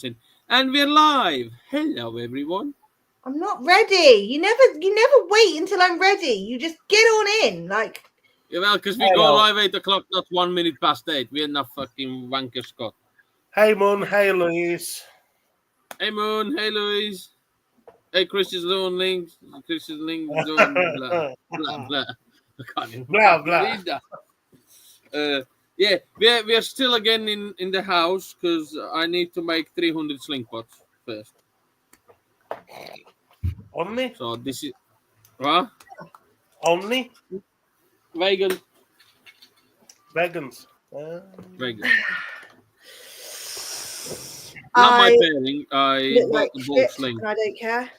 100%. And we're live. Hello, everyone. I'm not ready. You never wait until I'm ready. You just get on in. Like, Yeah, well, because we go live 8 o'clock, not 1 minute past 8. We're not fucking wanker Scott. Hey, Moon. Hey, Louise. Hey, Moon. Hey, Louise. Hey, Chris's Loan Links. Chris's Link. Blah, blah, blah. I can't even Blah, blah. read that. Yeah, we're still again in the house because I need to make 300 sling pots first. Only? So this is what? Only? Vegan. Vegans. Vegan. Not my pairing. I look bought like the bulk shit, sling. and I don't care.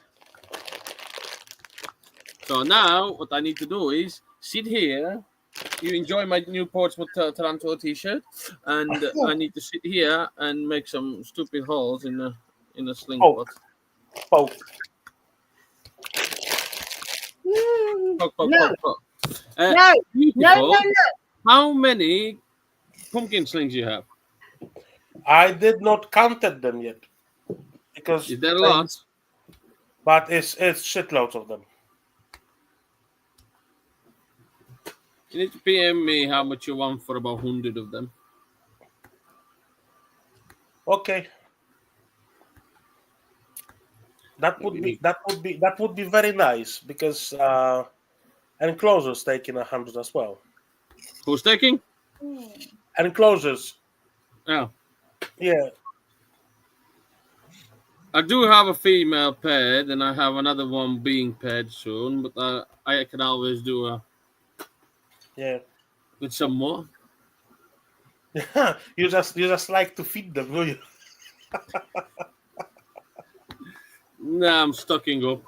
So now what I need to do is sit here. You enjoy my new Portsmouth Toronto t-shirt, and I need to sit here and make some stupid holes in a sling pot. Poke. Poke. No. No. No. How many pumpkin slings you have? I did not counted them yet. Because Is there a lot? But it's shitloads of them. You need to PM me how much you want for about 100 of them. Okay. That would be very nice because enclosures taking 100 as well. Who's taking? Enclosures. Oh. Yeah. I do have a female paired, and I have another one being paired soon, but I can always do a with some more. you just like to feed them, do you? Nah, I'm stocking up.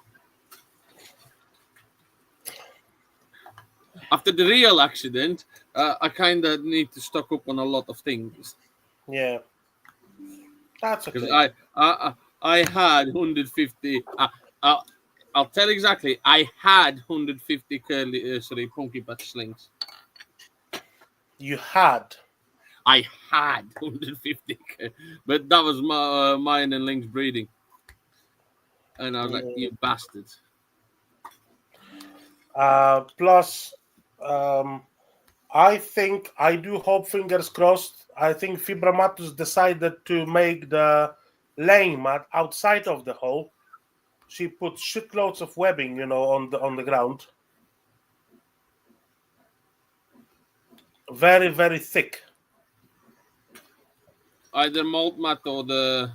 After the real accident, I kind of need to stock up on a lot of things. Yeah, that's okay. Because I had 150. I'll tell exactly. I had 150 pumpkin patch slings. You had. I had 150, but that was mine and Link's breeding. And I was like, you bastards. Plus, I do hope, fingers crossed, I think Fibramatus decided to make the laying mat outside of the hole. She put shitloads of webbing, on the ground. Very, very thick. Either mold mat or the...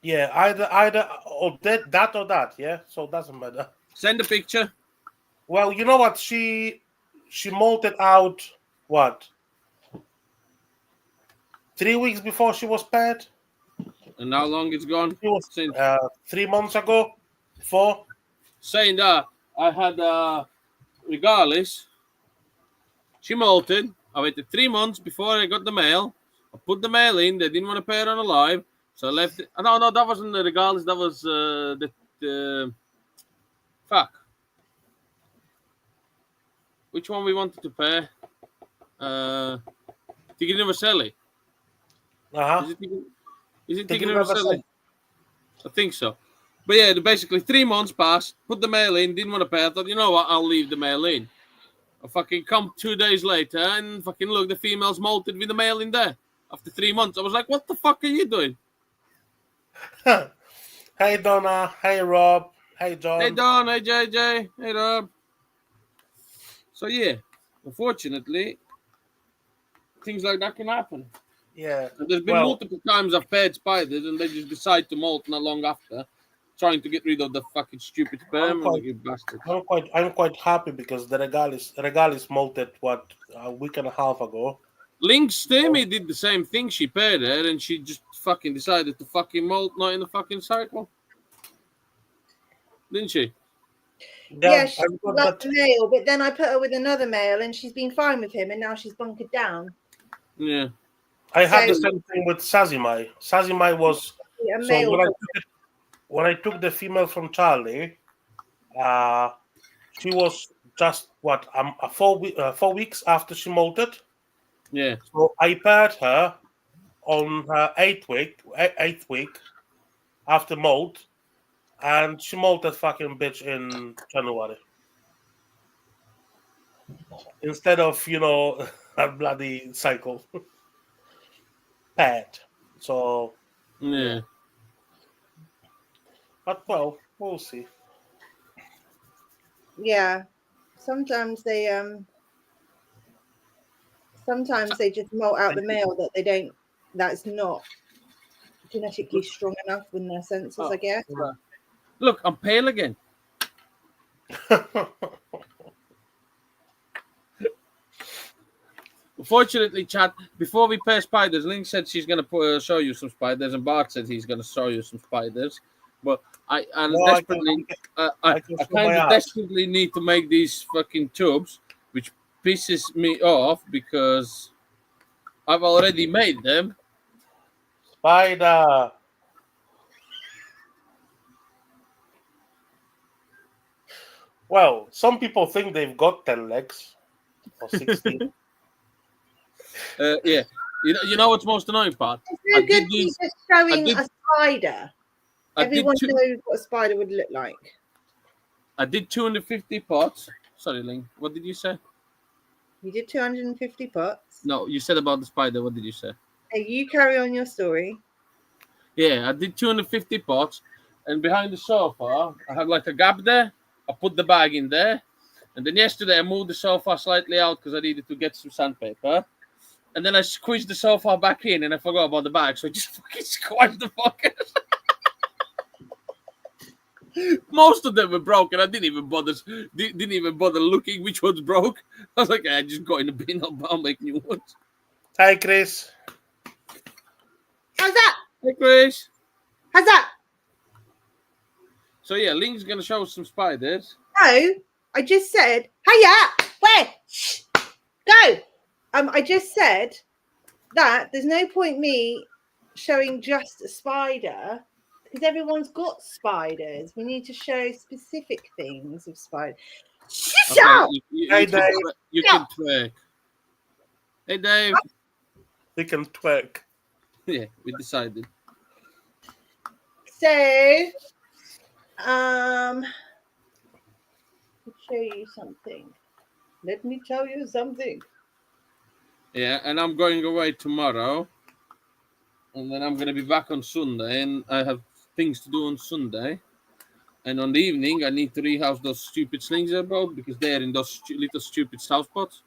Yeah, either or that or that, yeah? So it doesn't matter. Send a picture. Well, you know what? She molded out, 3 weeks before she was paired? And how long it's gone? It was Since 3 months ago. 4. Saying that, I had, regardless, she molted. I waited 3 months before I got the mail. I put the mail in. They didn't want to pair on alive. So I left it. No, that wasn't the regardless. That was the fuck. Which one we wanted to pair? Tigre Universelli. Is it Tigre Universelli? I think so. But yeah, basically 3 months passed. Put the mail in. Didn't want to pay. I thought, you know what? I'll leave the mail in. I fucking come 2 days later and fucking look, the female's molted with the mail in there. After 3 months, I was like, what the fuck are you doing? Hey, Donna. Hey, Rob. Hey, John. Hey, Don. Hey, JJ. Hey, Rob. So, yeah, unfortunately, things like that can happen. Yeah. And there's been multiple times I've paired spiders and they just decide to molt not long after, trying to get rid of the fucking stupid sperm. You bastard. I'm quite happy because the Regalis molted, a week and a half ago. Link's Stimmy did the same thing. She paired her and she just fucking decided to fucking molt not in the fucking cycle. Didn't she? Yeah, she loved the male, but then I put her with another male and she's been fine with him and now she's bunkered down. Yeah. I had the same thing with Sazimai. Sazimai was... when I took the female from Charlie, she was just, 4 weeks after she molted. Yeah. So I paired her on her eighth week after molt, and she molted fucking bitch in January. Instead of, a bloody cycle. Bad. So, Yeah. but well, we'll see. Yeah. Sometimes they just molt out the male that's not genetically strong enough in their senses, I guess. Look, I'm pale again. Unfortunately, Chad, before we pair spiders, Link said she's going to show you some spiders, and Bart said he's going to show you some spiders. But I kind of desperately need to make these fucking tubes, which pisses me off because I've already made them. Spider. Well, some people think they've got 10 legs or 16. Yeah. You know what's most annoying part? It's no good just showing a spider. Everyone knows what a spider would look like. I did 250 pots. Sorry, Ling. What did you say? You did 250 pots? No, you said about the spider. What did you say? Hey, you carry on your story. Yeah, I did 250 pots. And behind the sofa, I had like a gap there. I put the bag in there. And then yesterday, I moved the sofa slightly out because I needed to get some sandpaper. And then I squeezed the sofa back in and I forgot about the bag. So I just fucking squashed the bucket. Most of them were broken. I didn't even bother looking which ones broke. I was like, I just go in the bin. I'll make new ones. Hi, Chris. How's that? Hey, Chris. How's that? So yeah, Link's gonna show us some spiders. No, I just said, hiya, where? Shh, go. I just said that there's no point me showing just a spider because everyone's got spiders. We need to show specific things of spiders. Shut up! Hey, Dave. You can twerk. Hey, Dave. We can twerk. Yeah, we decided. So, I'll show you something. Let me tell you something. Yeah, and I'm going away tomorrow. And then I'm going to be back on Sunday. And I have things to do on Sunday. And on the evening, I need to rehouse those stupid slings I bought because they're in those little stupid south spots.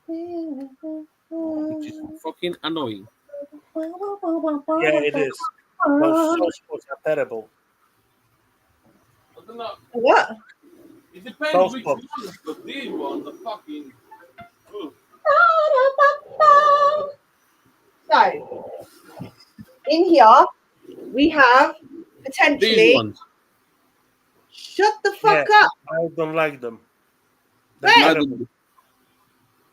Which is fucking annoying. Yeah, it is. Those south spots are terrible. I don't know. What? It depends which ones, but these ones are fucking... So, in here, we have potentially... These ones. Shut the fuck up. I don't like them.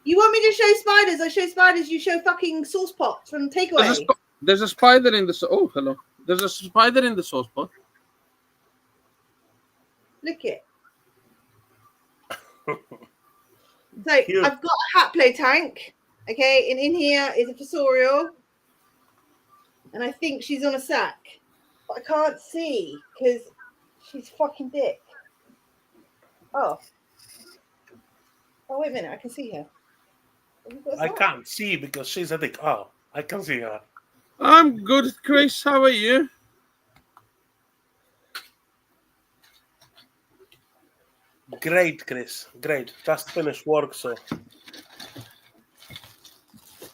You want me to show spiders? I show spiders. You show fucking sauce pots from takeaway. There's a spider in the... Oh, hello. There's a spider in the sauce pot. Look it. So I've got a hat play tank, okay, and in here is a fossorial, and I think she's on a sack, but I can't see because she's fucking dick. Oh, wait a minute, I can see her. I can't see because she's a dick. Oh, I can see her. I'm good, Chris. How are you? Great, Chris. Great. Just finished work, so.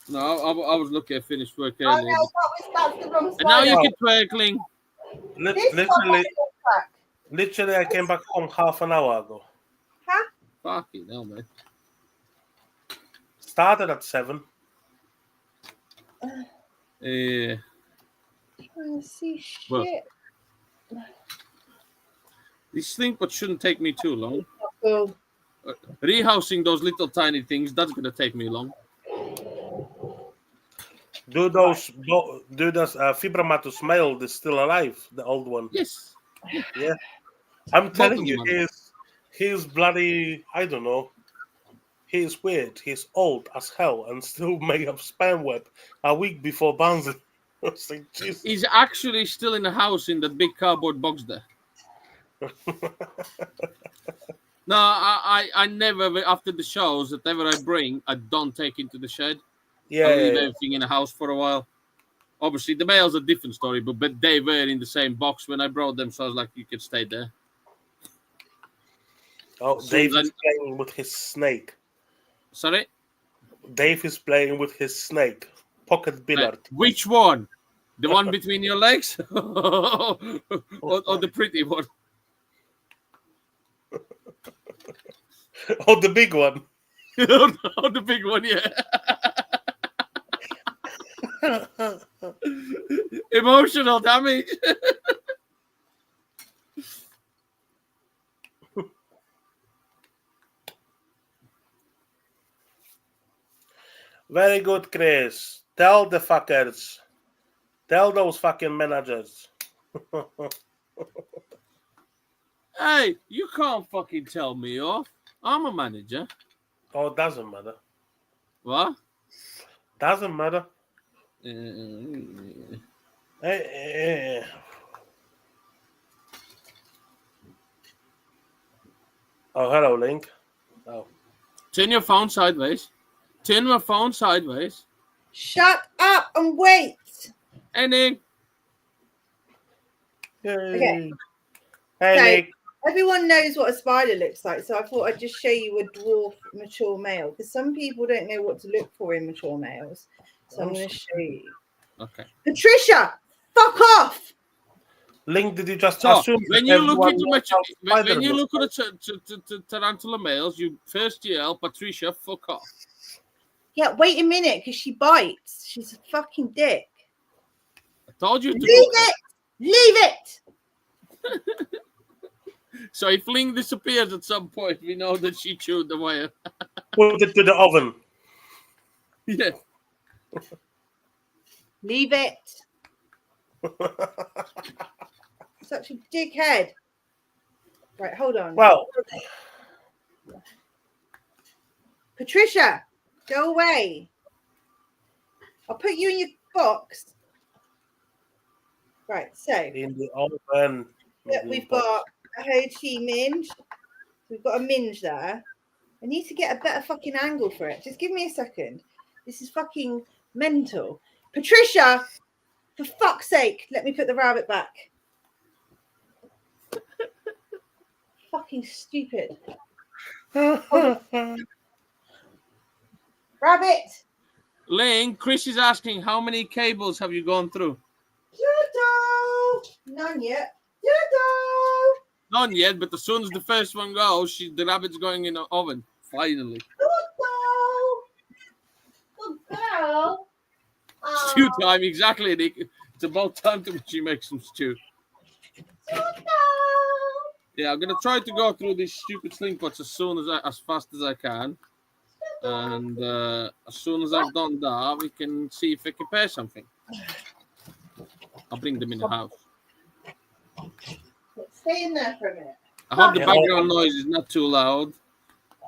No, I was looking at finished work earlier. Oh, no, that's the wrong spider. And now you can twerkling. Literally, I came back home half an hour ago. Huh? Fucking hell, man. Started at 7. Yeah. Trying to see shit. Well, this thing, but shouldn't take me too long. Cool. Rehousing those little tiny things, that's gonna take me long. Do those Fibramatus male is still alive? The old one. Yes. Yeah. I'm telling you, he's bloody. I don't know. He's weird. He's old as hell and still made a spam web a week before bouncing. I was like, Jesus. He's actually still in the house in that big cardboard box there. No, I never, after the shows, whatever I bring, I don't take into the shed. I leave everything in the house for a while. Obviously, the mail's a different story, but they were in the same box when I brought them, so I was like, you can stay there. Oh, Dave is playing with his snake. Sorry? Dave is playing with his snake. Pocket billard. Which one? The one between your legs? or the pretty one? Oh, the big one. Oh, the big one, yeah. Emotional damage. Very good, Chris. Tell the fuckers. Tell those fucking managers. Hey, you can't fucking tell me off. I'm a manager. Oh, it doesn't matter. What? Doesn't matter. Oh, hello, Link. Oh. Turn your phone sideways. Turn my phone sideways. Shut up and wait. Any. Okay. Hey, So, Nick. everyone knows what a spider looks like, so I thought I'd just show you a dwarf mature male, because some people don't know what to look for in mature males. So I'm going to show you. Okay. Patricia, fuck off. Link, did you just So assume when you look everyone into knows how when you spider look looks at the tarantula males, you first yell, "Patricia, fuck off." Yeah, wait a minute, because she bites. She's a fucking dick. I told you to Leave go. it. Leave it. So if Ling disappears at some point, we know that she chewed the wire. Put it to the oven. Yeah. Leave it. Such a dickhead. Right, hold on. Well, Patricia, go away. I'll put you in your box. Right, so in the oven. we've got a Ho Chi Minh. We've got a minge there. I need to get a better fucking angle for it. Just give me a second. This is fucking mental. Patricia, for fuck's sake, let me put the rabbit back. Fucking stupid. Rabbit. Ling, Chris is asking how many cables have you gone through? Dodo. None yet. Dodo. None yet, but as soon as the first one goes, the rabbit's going in the oven. Finally. Dodo. Good girl. Stew time, exactly, Nick. It's about time to she makes some stew. Dodo. Yeah, I'm gonna try to go through these stupid sling pots as fast as I can, and as soon as I've done that, we can see if we can pair something. I'll bring them in the house. Stay in there for a minute. I hope the background noise is not too loud.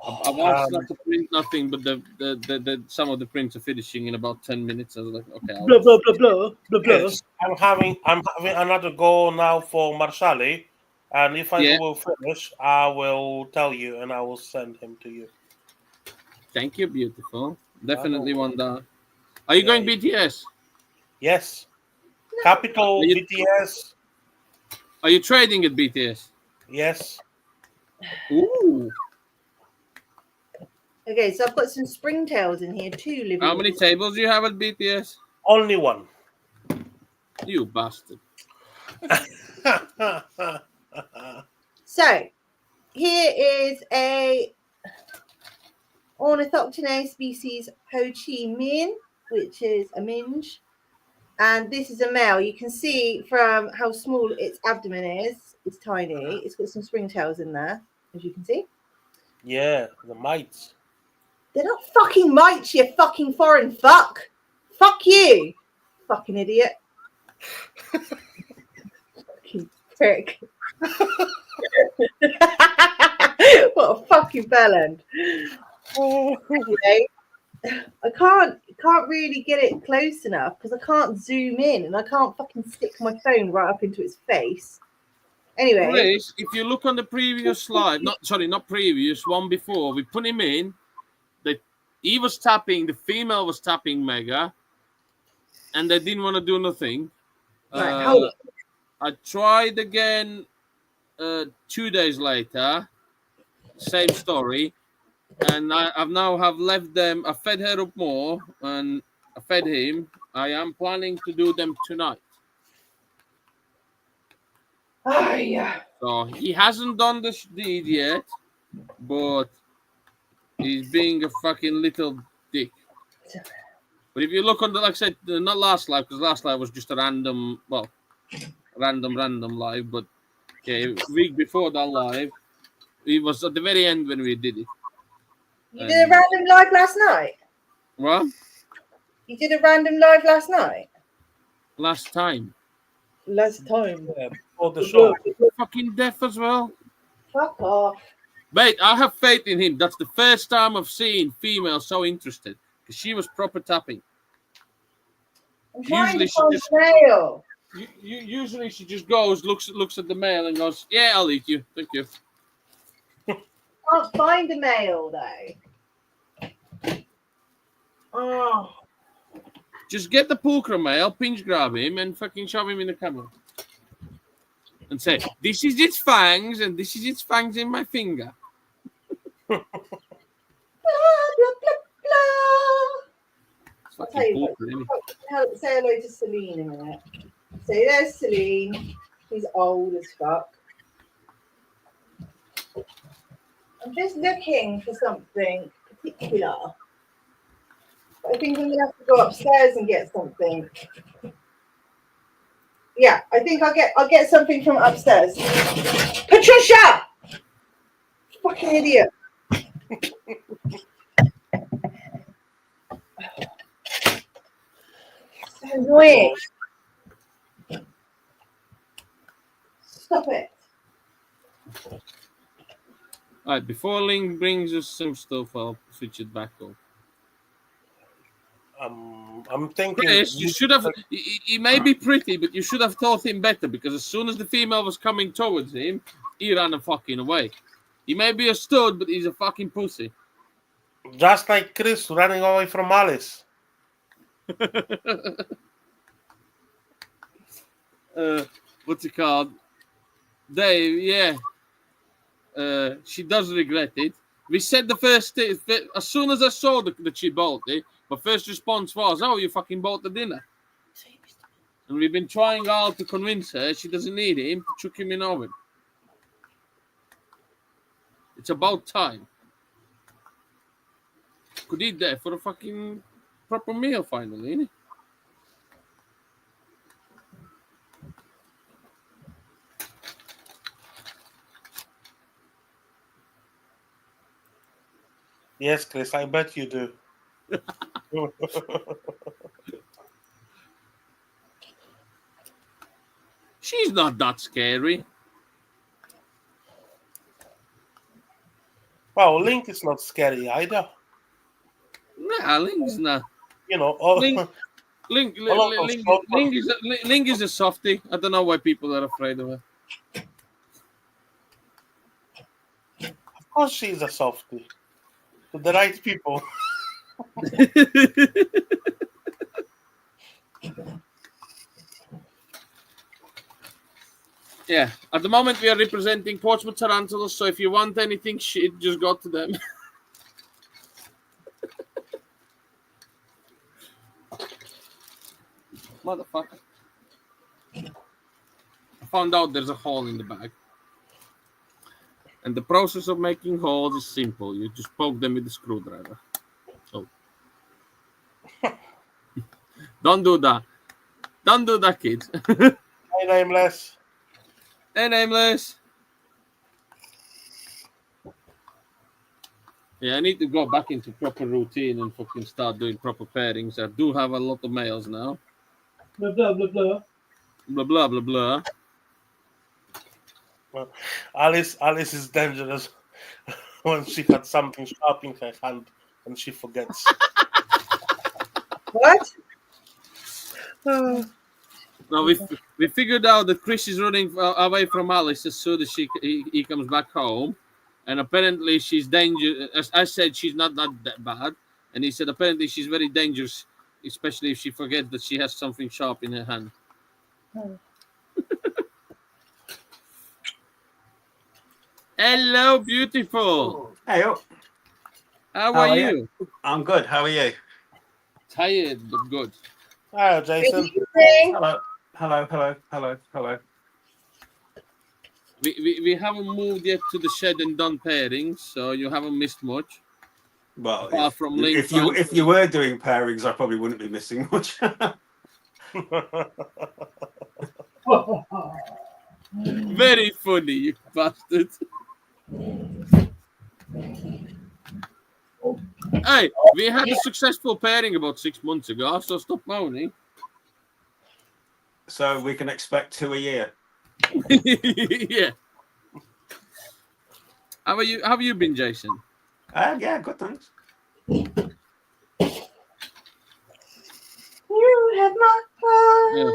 I've asked not to print nothing, but the some of the prints are finishing in about 10 minutes. I was like, okay. Blah blah blah blah blah blah. Yes, I'm having another go now for Marshali, and if I will finish, I will tell you and I will send him to you. Thank you, beautiful. Definitely want that. Are you going BTS? Yes. Capital BTS. Are you trading at BTS? Yes. Ooh. Okay, so I've got some springtails in here too. How many tables do you have at BTS? Only one. You bastard. So, here is a Ornithoptena species Ho Chi Minh, which is a minge. And this is a male. You can see from how small its abdomen is. It's tiny. It's got some springtails in there, as you can see. Yeah, the mites. They're not fucking mites, you fucking foreign fuck. Fuck you, fucking idiot. Fucking prick. What a fucking bellend. Anyway, I can't really get it close enough because I can't zoom in and I can't fucking stick my phone right up into its face. Anyway, Chris, if you look on the previous slide, not previous, one before, we put him in. He was tapping, the female was tapping Mega, and they didn't want to do nothing. right, hold on. I tried again 2 days later, same story, and I've now have left them. I fed her up more, and I fed him. I am planning to do them tonight. Oh yeah. So he hasn't done the deed yet, but he's being a fucking little dick. But if you look on the, like I said, not last live, because last live was just a random live, but yeah, week before that live, it was at the very end when we did it. You did a random live last night? What? You did a random live last night? Last time. Last time. Yeah, before the show. Fucking deaf as well. Fuck off. Mate, I have faith in him. That's the first time I've seen female so interested. Because she was proper tapping. I'm trying Usually to find the mail. Usually she just goes, looks at the mail and goes, yeah, I'll eat you. Thank you. Can't find the mail though. Oh. Just get the pulcra mail, pinch grab him, and fucking shove him in the camera. And say, this is its fangs, and this is its fangs in my finger. Blah, blah, blah, blah. It's I'll fucking tell you what, pulcra, isn't it? say hello to Celine in a minute. So there's Celine. She's old as fuck. I'm just looking for something particular. But I think I'm gonna have to go upstairs and get something. Yeah, I think I'll get something from upstairs. Patricia! Fucking idiot. So annoying. Stop it. Alright, before Link brings us some stuff, I'll switch it back up. I'm thinking. Chris, you should have. He may be pretty, but you should have taught him better because as soon as the female was coming towards him, he ran fucking away. He may be a stud, but he's a fucking pussy. Just like Chris running away from Alice. What's it called? Dave, yeah. She does regret it. We said the first thing, as soon as I saw that she bolted, my first response was, oh, you fucking bought the dinner. And we've been trying hard to convince her she doesn't need him to chuck him in oven. It's about time. Could eat there for a fucking proper meal finally, innit? Yes, Chris, I bet you do. She's not that scary. Well, Link is not scary either. Nah, Link's not. You know, Link is a softie. I don't know why people are afraid of her. of course she's a softie. To the right people. Yeah, at the moment we are representing Portsmouth Tarantulas, so if you want anything shit, just go to them. Motherfucker. I found out there's a hole in the bag. And the process of making holes is simple. You just poke them with a screwdriver. So don't do that. Don't do that, kids. Hi, Nameless. Hey, Nameless. Yeah, I need to go back into proper routine and fucking start doing proper pairings. I do have a lot of males now. Blah, blah, blah, blah. Blah, blah, blah, blah. Well, Alice is dangerous. when she had something sharp in her hand and she forgets. What? Oh. No, we figured out that Chris is running away from Alice as soon as he comes back home, and apparently she's dangerous. As I said, she's not that bad, and he said apparently she's very dangerous, especially if she forgets that she has something sharp in her hand. Oh. Hello, beautiful. Hey, How are you? I'm good. How are you? Tired but good. Hi, Jason. Hello. Hello. We haven't moved yet to the shed and done pairings, so you haven't missed much. Well, Apart from Link if you were doing pairings, I probably wouldn't be missing much. Very funny, you bastard. Hey, we had a successful pairing about 6 months ago, so stop moaning. So we can expect 2 a year. Yeah. How have you been, Jason? Yeah, good, thanks. You have my heart.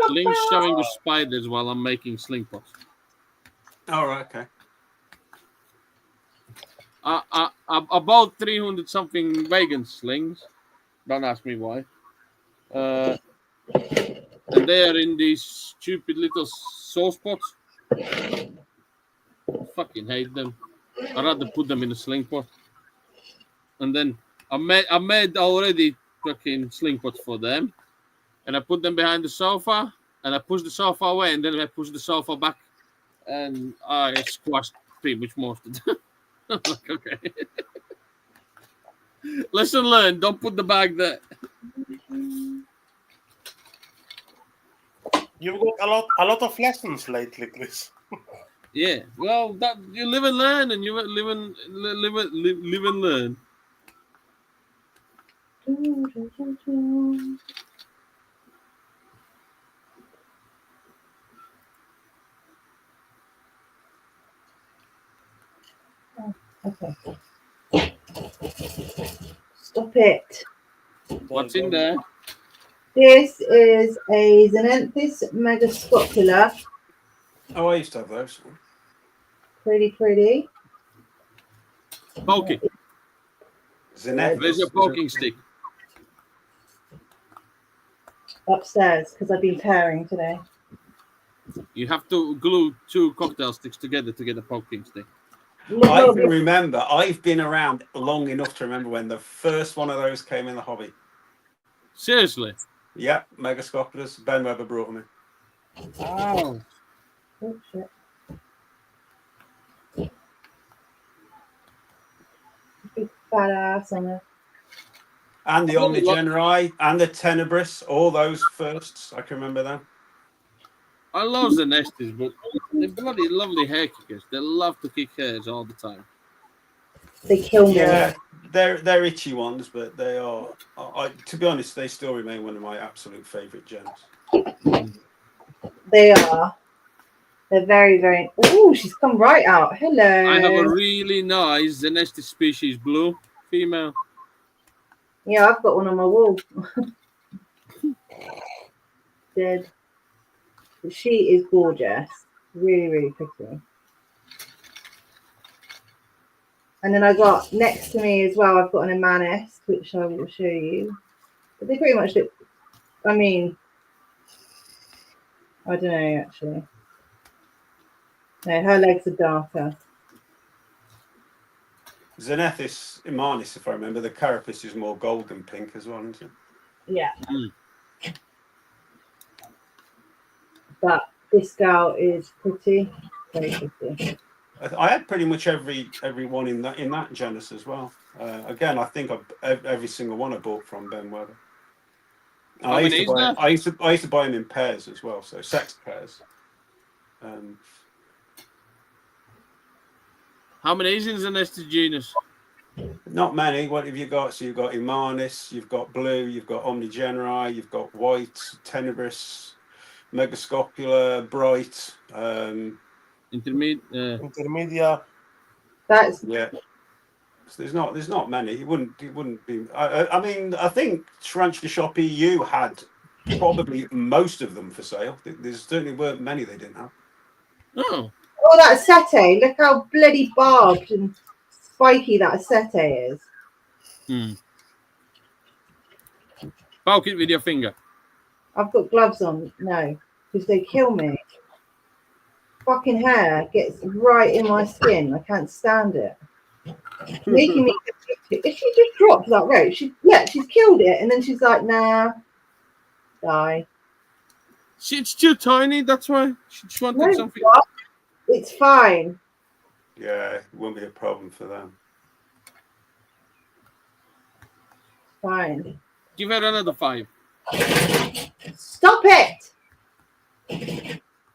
Link's showing the spiders while I'm making sling pots. All right, okay. About 300 something vegan slings. Don't ask me why. And they are in these stupid little sauce pots. Fucking hate them. I'd rather put them in a sling pot. And then I made already fucking sling pots for them. And I put them behind the sofa. And I pushed the sofa away. And then I pushed the sofa back. And I squashed pretty much most of them. I'm like, okay. Lesson learned. Don't put the bag there. You've got a lot of lessons lately, Chris. Yeah. Well, that you live and learn, and you live and learn. Okay. Stop it. What's in there? This is a Xenanthus megascopula. Oh, I used to have those. Pretty. Poking. Xenethus. Where's your poking stick? Upstairs, because I've been pairing today. You have to glue 2 cocktail sticks together to get a poking stick. I can remember. I've been around long enough to remember when the first one of those came in the hobby. Seriously? Yeah, Megascopulas. Ben Webber brought them in. Oh. Oh, shit. Big fat ass on it. And the Omnigeneri and the Tenebris, all those firsts. I can remember them. I love the nesties, but they're bloody lovely hair kickers. They love to kick hairs all the time. They kill me. Yeah, they're itchy ones, but they are. To be honest, they still remain one of my absolute favourite gens. They are. They're very, very. Oh, she's come right out. Hello. I have a really nice Zenestis species blue female. Yeah, I've got one on my wall. Dead. But she is gorgeous. Really, really pretty. And then I got next to me as well, I've got an Amanis, which I will show you. But they pretty much look, I mean, I don't know actually. No, her legs are darker. Xenethus Imanis, if I remember, the carapace is more golden pink as well, isn't it? Yeah. Mm. But this girl is pretty, very pretty. I had pretty much every one in that genus as well. Again, I think every single one I bought from Ben Webber. I used to buy them in pairs as well, so sex pairs. How many is in the nested genus? Not many. What have you got? So you've got Imanis, you've got blue, you've got Omnigeneri, you've got white, Tenebris, Megascopula, bright. Intermedia. That's Yeah. So there's not many. It wouldn't be. I mean, I think Tarantula Shop EU had probably most of them for sale. There certainly weren't many they didn't have. Oh, oh, that sete. Look how bloody barbed and spiky that sete is. poke it with your finger. I've got gloves on. No, because they kill me. Fucking hair gets right in my skin. I can't stand it. Making me. If she just dropped that rope, she's killed it, and then she's like, nah, die. It's too tiny. That's why she just wanted No, something. what? It's fine. Yeah, it won't be a problem for them. Fine. Give her another 5. Stop it.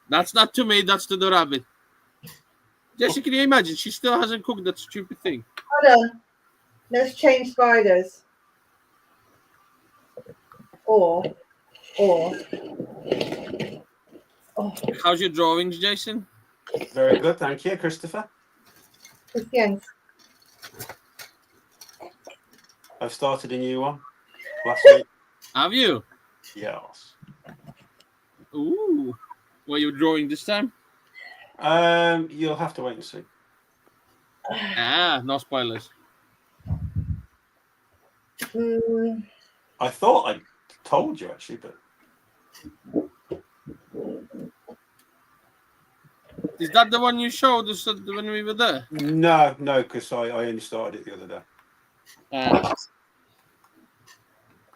That's not to me. That's to the rabbit. Jesse, can you imagine? She still hasn't cooked that stupid thing. Hold on. Let's change spiders. Or. Oh. How's your drawings, Jason? Very good, thank you, Christopher. Christians. I've started a new one last week. Have you? Yes. Ooh. What are you drawing this time? You'll have to wait and see. No spoilers. I thought I told you actually, but Is that the one you showed us when we were there? no, because I only started it the other day.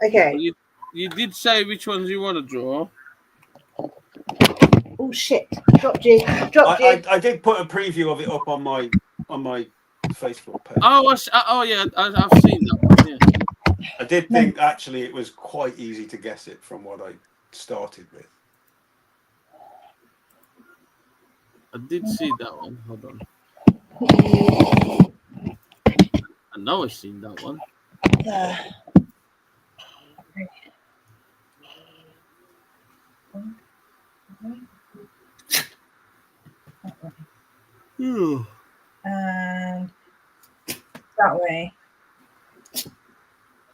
Okay. Well, you did say which ones you want to draw. Oh shit! Drop G. Drop G. I did put a preview of it up on my Facebook page. Oh yeah, I've seen that one. Yeah. I did think actually it was quite easy to guess it from what I started with. I did see that one. Hold on. I know I've seen that one. And that way.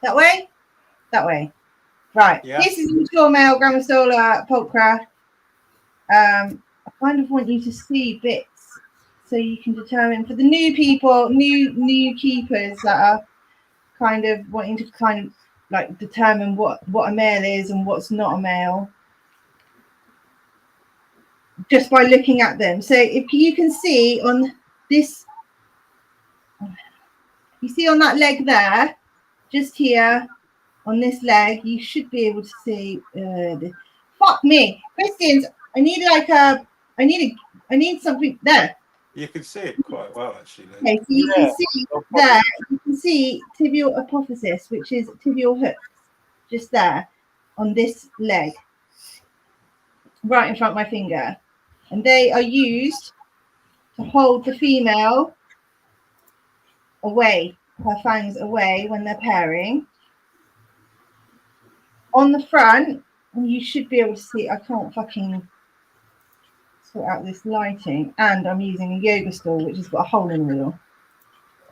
That way? That way. Right. Yeah. This is Mature Male Grammastola Pulcra. I kind of want you to see bits so you can determine for the new people, new keepers that are kind of wanting to kind of like determine what a male is and what's not a male. Just by looking at them. So if you can see on this, you see on that leg there, just here on this leg, you should be able to see. Fuck me, Christians! I need something there. You can see it quite well actually. Okay, so you can see there. You can see tibial apophysis, which is tibial hooks, just there on this leg, right in front of my finger. And they are used to hold the female away, her fangs away when they're pairing. On the front, you should be able to see, I can't fucking sort out this lighting, and I'm using a yoga stool which has got a hole in the middle.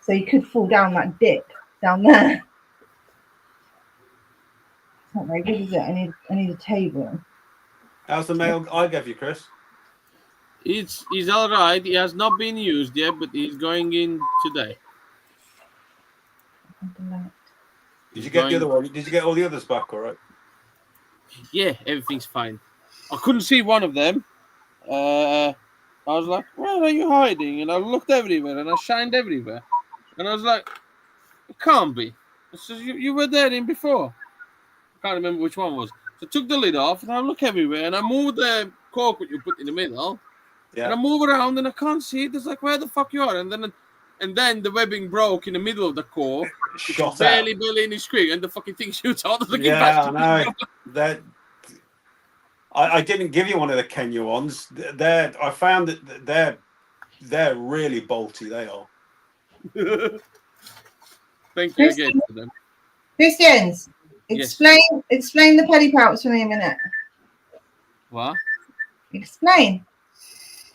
So you could fall down that dip down there. It's not very good, is it? I need a table. How's the male I gave you, Chris? He's all right. He has not been used yet, but he's going in today. Did you get the other one? Did you get all the others back? All right. Yeah, everything's fine. I couldn't see one of them. I was like, "Where are you hiding?" And I looked everywhere, and I shined everywhere, and I was like, "It can't be." I said, "You were there in before." I can't remember which one was. So I took the lid off, and I look everywhere, and I moved the cork that you put in the middle. Yeah. And I move around and I can't see it. It's like, where the fuck you are? And then the webbing broke in the middle of the core. Shot barely out. in his screen, and the fucking thing shoots out of the Yeah, I know. That I didn't give you one of the Kenya ones. I found that they're really bolty. They are. Thank you again for them. Christians, explain the pedipalps for me a minute. What? Explain.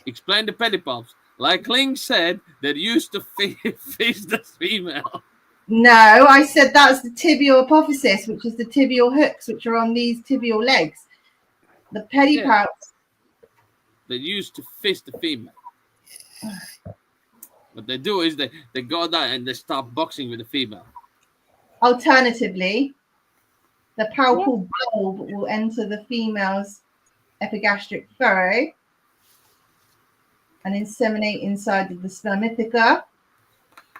Explain the pedipalps. Like Ling said, they're used to face the female. No, I said that's the tibial apophysis, which is the tibial hooks, which are on these tibial legs. The pedipalps. They're used to face the female. What they do is they go down and they start boxing with the female. Alternatively, the palpal bulb will enter the female's epigastric furrow and inseminate inside of the spermithecus.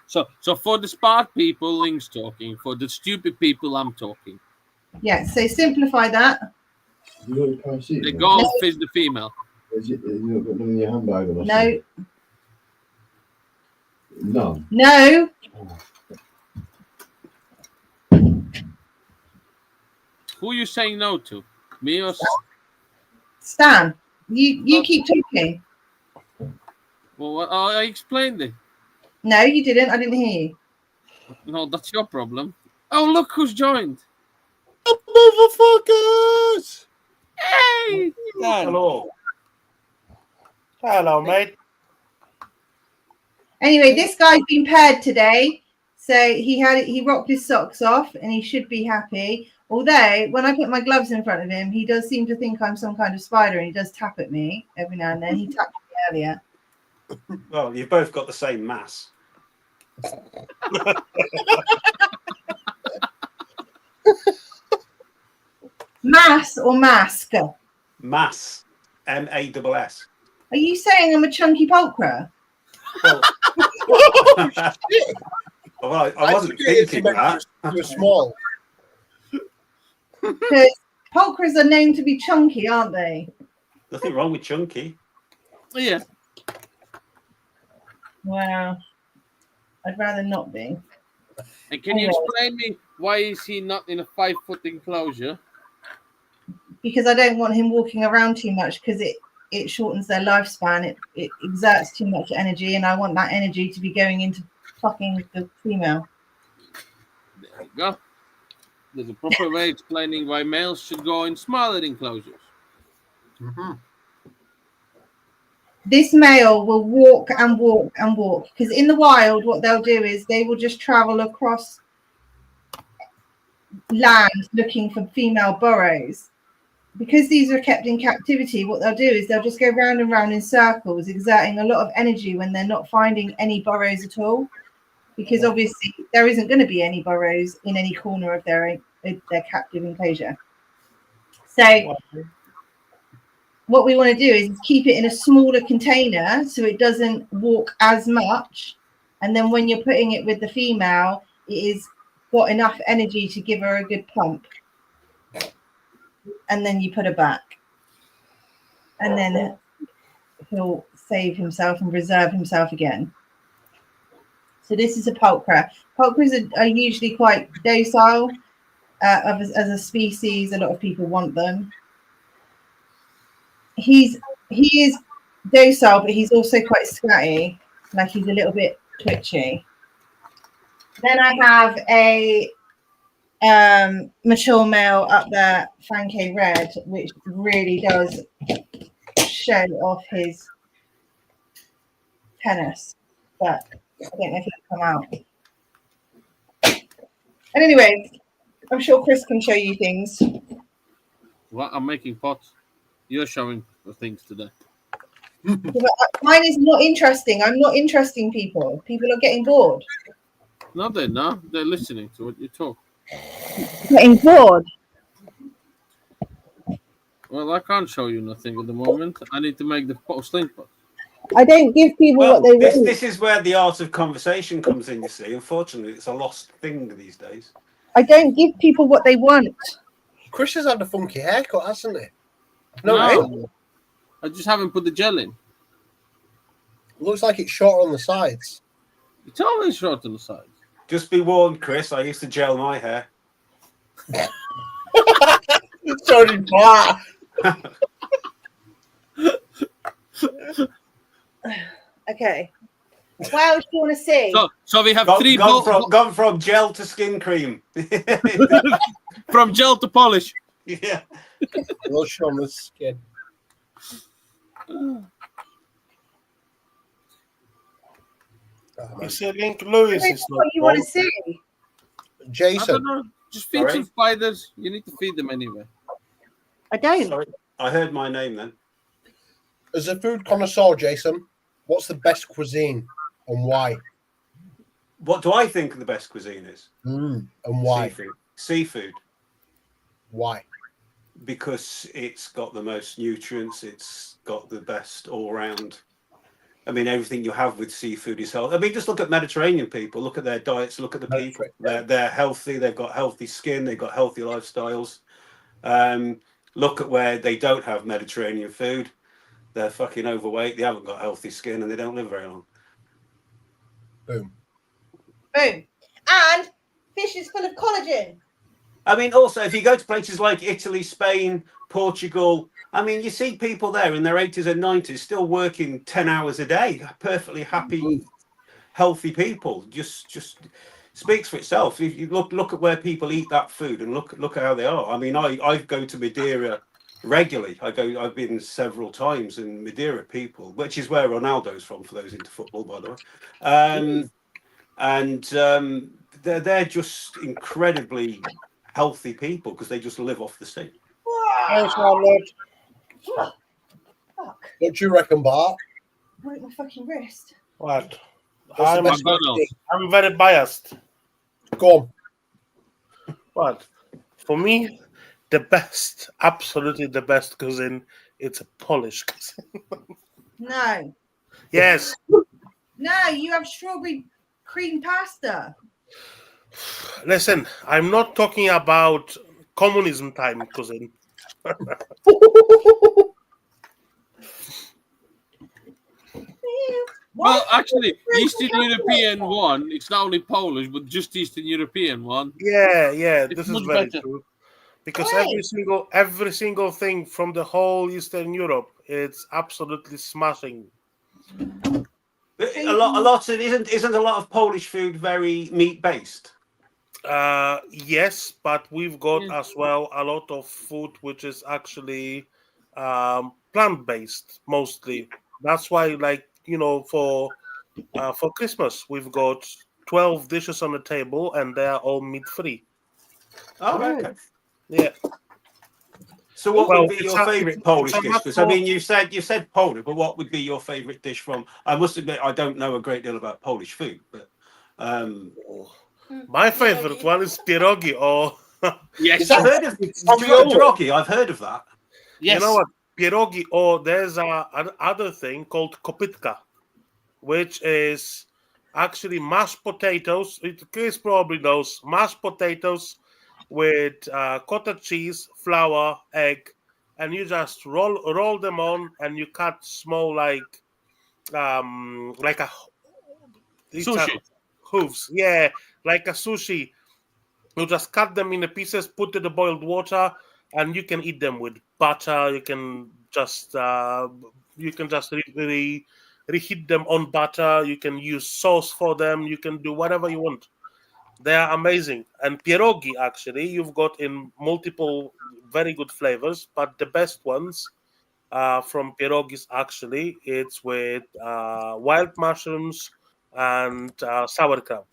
So for the smart people, Ling's talking. For the stupid people, I'm talking. Yeah, so simplify that. They go and face the female. You not got none in your handbag? Or No. None. No. Who are you saying no to? Me or Stan, you keep talking. well, I explained it. No, you didn't. I didn't hear you. No, that's your problem. Oh, look who's joined. Motherfuckers! Hey! Hello. Hello, mate. Anyway, this guy's been paired today, so he rocked his socks off, and he should be happy. Although when I put my gloves in front of him, he does seem to think I'm some kind of spider, and he does tap at me every now and then. He tapped me earlier. Well, you've both got the same mass. Mass or mask? Mass. M-A-S-S. Are you saying I'm a chunky pulcra? Well, well, I wasn't thinking that. You're small. Because pulcras are known to be chunky, aren't they? Nothing wrong with chunky. Yeah. Wow. I'd rather not be. And can you explain me why is he not in a 5-foot enclosure? Because I don't want him walking around too much, because it shortens their lifespan. It exerts too much energy, and I want that energy to be going into fucking the female. There you go. There's a proper way explaining why males should go in smaller enclosures. Mm-hmm. This male will walk and walk and walk, because in the wild, what they'll do is they will just travel across land looking for female burrows. Because these are kept in captivity, what they'll do is they'll just go round and round in circles, exerting a lot of energy when they're not finding any burrows at all. Because obviously there isn't going to be any burrows in any corner of their captive enclosure. So what we want to do is keep it in a smaller container so it doesn't walk as much. And then when you're putting it with the female, it is got enough energy to give her a good pump. And then you put her back. And then he'll save himself and reserve himself again. So this is a pulcra. Pulcras are usually quite docile as a species. A lot of people want them. He is docile, but he's also quite scratty. Like he's a little bit twitchy. Then I have a mature male up there, Fanke Red, which really does show off his penis, but I don't know if it'll come out. And anyway, I'm sure Chris can show you things. Well, I'm making pots. You're showing the things today. Mine is not interesting. I'm not interesting people. People are getting bored. No, they're not. They're listening to what you talk. Getting bored. Well, I can't show you nothing at the moment. I need to make the posting pot. I don't give people Well, what they want. this is where the art of conversation comes in, you see. Unfortunately, it's a lost thing these days. I don't give people what they want. Chris has had a funky haircut, hasn't he? No. I just haven't put the gel in. Looks like it's short on the sides. It's always short on the sides. Just be warned, Chris, I used to gel my hair. It's turning black. Okay. What else do you want to see? So we have Gone from gel to skin cream. from gel to polish. Yeah. Lotion on the skin. Oh, You man. see, Link Lewis What is not you want Polish. to see? I Jason, don't know. Just feed some spiders. You need to feed them anyway. I don't. Sorry, I heard my name then. as a food connoisseur, Jason, what's the best cuisine and why? What do I think the best cuisine is? And why? Seafood. Why? Because it's got the most nutrients. It's got the best all-round. I mean, everything you have with seafood is healthy. I mean, just look at Mediterranean people. Look at their diets. Look at the people. They're healthy. They've got healthy skin. They've got healthy lifestyles. Look at where they don't have Mediterranean food. They're fucking overweight. They haven't got healthy skin, and they don't live very long. Boom. Boom. And fish is full of collagen. I mean, also, if you go to places like Italy, Spain, Portugal, I mean, you see people there in their 80s and 90s still working 10 hours a day, perfectly happy, healthy people. Just speaks for itself. If you look at where people eat that food and look at how they are. I mean, I go to Madeira regularly. I've been several times in Madeira, people, which is where Ronaldo's from, for those into football, by the way. They're just incredibly healthy people because they just live off the sea. Thanks, Arnold. Fuck. What do you reckon, Bart? Broke my fucking wrist. What? What's the I'm, best McDonald's. I'm very biased. Go on. What? For me, the best, absolutely the best cuisine, it's a Polish cuisine. No. Yes. No, you have strawberry cream pasta. Listen, I'm not talking about communism time cuisine. Well, actually, Eastern European one, it's not only Polish, but just Eastern European one. Yeah, It's this is much very better. true. Because Why? every single thing from the whole Eastern Europe, it's absolutely smashing. But a lot of isn't a lot of Polish food very meat based. Yes, but we've got Yeah. as well a lot of food which is actually plant based mostly. That's why, like, for Christmas we've got 12 dishes on the table and they are all meat free. Oh, okay. Yeah. So, what Well, would be your favourite Polish it's a dish? much Because I more- mean, you said Polish, but what would be your favourite dish from? I must admit, I don't know a great deal about Polish food, but my favorite one is pierogi or Yes. I've heard of pierogi. I've heard of that. Yes. you know what, pierogi, or there's an other thing called kopytka, which is actually mashed potatoes. Chris probably knows mashed potatoes with cottage cheese, flour, egg, and you just roll them on, and you cut small like a it's a Sushi. hooves, yeah, like a sushi. You just cut them into pieces, put in the boiled water, and you can eat them with butter. You can just reheat them on butter. You can use sauce for them. You can do whatever you want. They are amazing. And pierogi, actually, you've got in multiple very good flavors, but the best ones from pierogis, actually, it's with wild mushrooms and sauerkraut.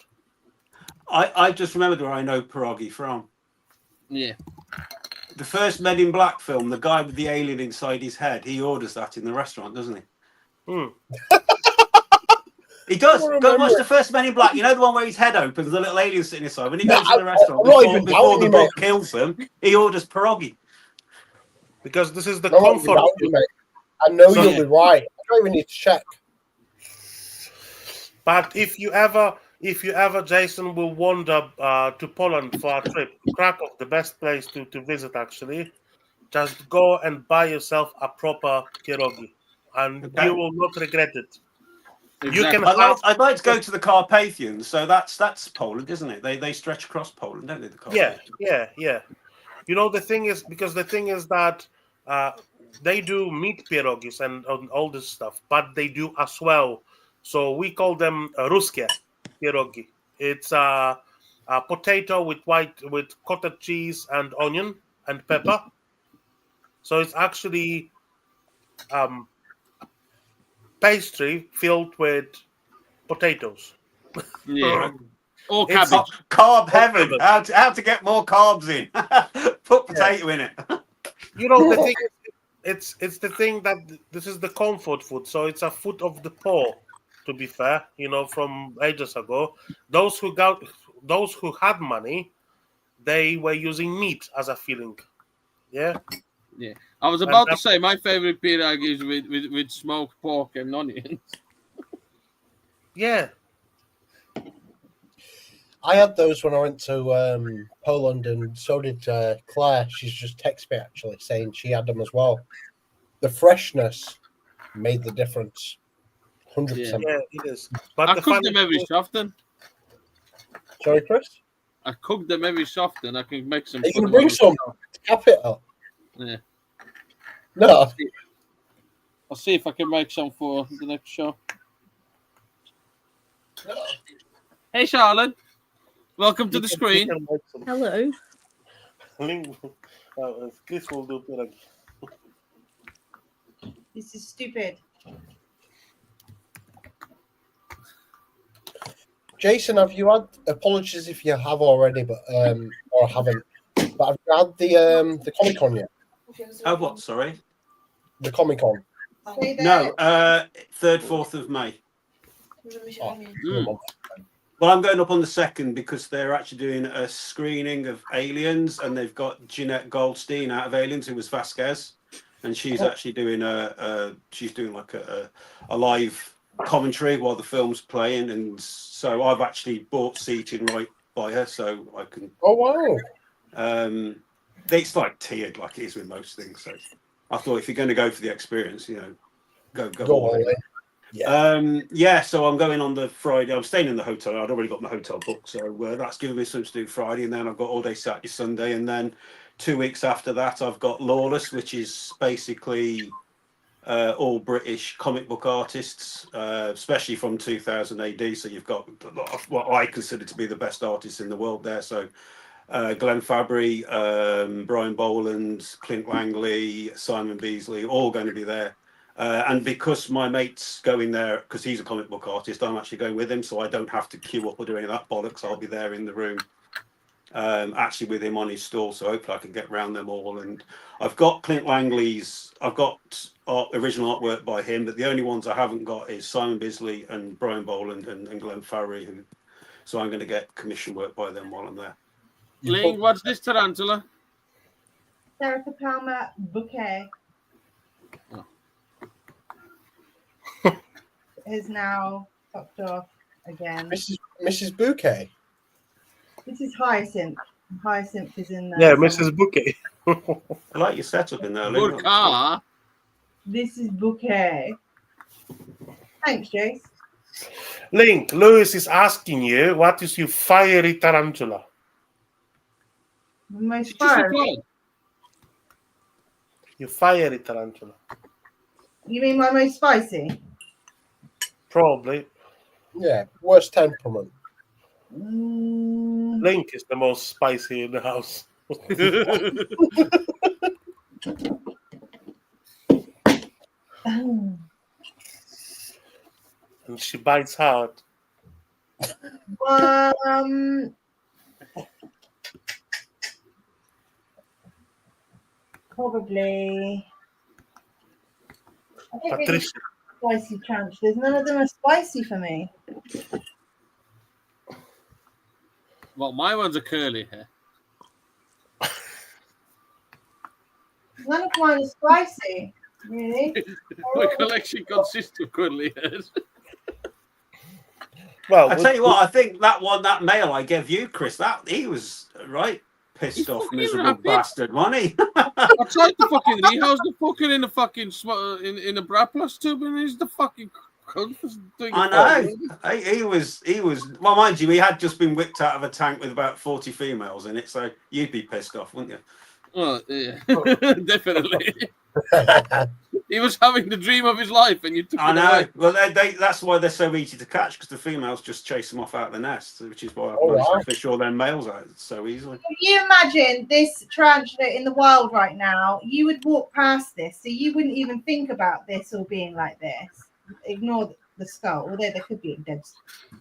I just remembered where I know pierogi from. Yeah. The first Men in Black film, the guy with the alien inside his head, he orders that in the restaurant, doesn't he? Hmm. He does. I Go and watch remember the first Men in Black. You know the one where his head opens, the little alien sitting inside. When he goes to I'm the restaurant not even before the doubting you, book mate. kills them, he orders pierogi. Because this is the I'm not even comfort doubting food. you, mate. I know So- you'll be right. I don't even need to check. But if you ever, Jason, will wander to Poland for a trip, Krakow, the best place to visit, actually, just go and buy yourself a proper pierogi, and Okay. you will not regret it. You Exactly. can have. I'd like to go to the Carpathians. So that's Poland, isn't it? They stretch across Poland, don't they? The Carpathians. Yeah. The thing is, that they do meat pierogis and all this stuff, but they do as well. So we call them ruskie pierogi. It's a potato with cottage cheese and onion and pepper. So it's actually pastry filled with potatoes. Yeah. Or It's- cabbage. Carb heaven. How to get more carbs in? Put potato in it. You know, the thing is, it's the thing that this is the comfort food, so it's a food of the poor. To be fair, you know, from ages ago, those who had money, they were using meat as a filling. Yeah. Yeah. I was about to say my favorite pirag is with smoked pork and onions. Yeah. I had those when I went to Poland, and so did Claire. She's just texted me actually saying she had them as well. The freshness made the difference. 100%. Yeah, it is. But I the cook funny them every thing- so often. Sorry, Chris? I cook them every so often. I can make some. Are you going to bring some to cap it up? Yeah. No. I'll see if I can make some for the next show. Hey, Charlotte. Welcome to the screen. Hello. Chris will do pirag. This is stupid. Jason, have you had, apologies if you have already, but or haven't, but have you had the Comic Con yet? Oh, what? Sorry. The Comic Con. No. 3rd, 4th of May. Mm. Well, I'm going up on the 2nd because they're actually doing a screening of Aliens, and they've got Jeanette Goldstein out of Aliens, who was Vasquez, and she's actually doing she's doing like a live commentary while the film's playing, and so I've actually bought seating right by her, so I can. Oh wow! It's like tiered, like it is with most things. So I thought if you're going to go for the experience, you know, go all in. Yeah. So I'm going on the Friday. I'm staying in the hotel. I'd already got my hotel booked, so that's giving me something to do Friday, and then I've got all day Saturday, Sunday, and then 2 weeks after that, I've got Lawless, which is basically all British comic book artists, especially from 2000 AD. So you've got a lot of what I consider to be the best artists in the world there. So Glenn Fabry, Brian Boland, Clint Langley, Simon Beasley, all going to be there. And because my mate's going there, because he's a comic book artist, I'm actually going with him, so I don't have to queue up or do any of that bollocks. I'll be there in the room, actually with him on his stall, so hopefully I can get around them all. And I've got Clint Langley's, I've got original artwork by him, but the only ones I haven't got is Simon Bisley and Brian Boland and Glenn Farry, so I'm going to get commission work by them while I'm there. Ling, what's this tarantula? Erica Palmer bouquet. Oh. Is now fucked off again. Mrs. Bouquet. This is Hyacinth. Hyacinth is in there. Yeah, Mrs. Bouquet. I like your setup in there, Ling. Burka. This is Bouquet. Thanks, Jace. Link, Lewis is asking you, what is your fiery tarantula? The most Just fiery. replied. Your fiery tarantula. You mean my most spicy? Probably. Yeah, worst temperament. Link is the most spicy in the house. And she bites hard. Probably. I don't really Patricia. spicy tarantulas. None of them are spicy for me. Well, my ones are curly hair. None of mine are spicy. Really? My collection consists of curly hairs. Well, I tell you what, I think that mail I gave you, Chris, he was right pissed off, fucking miserable rapid. bastard, wasn't he? I tried to fucking rehouse the fucker in the fucking in a Braplas tube, and he's the fucking cunt for doing I know. He was. Well, mind you, he had just been whipped out of a tank with about 40 females in it, so you'd be pissed off, wouldn't you? Well, yeah, definitely. He was having the dream of his life, and you took I it know. away. Well, that's why they're so easy to catch, because the females just chase them off out of the nest, which is why I've managed to fish all them males out so easily. If you imagine this tarantula in the wild right now, you would walk past this, so you wouldn't even think about this all being like this. Ignore the skull, although there could be a dead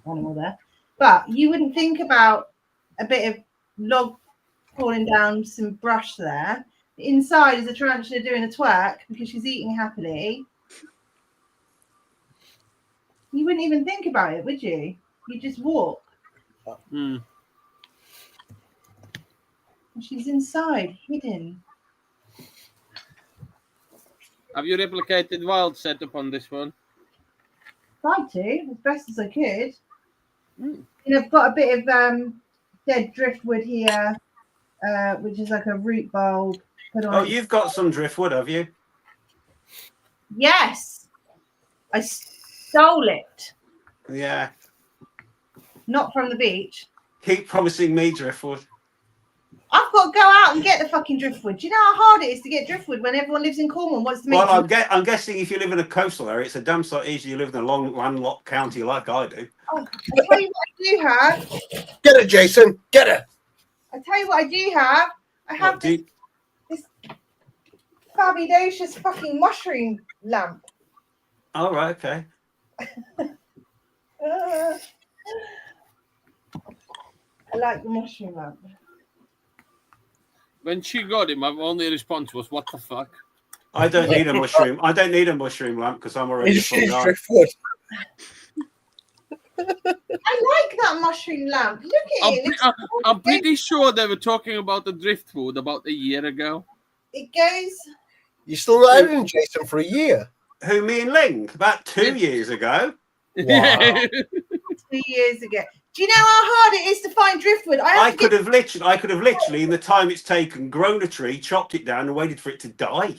animal there. But you wouldn't think about a bit of log falling down, some brush there. Inside is a tarantula doing a twerk because she's eating happily. You wouldn't even think about it, would you? You just walk. Mm. And she's inside, hidden. Have you replicated wild setup on this one? Tried to, as best as I could. Mm. You know, I've got a bit of dead driftwood here, which is like a root bulb. Put on Oh, it. you've got some driftwood, have you? Yes, I stole it. Yeah. Not from the beach. Keep promising me driftwood. I've got to go out and get the fucking driftwood. Do you know how hard it is to get driftwood when everyone lives in Cornwall and wants to make Well, I'm guessing if you live in a coastal area, it's a damn sight easier you live in a long landlocked county like I do. Oh, I tell you what I do have. Get it, Jason. Get it. I tell you what I do have. I have What, do you- this fabulous fucking mushroom lamp. Oh, right, okay. I like the mushroom lamp. When she got him, my only response was, "What the fuck?" I don't need a mushroom. I don't need a mushroom lamp because I'm already a It's full guy. driftwood. I like that mushroom lamp. Look at it. I'm pretty sure they were talking about the driftwood about a year ago. It goes. You still not having Jason for a year? Who, me and Ling? About 2 years ago. Wow. 2 years ago. Do you know how hard it is to find driftwood? I could have literally, in the time it's taken, grown a tree, chopped it down, and waited for it to die.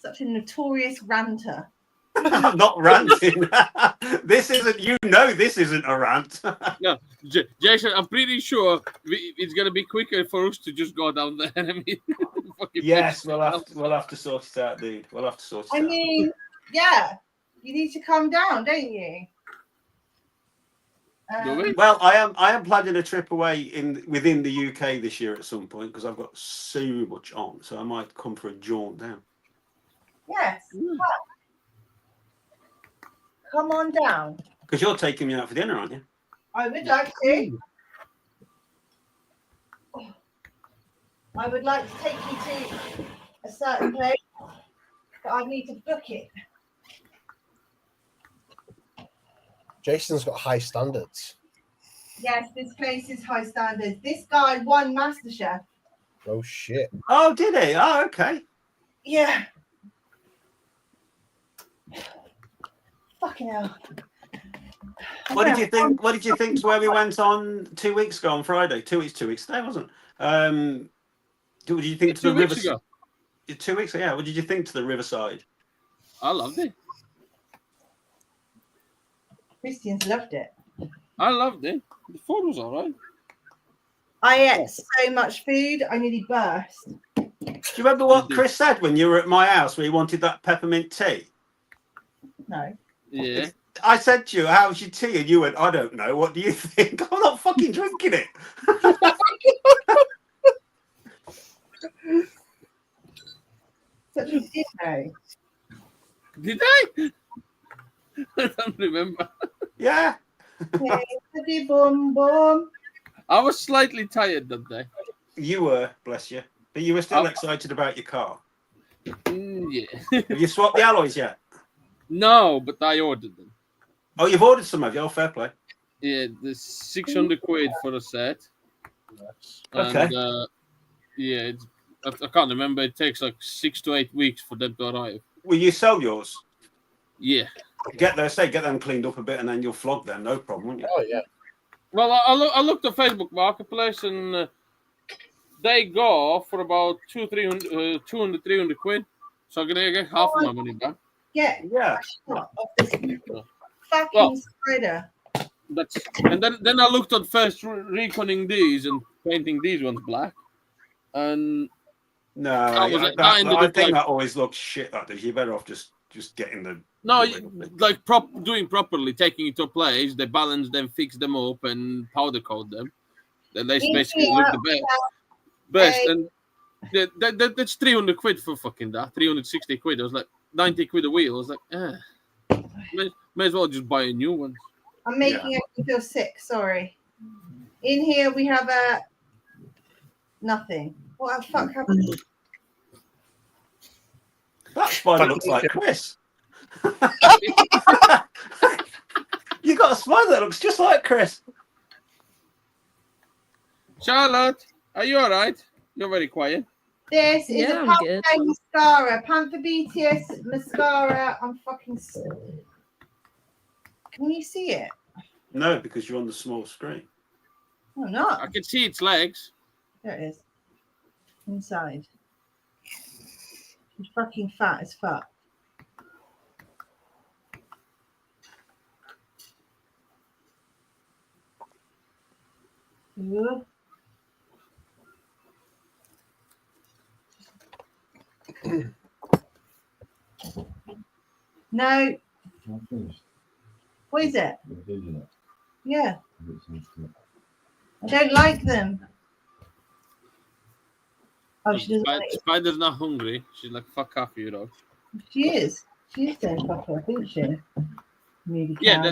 Such a notorious ranter. I'm not ranting. This isn't a rant. No, Jason, I'm pretty sure it's gonna be quicker for us to just go down there. I mean, Yes, we'll have to sort it out, dude. We'll have to sort it I out. mean, yeah, you need to calm down, don't you? Do we? Well, I am planning a trip away within the UK this year at some point because I've got so much on, so I might come for a jaunt down. Yes. Well, come on down. Because you're taking me out for dinner, aren't you? I would like to. I would like to take you to a certain place, but I need to book it. Jason's got high standards. Yes, this place is high standards. This guy won MasterChef. Oh shit. Oh, did he? Oh, okay. Yeah. Fucking hell. What did you think? What did you think to where we went on 2 weeks ago on Friday? 2 weeks today, wasn't it? What did you think to the 2 weeks riverside? ago. 2 weeks ago, yeah. What did you think to the riverside? I loved it. Christians loved it. I loved it. The food was all right. I ate so much food, I nearly burst. Do you remember what Chris said when you were at my house where he wanted that peppermint tea? No. Yeah. I said to you, how's your tea? And you went, I don't know. What do you think? I'm not fucking drinking it. But you did know. Did I? I don't remember. Yeah. Hey, boom, boom. I was slightly tired that day. You were, bless you. But you were still Oh. excited about your car. Yeah. Have you swapped the alloys yet? No, but I ordered them. Oh, you've ordered some, have you? Oh, fair play. Yeah, the 600 quid for a set. And, Okay. yeah, I can't remember. It takes like 6 to 8 weeks for them to arrive. Will you sell yours? Yeah. Get them cleaned up a bit and then you'll flog them. No problem, won't you? Oh yeah. Well, I looked at Facebook Marketplace and they go for about 200, 300 quid. So I'm going to get half of my money back. Get Yeah. shot of this fucking Well, spider. And then I looked at first reconning these and painting these ones black. And No, That was it. That I ended think up like- that always looks shit. That does. You're better off just getting the. no, the- like doing properly, taking it to a place, they balance them, fix them up, and powder coat them. Then they basically look the best. And that's 300 quid for fucking that. 360 quid. I was like, 90 quid a wheel. It's like, may as well just buy a new one. I'm making everyone feel sick. Sorry. In here we have nothing. What the fuck happened? That spider looks like Chris. You got a spider that looks just like Chris. Charlotte, are you all right? You're very quiet. This is a I'm Panther good. mascara. Panther BTS mascara. I'm fucking. Can you see it? No, because you're on the small screen. Oh, not. I can see its legs. There it is. Inside. She's fucking fat as fuck. Ooh. No. I finished. What is it? You're doing it. Yeah. It sounds good. I don't like them. Oh, she doesn't like it. Spider's not hungry. She's like, fuck off, you dog. She is. She is saying fuck off, isn't she? Maybe Yeah,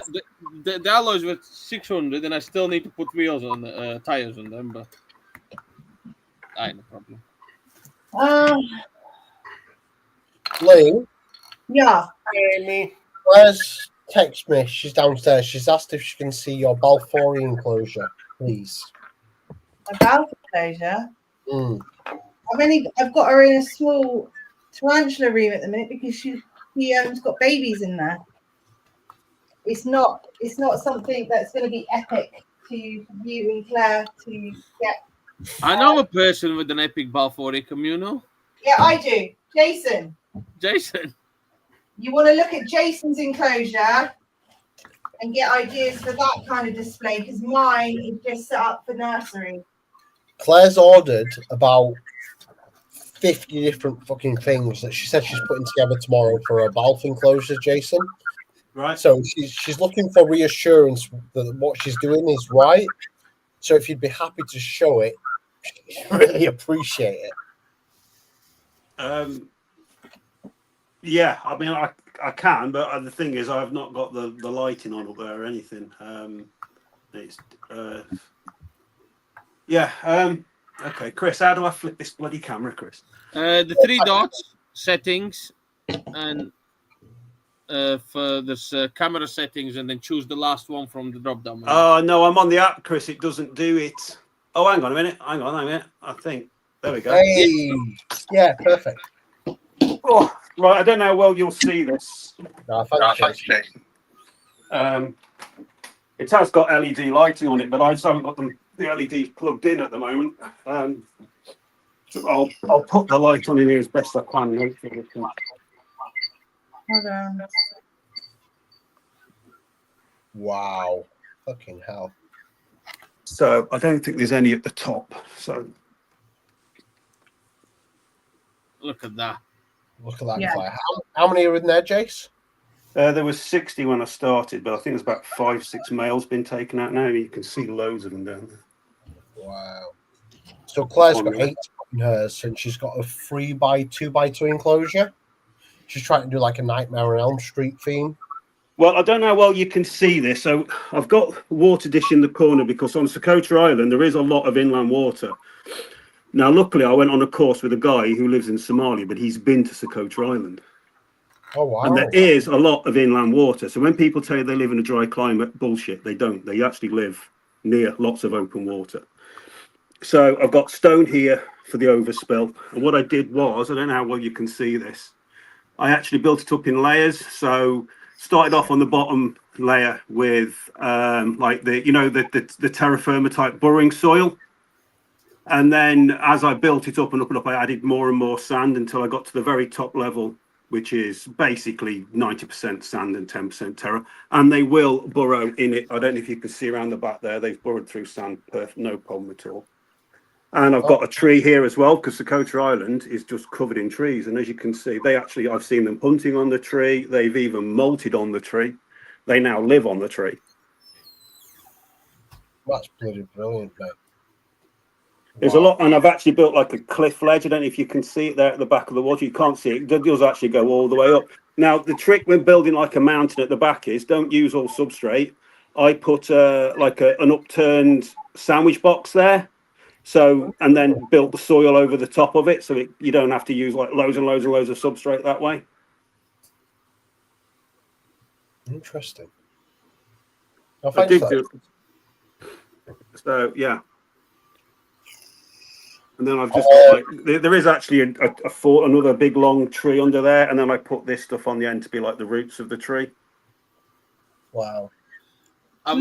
the alloys were 600, and I still need to put wheels on the tires on them, but I ain't no problem. Lee, Yeah. Amy. where's text me? She's downstairs. She's asked if she can see your Balfour enclosure, please. About enclosure. Mm. I've got her in a small tarantula room at the minute because she's got babies in there. It's not something that's going to be epic to you and Claire to get. I know a person with an epic Balfour communal. Yeah, I do. Jason. Jason. You want to look at Jason's enclosure and get ideas for that kind of display because mine is just set up for nursery. Claire's ordered about 50 different fucking things that she said she's putting together tomorrow for a Balfour enclosure, Jason. Right. So she's looking for reassurance that what she's doing is right. So if you'd be happy to show it, she'd really appreciate it. Yeah, I mean, I can, but the thing is, I've not got the lighting on up there or anything. It's okay, Chris, how do I flip this bloody camera, Chris? The 3 dots, settings, and for this camera settings, and then choose the last one from the drop down. Oh no, I'm on the app, Chris. It doesn't do it. Oh, hang on a minute. Hang on a minute. I think there we go. Hey, yeah, perfect. Oh, right. I don't know how well you'll see this. No, thanks, Jason. It has got LED lighting on it, but I just haven't got the LEDs plugged in at the moment. So I'll put the light on in here as best I can. Hopefully it can. Hold on. Wow. Fucking hell. So I don't think there's any at the top. So Look at that. Look at that. Yeah. Claire. How many are in there, Jace? there was 60 when I started, but I think there's about 5-6 males been taken out now. You can see loads of them down there. Wow. So Claire's got 8 in hers, and she's got a 3x2x2 enclosure. She's trying to do like a Nightmare on Elm Street theme. Well, I don't know how well you can see this. So I've got water dish in the corner because on Socotra Island, there is a lot of inland water. Now, luckily, I went on a course with a guy who lives in Somalia, but he's been to Socotra Island. Oh, wow. And there is a lot of inland water. So when people tell you they live in a dry climate, bullshit, they don't. They actually live near lots of open water. So I've got stone here for the overspill. And what I did was, I don't know how well you can see this, I actually built it up in layers. So started off on the bottom layer with like the terra firma type burrowing soil. And then as I built it up and up and up, I added more and more sand until I got to the very top level, which is basically 90% sand and 10% terra. And they will burrow in it. I don't know if you can see around the back there. They've burrowed through sand, no problem at all. And I've got a tree here as well, because Socotra Island is just covered in trees. And as you can see, I've seen them hunting on the tree. They've even molted on the tree. They now live on the tree. That's bloody brilliant, mate. There's a lot, and I've actually built like a cliff ledge. I don't know if you can see it there at the back of the water. You can't see it. It does actually go all the way up. Now, the trick when building like a mountain at the back is don't use all substrate. I put an upturned sandwich box there. So, and then built the soil over the top of it. So you don't have to use like loads and loads and loads of substrate that way. Interesting. I did do. So, yeah. And then I've just got like there is actually another big long tree under there, and then I put this stuff on the end to be like the roots of the tree. Wow. I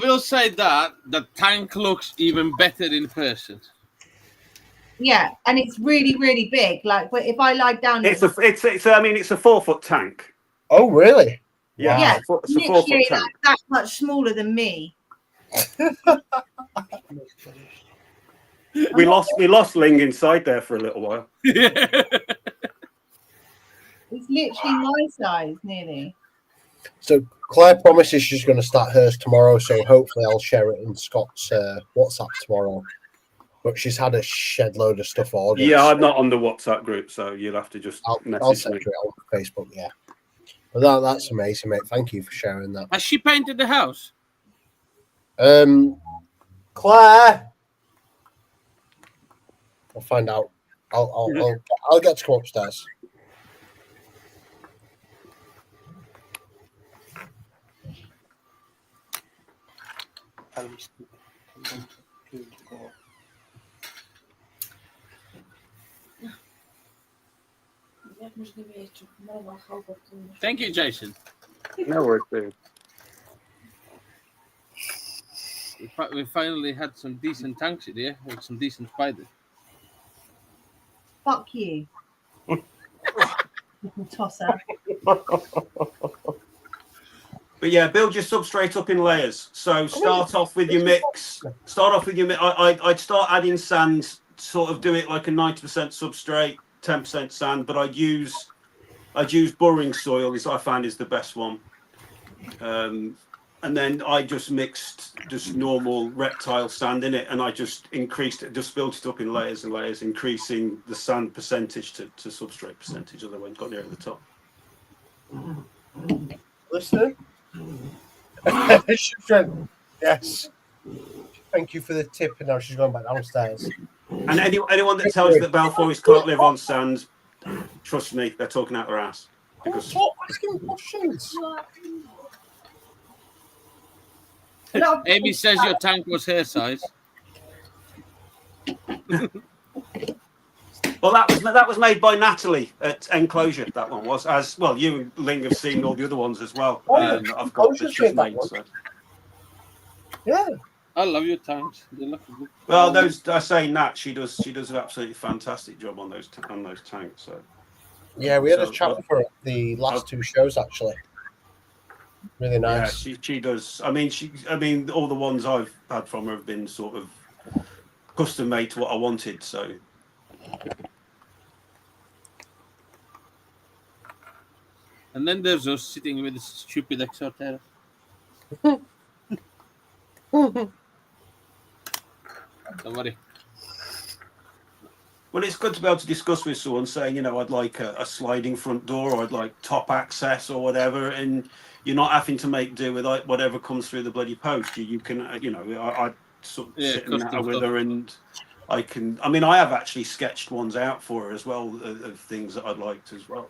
will say that the tank looks even better in person. Yeah, and it's really, really big. Like, if I lie down, It's a 4-foot tank. Oh, really? Yeah, yeah, it's a 4-foot literally tank. like that much smaller than me. We lost Ling inside there for a little while. It's literally my size, nearly. So Claire promises she's going to start hers tomorrow, so hopefully I'll share it in Scott's WhatsApp tomorrow. But she's had a shed load of stuff ordered. Yeah, I'm not on the WhatsApp group, so you'll have to just I'll message send me. it on Facebook, yeah. But that's amazing, mate. Thank you for sharing that. Has she painted the house? Claire, I'll find out. I'll get to come upstairs. Thank you, Jason. No worries, dude. We finally had some decent tanks in here with some decent spiders. Fuck you. Little tosser. But yeah, build your substrate up in layers. So start off with your mix. I'd start adding sand, sort of do it like a 90% substrate, 10% sand. But I'd use boring soil. I find is the best one. And then I just mixed just normal reptile sand in it, and I just increased it, just built it up in layers and layers, increasing the sand percentage to substrate percentage. Otherwise, got near at the top. Listening? Yes. Thank you for the tip, and now she's going back downstairs. And anyone that tells you that Balfours can't live on sand, trust me, they're talking out their ass. Because Stop asking questions. Amy says your tank was her size. well, that was made by Natalie at Enclosure. That one was, as well. You and Ling have seen all the other ones as well. I've got that she's made. So. Yeah. I love your tanks. They look good. Well, those I say Nat, she does an absolutely fantastic job on those tanks. So. Yeah, we had a chat for the last two shows actually. Really nice. Yeah, she does. I mean, all the ones I've had from her have been sort of custom made to what I wanted. So. And then there's us sitting with this stupid Exoterra. Don't worry. Well, it's good to be able to discuss with someone saying, I'd like a sliding front door, or I'd like top access, or whatever, and you're not having to make do with whatever comes through the bloody post. You can, I sort of sit and natter with her, and I can. I mean, I have actually sketched ones out for her as well of things that I'd like to as well,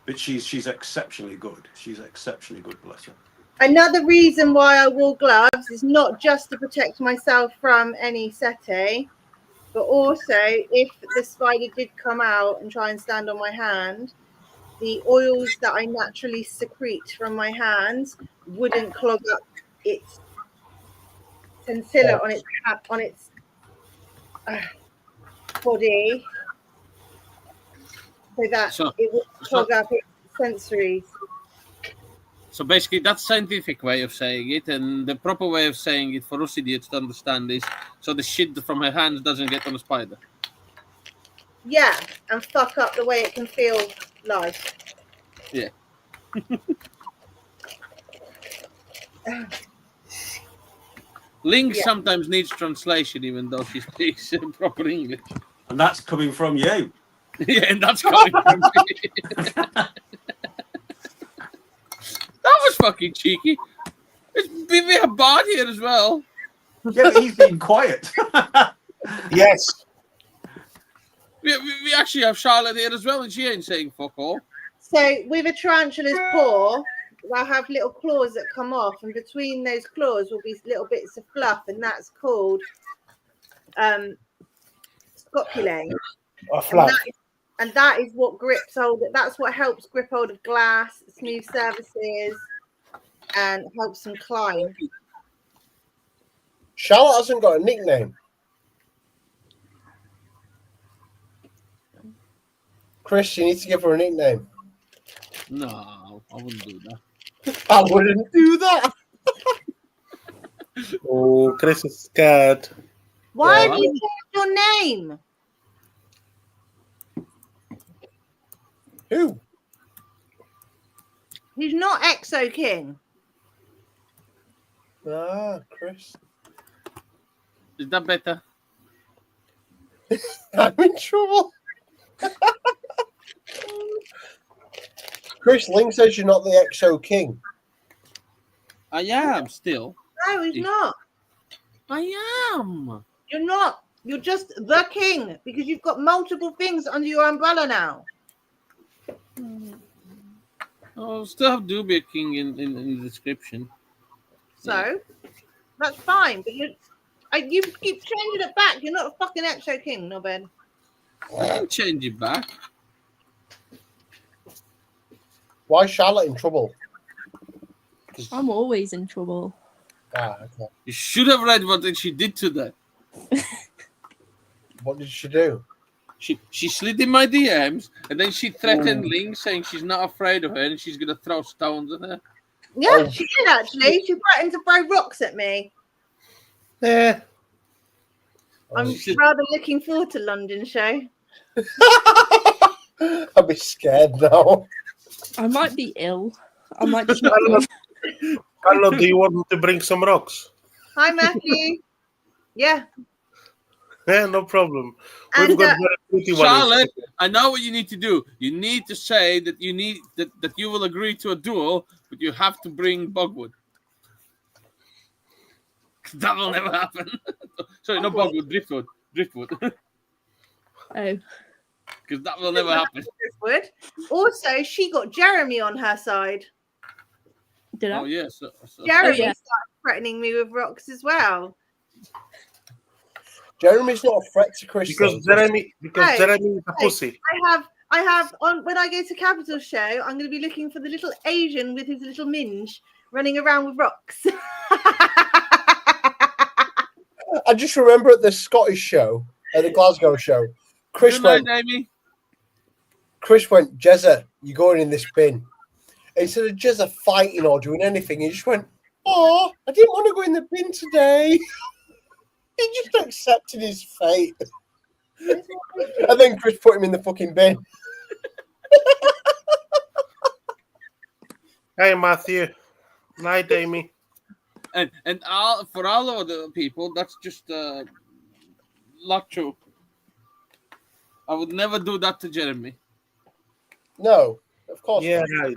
but she's exceptionally good. She's exceptionally good, bless her. Another reason why I wore gloves is not just to protect myself from any setae, but also if the spider did come out and try and stand on my hand, the oils that I naturally secrete from my hands wouldn't clog up its sensilla on its body, so that it would clog up its sensories. So basically, that's scientific way of saying it, and the proper way of saying it for us idiots to understand is so the shit from her hands doesn't get on the spider. Yeah, and fuck up the way it can feel life. Yeah. Ling Yeah. sometimes needs translation, even though she speaks proper English. And that's coming from you. Yeah, and that's coming from me. That was fucking cheeky. We have Bart here as well. Yeah, but he's been quiet. Yes. We actually have Charlotte here as well, and she ain't saying fuck all. So with a tarantula's paw, they'll have little claws that come off, and between those claws will be little bits of fluff, and that's called scopulae. A fluff. And that is what grips hold. That's what helps grip hold of glass, smooth surfaces, and helps them climb. Charlotte hasn't got a nickname. Chris, you need to give her a nickname. No, I wouldn't do that. I wouldn't do that. Oh, Chris is scared. Why Yeah. have you changed your name? Who? He's not Exo King. Ah, Chris. Is that better? I'm in trouble. Chris, Ling says you're not the XO King. I am still. No, he's not. I am. You're not. You're just the king because you've got multiple things under your umbrella now. I'll still have to be a king in the description. So that's fine. But you keep changing it back. You're not a fucking Exo King, no Ben. I can change it back. Why is Charlotte in trouble? I'm always in trouble. Ah, okay. You should have read what she did today. What did she do? She slid in my DMs and then she threatened Ling, saying she's not afraid of her and she's gonna throw stones at her. Yeah, Oh. she did actually. She threatened to throw rocks at me. Yeah. I'm She- rather looking forward to London show. I'd be scared now. I might be ill. I might just Carlo, do you want me to bring some rocks? Hi, Matthew. Yeah. Yeah, no problem. And, We've got very pretty ones. Charlotte, I know what you need to do. You need to say that you need that you will agree to a duel, but you have to bring Bogwood. That will never happen. Sorry, not Bogwood, Driftwood. Oh, Because that will never happen. Would. Also, she got Jeremy on her side. did I? Oh yes. Jeremy yeah. started threatening me with rocks as well. Jeremy's not a threat to Chris. Because though. Jeremy Hey, is a pussy. I have on when I go to Capital Show, I'm going to be looking for the little Asian with his little minge running around with rocks. I just remember at the Scottish show, at the Glasgow show, Chris Good night, went, Amy. Jezza, you're going in this bin. Instead of Jezza fighting or doing anything, he just went, oh, I didn't want to go in the bin today. He just accepted his fate. And then Chris put him in the fucking bin. Hey, Matthew. Night, Amy. And for all of the people, that's just not true. I would never do that to Jeremy. No, of course Yeah, not. right.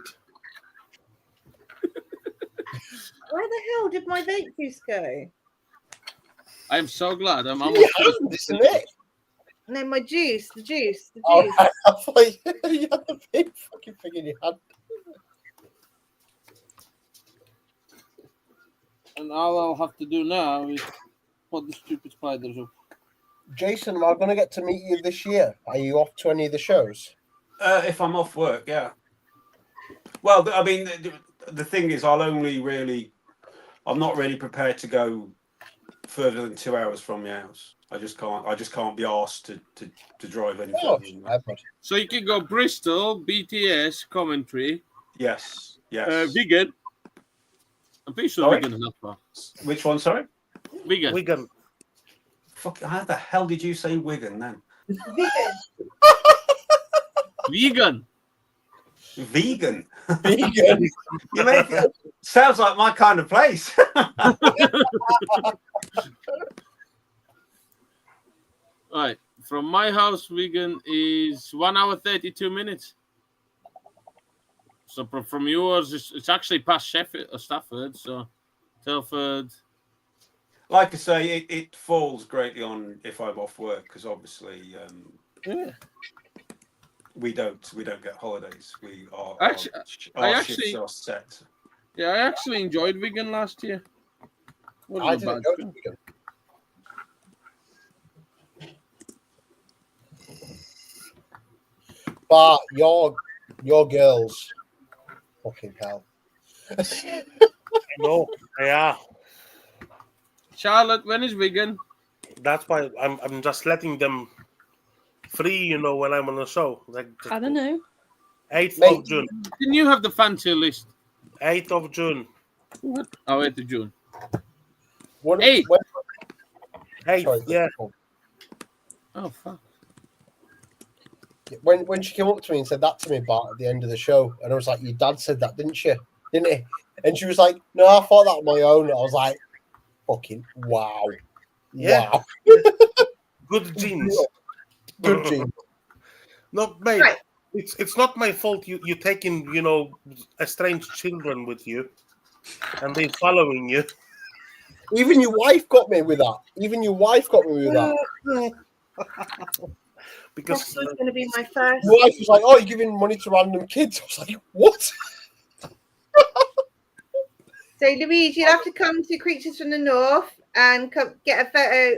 Where the hell did my vape juice go? I am so glad. I'm Yeah, almost isn't it? No, my juice, the juice. Oh, I thought you had the big fucking thing in your hand. And all I'll have to do now is put the stupid spiders up. Jason, am I going to get to meet you this year? Are you off to any of the shows? If I'm off work, yeah. Well, I mean, the thing is, I'm not really prepared to go further than 2 hours from your house. I just can't be asked to drive any Oh, further than that. So you can go Bristol, BTS, Coventry, Yes. Wigan. I'm pretty sure Sorry? Wigan is not far. Which one? Sorry. Wigan. Wigan. Fuck! How the hell did you say Wigan then? Vegan. Vegan. Vegan. You make it sounds like my kind of place. Right. From my house, vegan is 1 hour 32 minutes. So from yours, it's actually past Sheffield or Stafford. So Telford. Like I say, it falls greatly on if I'm off work because obviously Yeah. we don't get holidays. We are I our shifts actually- are set. Yeah, I actually enjoyed vegan last year. Wasn't I a didn't bad go to show. vegan. But your girls, fucking hell. No, yeah. Charlotte, when is vegan? That's why I'm just letting them free, you know, when I'm on the show. Like I don't know. 8th Mate. of June. Didn't you have the fancy list? 8th of June. What? Oh, 8th of June. When, 8th. when, 8th, sorry, yeah. Oh, fuck. When she came up to me and said that to me, Bart, at the end of the show, and I was like, "Your dad said that, didn't she? Didn't he?" And she was like, "No, I thought that on my own." I was like, "Fucking wow, Yeah. wow, Good genes. good gene." No, mate, Right. it's not my fault you taking, you know, estranged children with you and they following you. Even your wife got me with that. Even your wife got me with that. Because This was going to be my first. Your wife was like, "Oh, you're giving money to random kids." I was like, "What?" So, Louise, you'll have to come to Creatures from the North and come get a photo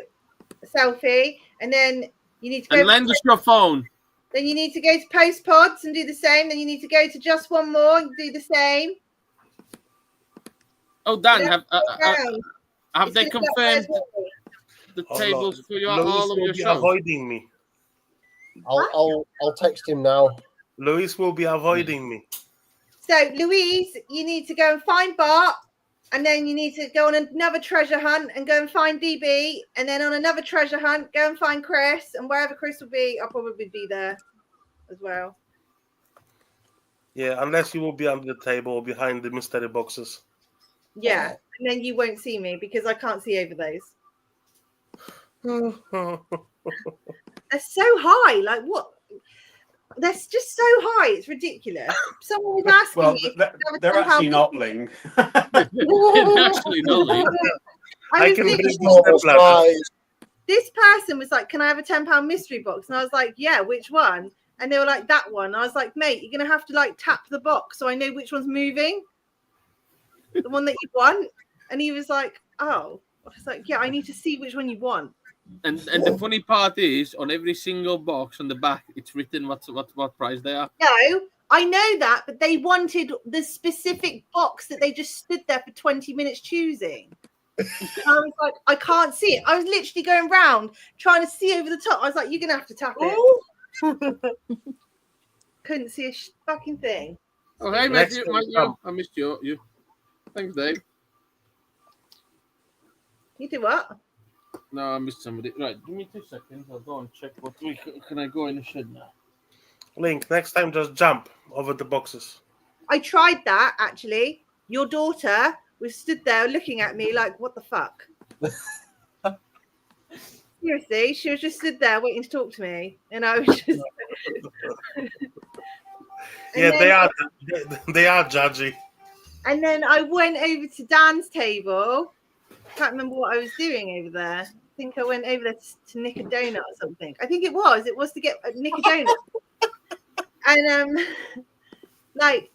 selfie, and then you need to go. And lend us your phone. Then you need to go to Post Pods and do the same. Then you need to go to Just One More and do the same. Oh, Dan, Yeah, have It's they gonna be up confirmed there. the Oh, tables Lord. for your, Luis all of will your be shows? avoiding me. I'll text him now. Luis will be avoiding me. So, Louise, you need to go and find Bart, and then you need to go on another treasure hunt and go and find DB, and then on another treasure hunt, go and find Chris, and wherever Chris will be, I'll probably be there as well. Yeah, unless you will be under the table or behind the mystery boxes. Yeah, and then you won't see me because I can't see over those. They're so high. Like what? They're just so high. It's ridiculous. Someone was asking Well, me. If I could have a they're £10 actually not Ling. They're actually not Lee. I was can literally- bring the step ladder. this person was like, "Can I have a £10 mystery box?" And I was like, "Yeah, which one?" And they were like, "That one." I was like, "Mate, you're gonna have to like tap the box so I know which one's moving, the one that you want." And he was like, "Oh." I was like, "Yeah, I need to see which one you want." And the funny part is, on every single box on the back, it's written what price they are. No, I know that, but they wanted the specific box that they just stood there for 20 minutes choosing. And I was like, I can't see it. I was literally going round trying to see over the top. I was like, "You're gonna have to tap it." Couldn't see a fucking thing. Oh, hey, Next Matthew, time. I missed you. Thanks, Dave. You do what? No, I missed somebody. Right, give me 2 seconds. I'll go and check what we can. I go in the shed now? Link, next time just jump over the boxes. I tried that actually. Your daughter was stood there looking at me like, "What the fuck?" Seriously, she was just stood there waiting to talk to me, and I was just. Yeah, then they are judgy. And then I went over to Dan's table. Can't remember what I was doing over there. I think I went over there to nick a donut or something. I think it was. It was to get nick a donut. And like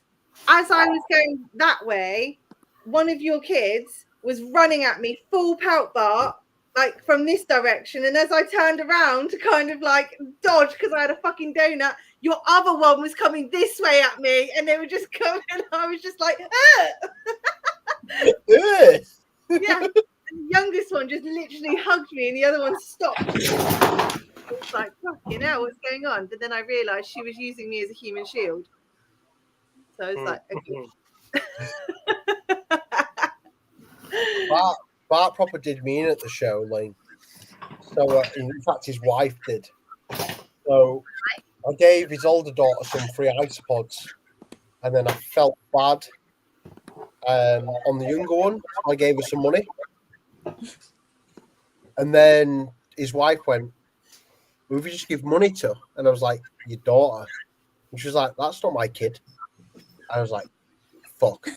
as I was going that way, one of your kids was running at me full pout Bart, like from this direction. And as I turned around to kind of like dodge because I had a fucking donut, your other one was coming this way at me, and they were just coming. And I was just like, ah! Yeah. And the youngest one just literally hugged me, and the other one stopped. It was like, fucking hell, what's going on? But then I realised she was using me as a human shield. So I was like, okay. Bart proper did me in at the show, like. So in fact, his wife did. So I gave his older daughter some free isopods, and then I felt bad on the younger one. So I gave her some money. And then his wife went, "Who have you just give money to?" And I was like, "Your daughter." And she was like, "That's not my kid." I was like, "Fuck."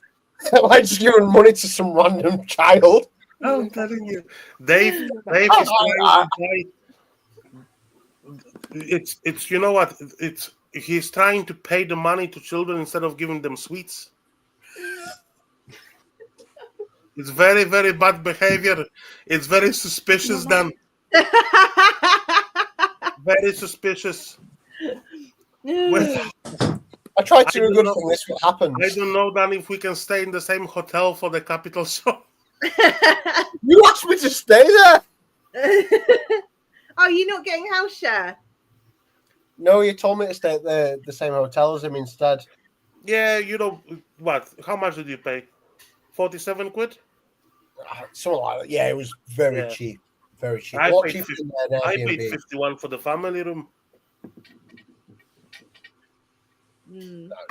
I just giving money to some random child. I'm telling you, Dave is trying to buy. It's you know what? It's he's trying to pay the money to children instead of giving them sweets. It's very, very bad behavior. It's very suspicious, Dan. Very suspicious. Well, I tried to I do a don't good know. thing. This is what happens. I don't know, Dan, if we can stay in the same hotel for the capital show. You asked me to stay there. Oh, you're not getting house share? No, you told me to stay at the same hotel as him instead. Yeah, you know what? How much did you pay? 47 quid? Something like that. Yeah, it was very Yeah. cheap. Very cheap. I A lot paid cheaper 50 than I Airbnb. paid 51 for the family room.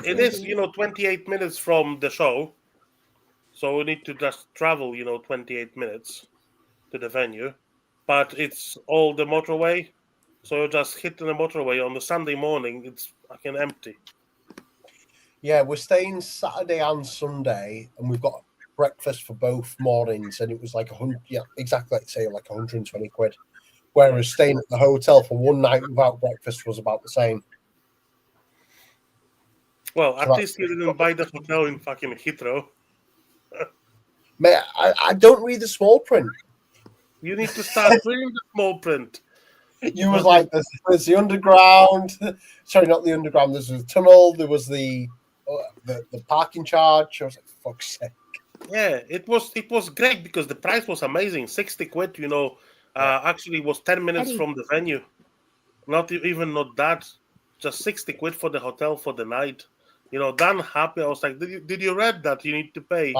It is, 28 minutes from the show. So we need to just travel, 28 minutes to the venue. But it's all the motorway. So you just hit the motorway on the Sunday morning. It's fucking empty. Yeah, we're staying Saturday and Sunday, and we've got breakfast for both mornings, and it was like 100. Yeah, exactly. Like say like 120 quid. Whereas staying at the hotel for one night without breakfast was about the same. Well, So at least you didn't buy the hotel in fucking Heathrow. Mate, I don't read the small print. You need to start reading the small print. You was like, there's the underground. Sorry, not the underground. There's the tunnel. There was the parking charge. I was like, fuck's sake. Yeah, it was great because the price was amazing. 60 quid, actually was 10 minutes Eddie. from the venue. Not that. Just 60 quid for the hotel for the night. Dan happy. I was like, did you read that you need to pay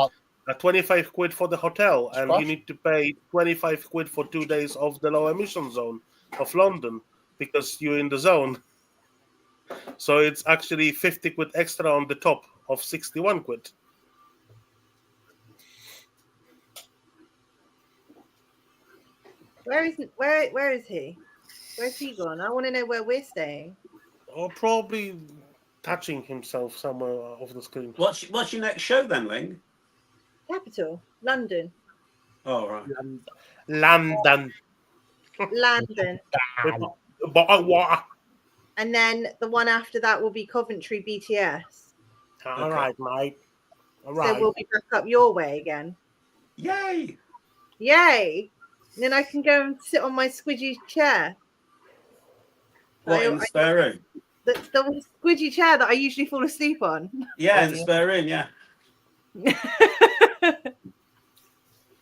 25 quid for the hotel and you need to pay 25 quid for 2 days of the low emission zone of London because you're in the zone. So it's actually 50 quid extra on the top of 61 quid. Where is he? Where's he gone? I want to know where we're staying. Or probably touching himself somewhere off the screen. What's your next show then, Ling? Capital, London. Oh, right. London. London. Bottle water. And then the one after that will be Coventry BTS. All right, mate. All right. So we'll be back up your way again. Yay! Yay! And then I can go and sit on my squidgy chair. What, in the spare room? The squidgy chair that I usually fall asleep on. Yeah, in the spare room, yeah.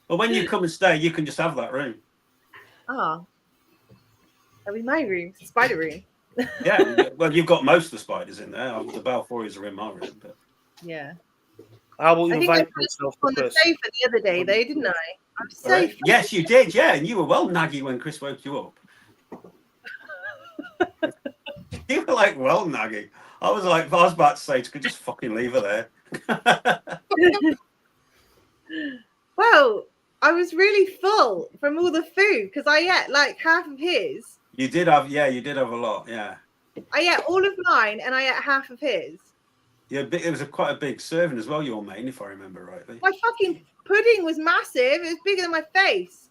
Well, when you come and stay, you can just have that room. Oh. That'll be my room. Spider room. Yeah, well, you've got most of the spiders in there. The Balfours are in my room, but Yeah. I will I think I invite was myself on to the Chris. sofa the other day, though, didn't I? I'm so right. Yes, you did. Yeah, and you were well naggy when Chris woke you up. You were like well naggy. I was about to say, could just fucking leave her there. Well, I was really full from all the food because I ate like half of his. You did have a lot, yeah. I ate all of mine and I ate half of his. Yeah, it was quite a big serving as well, your main, if I remember rightly. My fucking pudding was massive. It was bigger than my face.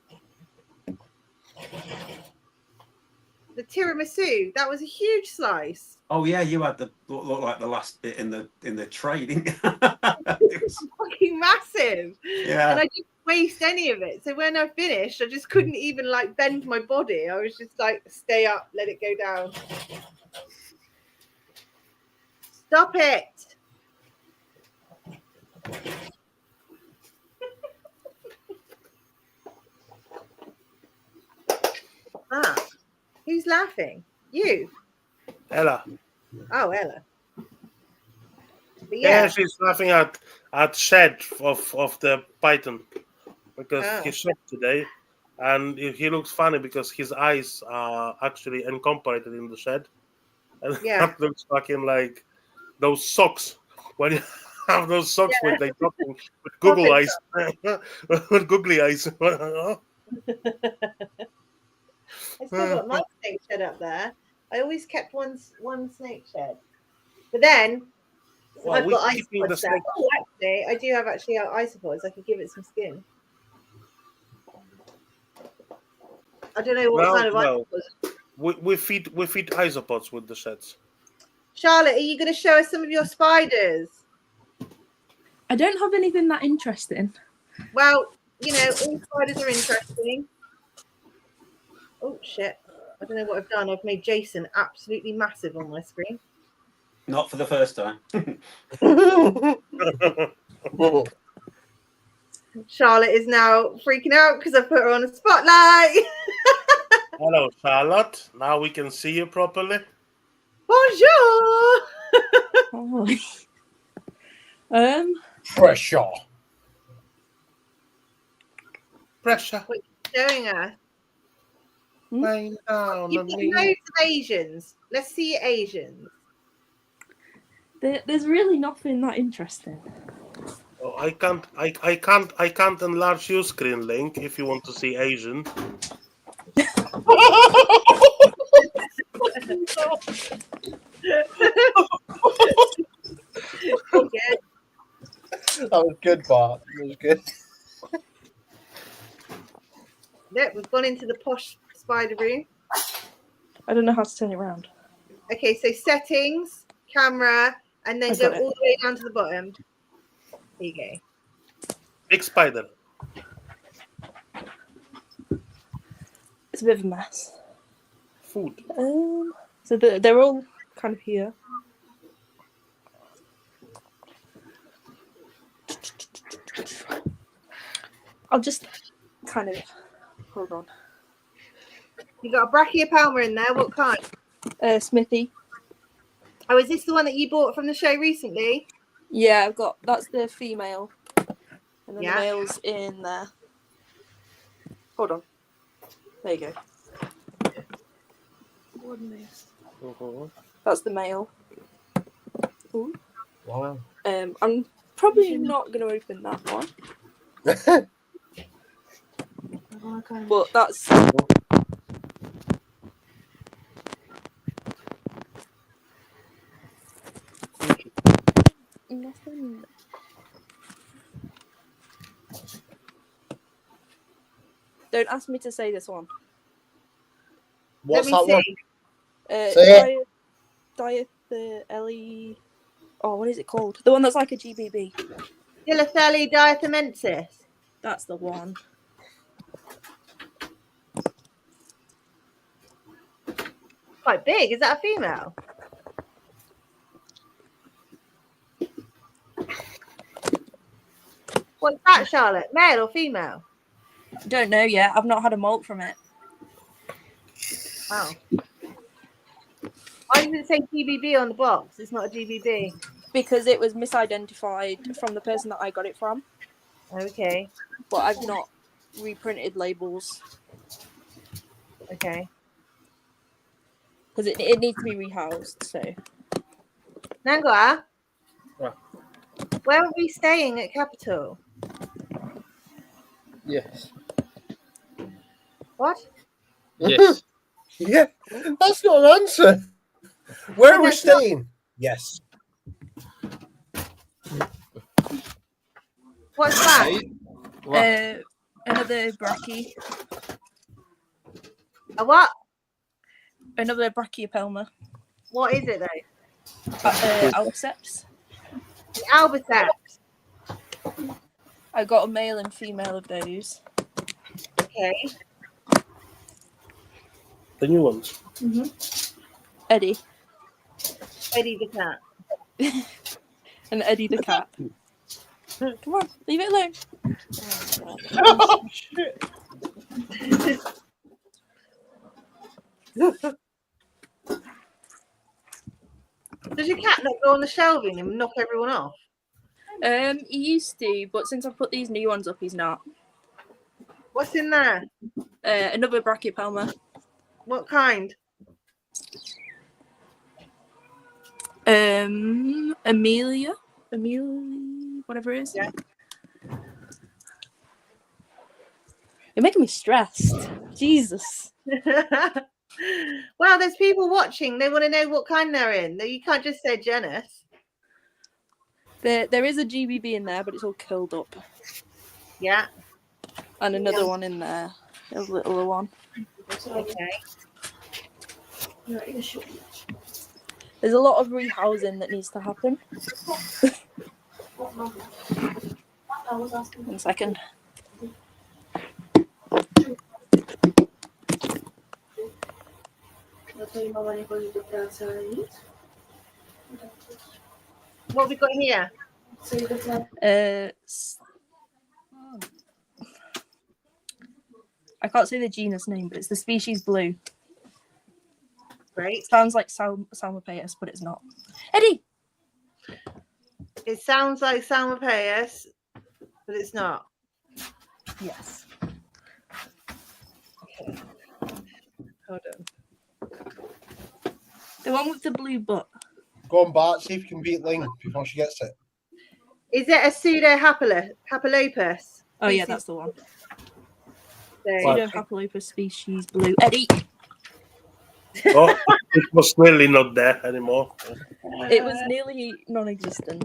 The tiramisu, that was a huge slice. Oh yeah, you had the look like the last bit in the tray, didn't you? It was fucking massive. Yeah. And I didn't waste any of it. So when I finished, I just couldn't even like bend my body. I was just like, stay up, let it go down. Stop it. Who's laughing? You? Ella. Oh, Ella. But Yeah, she's laughing at Shed of the Python because he shot today, and he looks funny because his eyes are actually incorporated in the shed, and that looks fucking like those socks when you have those socks when they talking with Google eyes, with googly eyes. I still got my snake shed up there. I always kept one snake shed, but then Well, I've we're got keeping the isopods there. snake. Oh, actually, I do have isopods. I could give it some skin. I don't know what Now, kind of well, isopods. we feed isopods with the sheds. Charlotte, are you going to show us some of your spiders? I don't have anything that interesting. Well, you know, all spiders are interesting. Oh shit! I don't know what I've done. I've made Jason absolutely massive on my screen. Not for the first time. Charlotte is now freaking out because I put her on a spotlight. Hello, Charlotte. Now we can see you properly. Bonjour. Oh. Pressure. Pressure. What are you showing us? Rain down You've on got me. loads of Asians. Let's see your Asians. There's really nothing that interesting. Oh, I can't enlarge your screen, Link, if you want to see Asian. Good. That was good, Bart. That was good. Look, we've gone into the posh spider room. I don't know how to turn it around. Okay, so settings, camera, and then I've go got it. all the way down to the bottom. There you go. Big spider. It's a bit of a mess. Food. So they're all kind of here. I'll just kind of hold on. You got a Brachypelma in there. What kind? Smithy. Oh, is this the one that you bought from the show recently? Yeah, that's the female, and then Yeah. the male's in there. Hold on. There you go. That's the male. Ooh. Wow. I'm probably not going to open that one, but that's. Nothing. Don't ask me to say this one. What's Let that me one? see. Say Diethyl. Oh, what is it called? The one that's like a GBB. Dilathele diathamensis. That's the one. Quite big. Is that a female? What's that, Charlotte? Male or female? Don't know yet. I've not had a molt from it. Wow. Why does it say GBB on the box? It's not a GBB. Because it was misidentified from the person that I got it from. Okay. But I've not reprinted labels. Okay. Because it needs to be rehoused, so. Nangwa? Yeah. Where are we staying at Capital? Yes. What? Yes. Yeah, that's not an answer. Where are we that's not- staying? Yes. What's that? Another brachy. A what? Another Brachypelma. What is it though? Albiceps. The Albiceps. I got a male and female of those. Okay. The new ones. Eddie. Eddie the cat. And Eddie the cat. Come on, leave it alone. Oh, shit. Does your cat not go on the shelving and knock everyone off? He used to, but since I've put these new ones up, he's not. What's in there? Another Brachypelma. What kind? Amelia, whatever it is. Yeah. You're making me stressed. Jesus. Well, there's people watching. They want to know what kind they're in. You can't just say Janice. There is a GBB in there, but it's all curled up. Yeah. And another one in there. A littler one. Okay. There's a lot of rehousing that needs to happen. 1 second. What have we got here? I can't say the genus name, but it's the species blue. Great. It sounds like Salmopaeus, but it's not. Eddie! It sounds like Salmopaeus, but it's not. Yes. Okay. Hold on. The one with the blue butt. Go on, Bart, see if you can beat Ling before she gets it. Is it a pseudo-hapalopus? Oh, yeah, that's the one. So, Pseudo-Hapalopus species blue. Eddie! Oh, it was really not there anymore. It was nearly non-existent.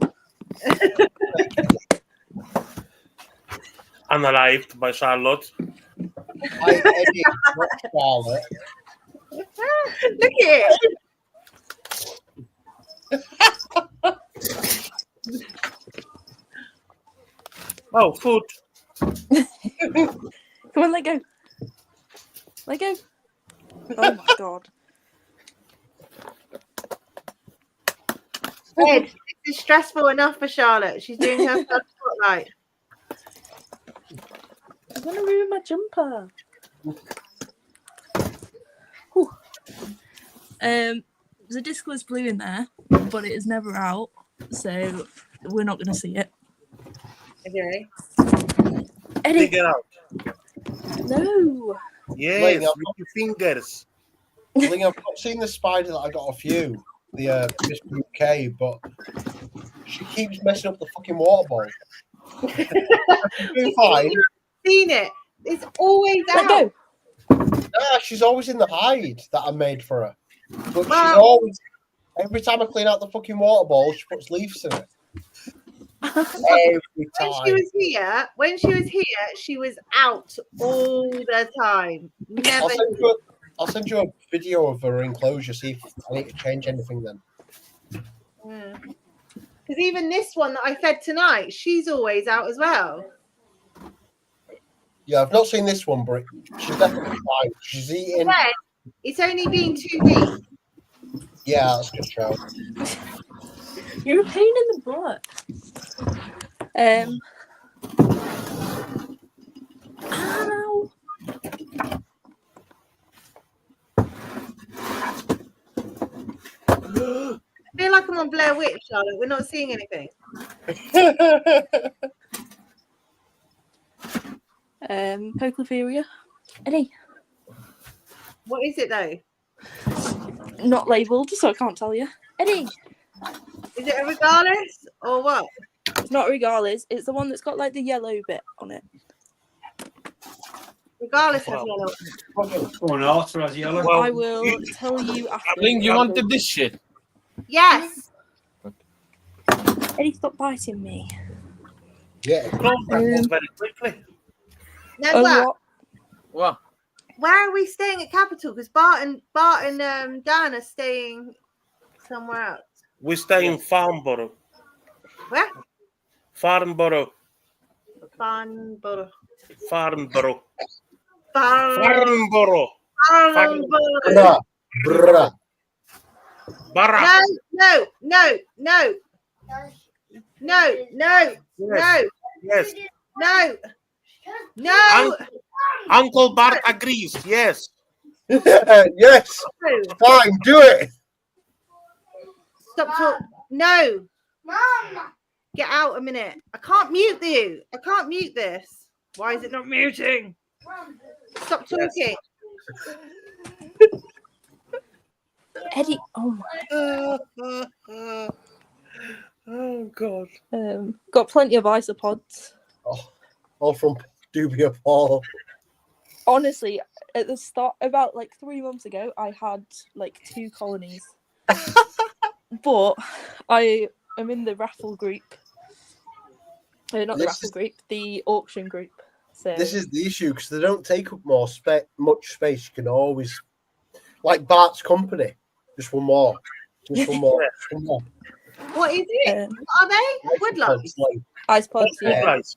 Unalived by Charlotte. Eddie, not Charlotte. look at it. Oh, food. Come on, let go. Let go. Oh my god. Ed, this is stressful enough for Charlotte. She's doing her first spotlight. I'm gonna ruin my jumper. Whew. There's a discless blue in there, but it is never out, so we're not gonna see it. Okay. Dig Eddie! it out. No! Yes, Ling, with your fingers. Ling, I've not seen the spider that I got off you, the Miss UK, but she keeps messing up the fucking water ball. Doing fine. Seen it. It's always Let out. go! Nah, she's always in the hide that I made for her. But she's Wow. always, every time I clean out the fucking water bowl, she puts leaves in it. Every When she was here, she was out all the time. Never. I'll send you a video of her enclosure, see if I need to change anything then. Because even this one that I fed tonight, she's always out as well. Yeah, I've not seen this one, but she's definitely fine. She's eating. Fed, it's only been 2 weeks. Yeah, that's a good show. You're a pain in the butt. Ow. I feel like I'm on Blair Witch, Charlotte. We're not seeing anything. Poecliferia. Eddie. What is it though? Not labelled, so I can't tell you. Eddie. Is it a regalis or what? It's not regalis. It's the one that's got like the yellow bit on it. Regalis has yellow. Or an arter has yellow. Well, I will tell you after. Ling, you wanted this shit. Yes. Eddie, stop biting me. Yeah. Very quickly. No, Oh, what? What? Where are we staying at Capital? Because Bart and Dan are staying somewhere else. We stay in Farnborough. Where? Farnborough. Farnborough. Farnborough. Farnborough. Farnborough. Bruh. Barra. No. Yes. No. Uncle Bart agrees. Yes. Yes. Fine, do it. Stop talking. No. Mom. Get out a minute. I can't mute you. I can't mute this. Why is it not muting? Stop talking. Eddie. Oh my. Oh God. Got plenty of isopods. Oh, all from Dubia Paul. Honestly, at the start, about like 3 months ago, I had like 2 colonies. But I am in the raffle group. Not the raffle group, the auction group. So This is the issue because they don't take up much space. You can always, like Bart's company, just one more, just one more, just one more. What is it? What are they? Woodlice. Ice pods, yeah. Woodlice.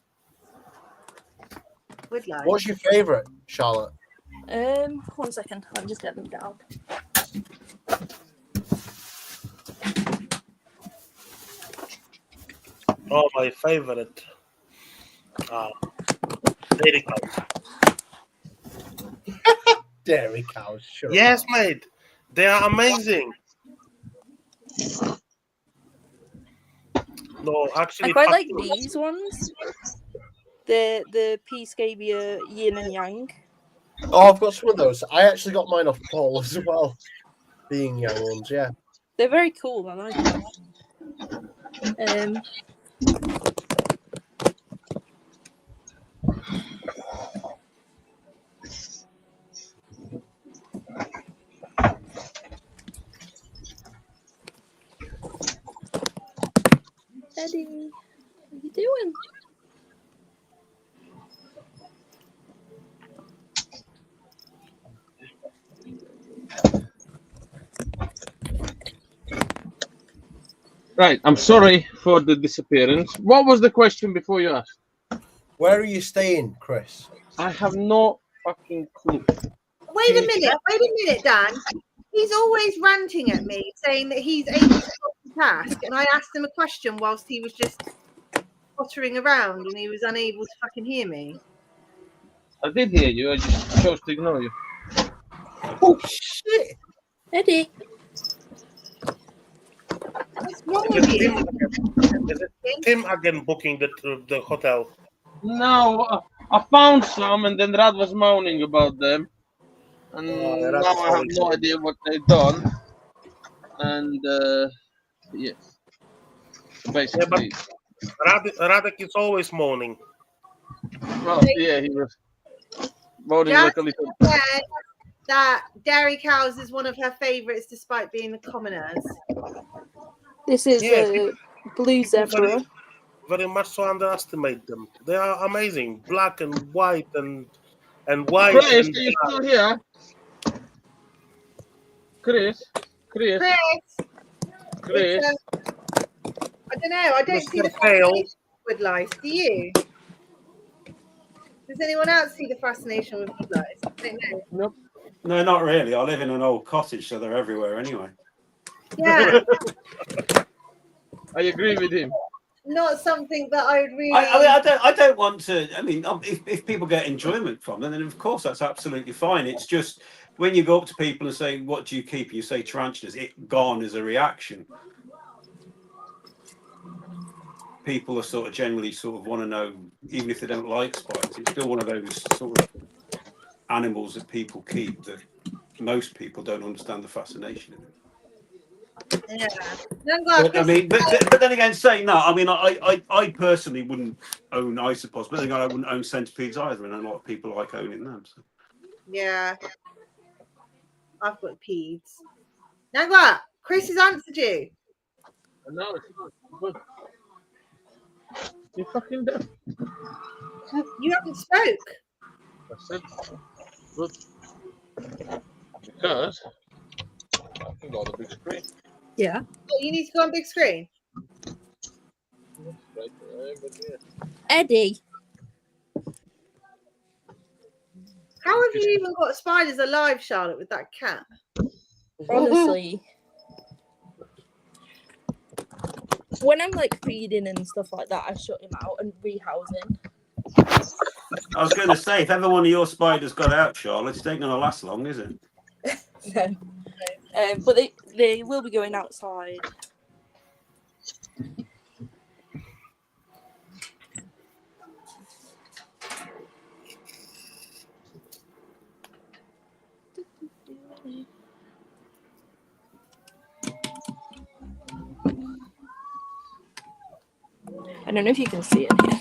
Woodlice. What's your favourite, Charlotte? 1 second, let me just get them down. Oh, my favorite. Dairy cows. Dairy cows, sure. Yes, mate. They are amazing. No, actually, I quite like these ones. The Peacecabia Yin and Yang. Oh, I've got some of those. I actually got mine off Paul as well. Being young ones, yeah. They're very cool. I like them. Eddie, what are you doing? Right, I'm sorry for the disappearance. What was the question before you asked? Where are you staying, Chris? I have no fucking clue. Wait a minute, Dan. He's always ranting at me, saying that he's able to multitask, and I asked him a question whilst he was just pottering around, and he was unable to fucking hear me. I did hear you. I just chose to ignore you. Oh shit, Eddie. What's wrong with you? Is it Tim again booking the hotel? No, I found some, and then Rad was moaning about them, and Rad now is I have always no idea what they've done. And yes, basically, Radek is always moaning. well, yeah, he was moaning Just like a little. said that dairy cows is one of her favourites, despite being the commoners. This is a blue zebra. Very much so underestimate them. They are amazing, black and white and white. Chris, and are you still here? Chris. It's, I don't know. I don't see the Mr. Fail. fascination with lice. Do you? Does anyone else see the fascination with woodlice? I don't know. Nope. No, not really. I live in an old cottage, so they're everywhere anyway. Yeah, I agree with him. not something that I would really. I don't want to. I mean, if people get enjoyment from them, then of course that's absolutely fine. It's just when you go up to people and say, "What do you keep?" You say tarantulas. It garners a reaction. People are sort of generally want to know, even if they don't like spiders, it's still one of those sort of animals that people keep that most people don't understand the fascination of it. Yeah. But, I mean, but then again, saying that, I mean, I personally wouldn't own isopods, but then again, I wouldn't own centipedes either, and a lot of people like owning them. So. Yeah, I've got peds. Nagwa, Chris has answered you. No, but you fucking do. You haven't spoke. I said, good. Because I can go on the big screen. Yeah. Oh, you need to go on big screen. Right there, but yeah. Eddie. How have you even got spiders alive, Charlotte, with that cat? Honestly. When I'm like feeding and stuff like that, I shut him out and rehousing. I was going to say, if ever one of your spiders got out, Charlotte, it ain't going to last long, is it? No. But they will be going outside. I don't know if you can see it here.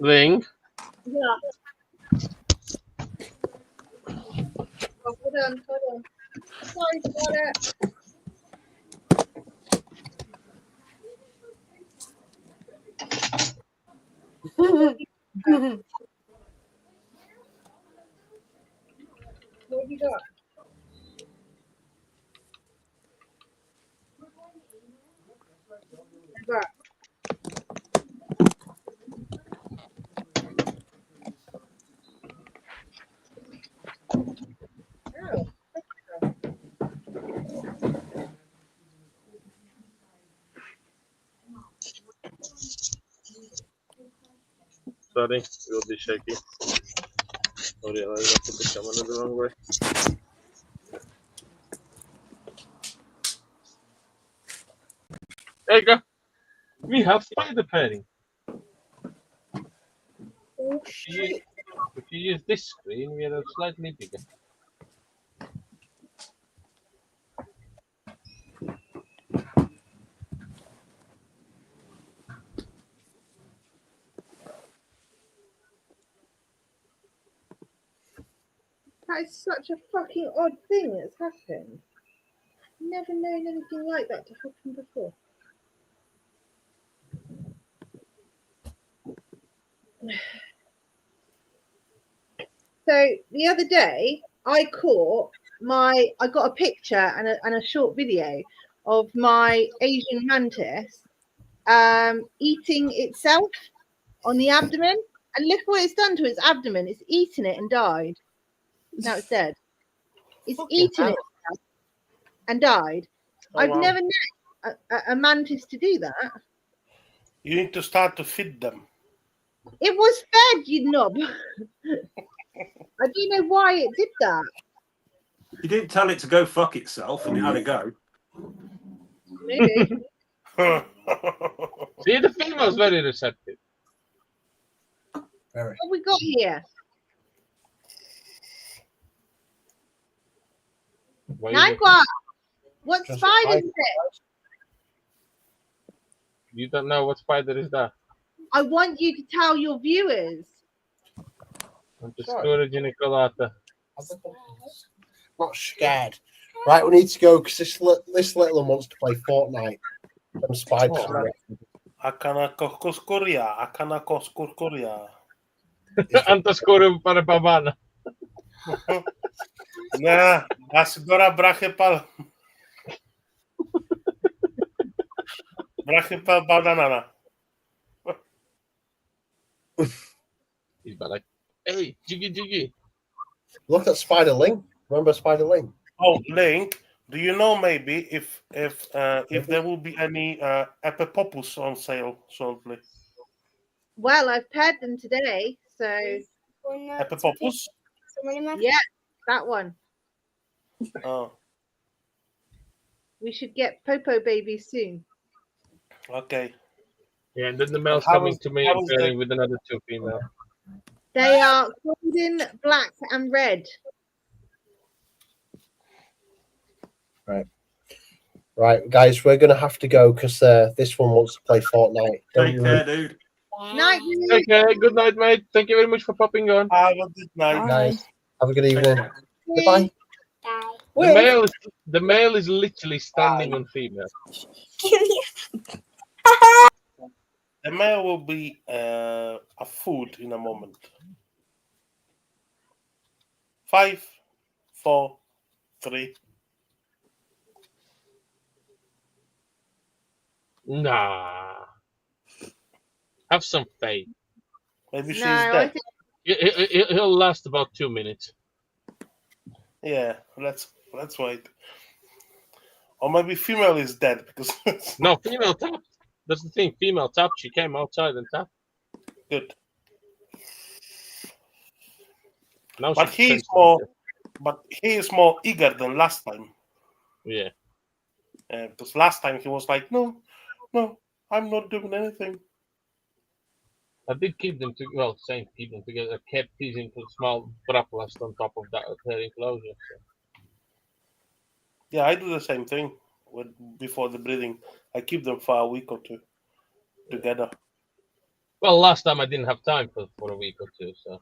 Ling. Yeah. Oh, hold on. Sorry about it. What have you got? Got. Oh. Sorry, it will be shaky. I realized I put the camera the wrong way. There you go. We have spider pairing. Oh shit. If you use this screen, we are slightly bigger. That is such a fucking odd thing that's happened. Never known anything like that to happen before. So the other day, I got a picture and a short video of my Asian mantis eating itself on the abdomen. And look what it's done to its abdomen. It's eaten it and died. Now it's dead. It's eaten it and died. I've never known a mantis to do that. You need to start to feed them. It was fed, you knob. I don't know why it did that. You didn't tell it to go fuck itself, and it had a go. Maybe. See, the female's very receptive. Very. What we got here? Nagua, what Just spider like- is it? You don't know what spider is that? I want you to tell your viewers. Underscore Genicolata. Not scared. Right, we need to go because this little one wants to play Fortnite. Them spiders. Akana koskuria. Underscore para babana. Nah, asgora brachepal. Brachepal badanana. He's like, hey, Jiggy. Look at Spider Link. Remember Spider Link? Oh, Link, do you know maybe if there will be any Epipopus on sale shortly? Well, I've paired them today, so Epipopus? yeah, that one. Oh, We should get Popo babies soon. okay. Yeah, and then the male's How coming is- to me how and is pairing with another two female. They are golden, black, and red. Right, guys, we're gonna have to go because this one wants to play Fortnite. Take care, dude. Night, Okay, good night, mate. Thank you very much for popping on. Have a good night. Bye. Guys, have a good Take evening. care. Goodbye. The male is literally standing on female. The male will be a food in a moment. 5, 4, 3. Nah. Have some faith. Maybe she's no, I dead. think He'll last about 2 minutes. Yeah, let's wait. Or maybe female is dead because No, female tapped. That's the thing. Female tapped. She came outside and tapped. good. Now But she's he is more eager than last time. Yeah. Because last time he was like, no, I'm not doing anything. I did keep them keep them together. I kept these into small braplast on top of that her enclosure. So. Yeah, I do the same thing before the breeding. I keep them for a week or two together. Well, last time I didn't have time for a week or two, so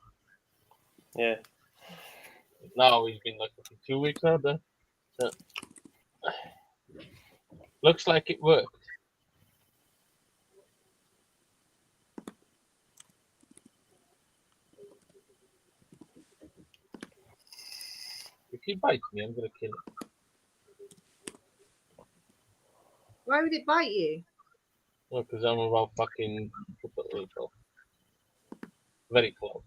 Yeah. now it's been like 2 weeks now. Then so, looks like it worked. If he bites me, I'm gonna kill him. Why would it bite you? Well, because I'm about fucking lethal. Very close.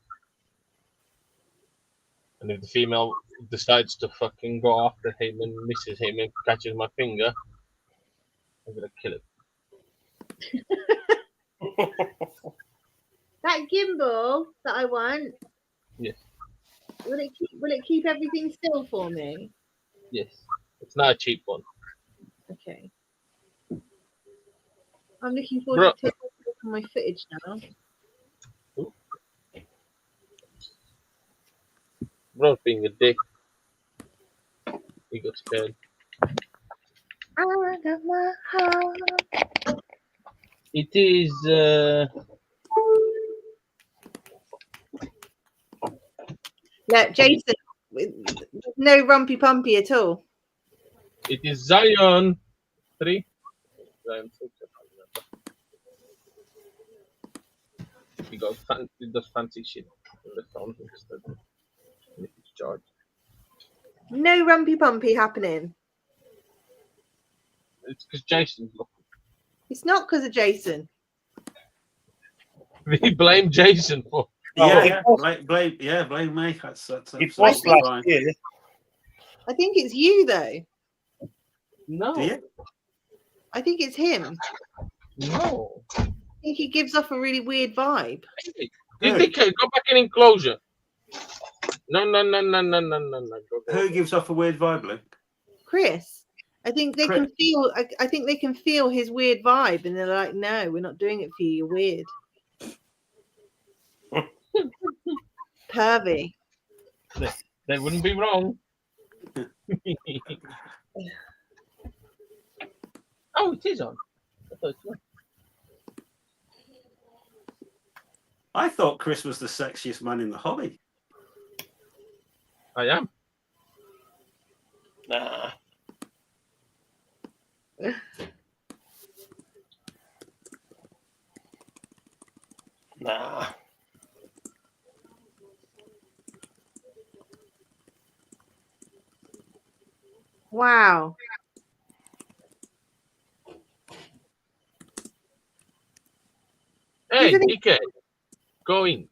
And if the female decides to fucking go after him and misses him and catches my finger, I'm gonna kill it. That gimbal that I want. Yes. Will it keep everything still for me? Yes. It's not a cheap one. Okay. I'm looking forward Bro. to taking a look at my footage now. Bro being a dick. He got scared. I got my heart. It is Look, Jason, no rumpy pumpy at all. it is Zion 3. Zion 6, I can't remember. He does fancy shit on the phone instead of if it's charged. No rumpy pumpy happening. It's because Jason's looking. It's not because of Jason. We blame Jason for. No, blame me. That's it absolutely was last fine. year. I think it's you though. No. Do you? I think it's him. No. I think he gives off a really weird vibe. Hey, Who? DK, go back in enclosure. No. Go. Who gives off a weird vibe, Luke? Chris. I think they can feel. I think they can feel his weird vibe, and they're like, "No, we're not doing it for you. You're weird." Pervy. They wouldn't be wrong. Oh, it is on. I thought it's not. I thought Chris was the sexiest man in the hobby. I am. Nah. Nah. Wow. Hey, Isn't it- DK, go in.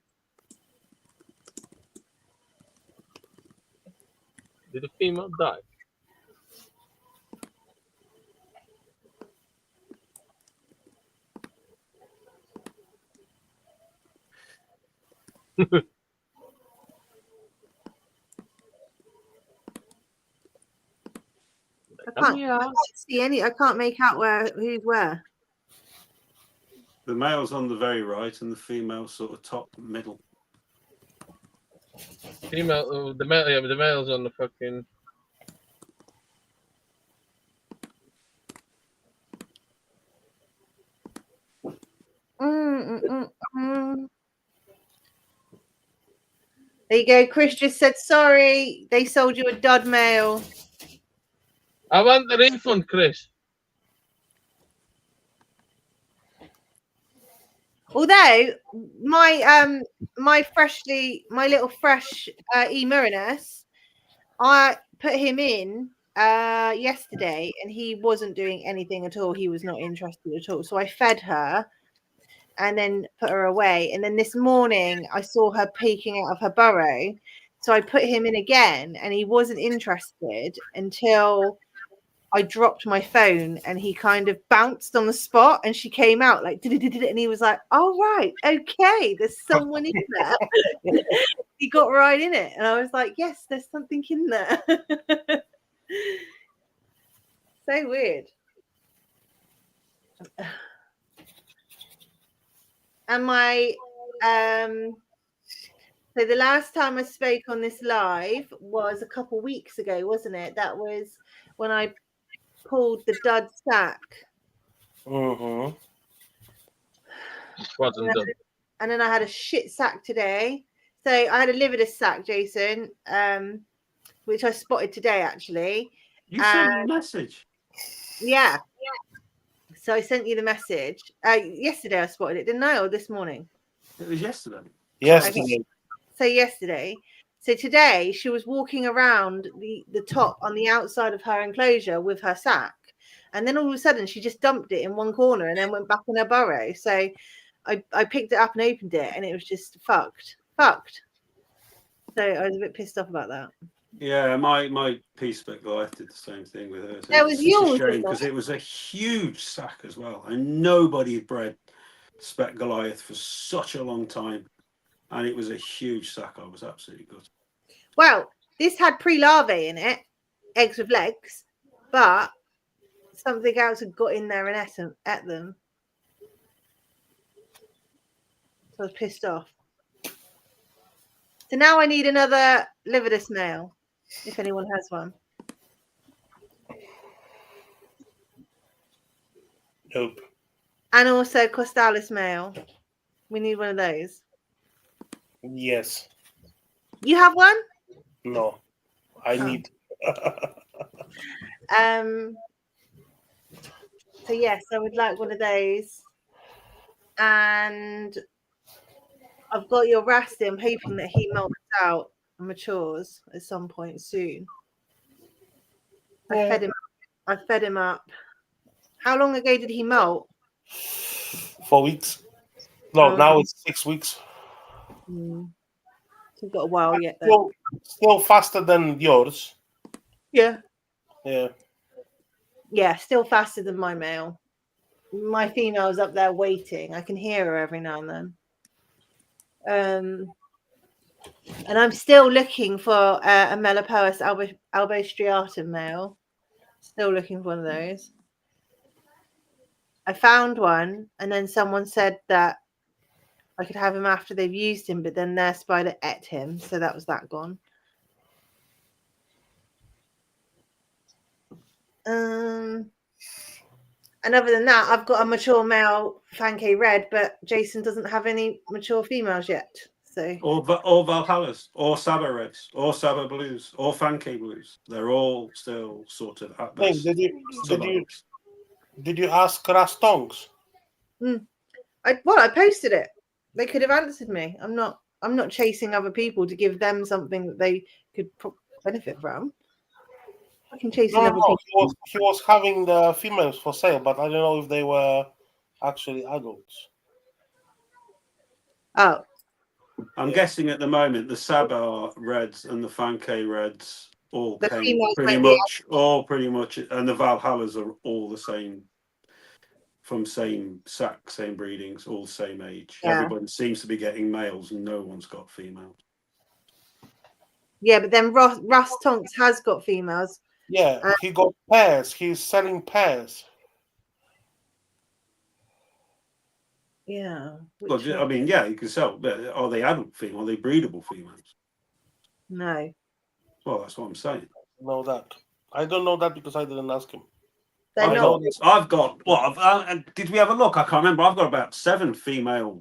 Did the female die? I can't see any. I can't make out who's where. The male's on the very right, and the female's sort of top middle. Female, the male, yeah, but the male's on the fucking. There you go. Chris just said sorry. They sold you a dud male. I want the refund, Chris. Although my my little fresh Marinus, I put him in yesterday and he wasn't doing anything at all. He was not interested at all. So I fed her and then put her away. And then this morning I saw her peeking out of her burrow. So I put him in again and he wasn't interested until I dropped my phone and he kind of bounced on the spot and she came out like, and he was like, "Oh, right. Okay. There's someone in there." He got right in it. And I was like, yes, there's something in there. So weird. And my, so the last time I spoke on this live was a couple weeks ago, wasn't it? That was when I pulled the dud sack. Mm-hmm. Wasn't done. and then I had a shit sack today. So I had a lividus sack, Jason, which I spotted today actually. You sent me a message. Yeah. So I sent you the message. Yesterday I spotted it, didn't I? Or this morning? It was yesterday. Yesterday. So yesterday. So today she was walking around the top on the outside of her enclosure with her sack. And then all of a sudden she just dumped it in one corner and then went back in her burrow. So I picked it up and opened it and it was just fucked. So I was a bit pissed off about that. Yeah, my peace spec Goliath did the same thing with her. That was It's yours, a shame wasn't because it? it was a huge sack as well, and nobody had bred spec Goliath for such a long time, and it was a huge sack. I was absolutely good. Well, this had pre-larvae in it, eggs with legs, but something else had got in there and ate them. So I was pissed off. So now I need another lividus male, if anyone has one. Nope. And also Costalis male. We need one of those. Yes. You have one? No. I need. So yes, I would like one of those. And I've got your Rasty. I'm hoping that he melts out and matures at some point soon. I fed him up. How long ago did he molt? 4 weeks. No, now it's 6 weeks. So we've got a while yet then. Still faster than yours. Yeah. Yeah. Still faster than my male. My female's up there waiting. I can hear her every now and then. And I'm still looking for a Melipoeus albostriatum male. Still looking for one of those. I found one, and then someone said that I could have him after they've used him, but then their spider ate him, so that was that gone. And other than that, I've got a mature male Fanke Red, but Jason doesn't have any mature females yet. So Or Valhallas, or Saba Reds, or Saba Blues, or Fanke Blues. They're all still sort of at best. Did you ask Rastongs? I posted it. They could have answered me. I'm not chasing other people to give them something that they could benefit from. I can chase other people. He was having the females for sale, but I don't know if they were actually adults. Oh. I'm guessing at the moment the Saba Reds and the Fanke Reds all The came females pretty much, and the Valhallas are all the same, from same sack, same breedings, all same age. Yeah. Everybody seems to be getting males, and no one's got females. Yeah, but then Russ Tonks has got females. Yeah, he got pairs. He's selling pairs. Yeah. Well, I mean, yeah, you can sell. But are they adult female? Are they breedable females? No. Well, that's what I'm saying. Know that. I don't know that because I didn't ask him. I've got what? Did we have a look? I can't remember. I've got about 7 female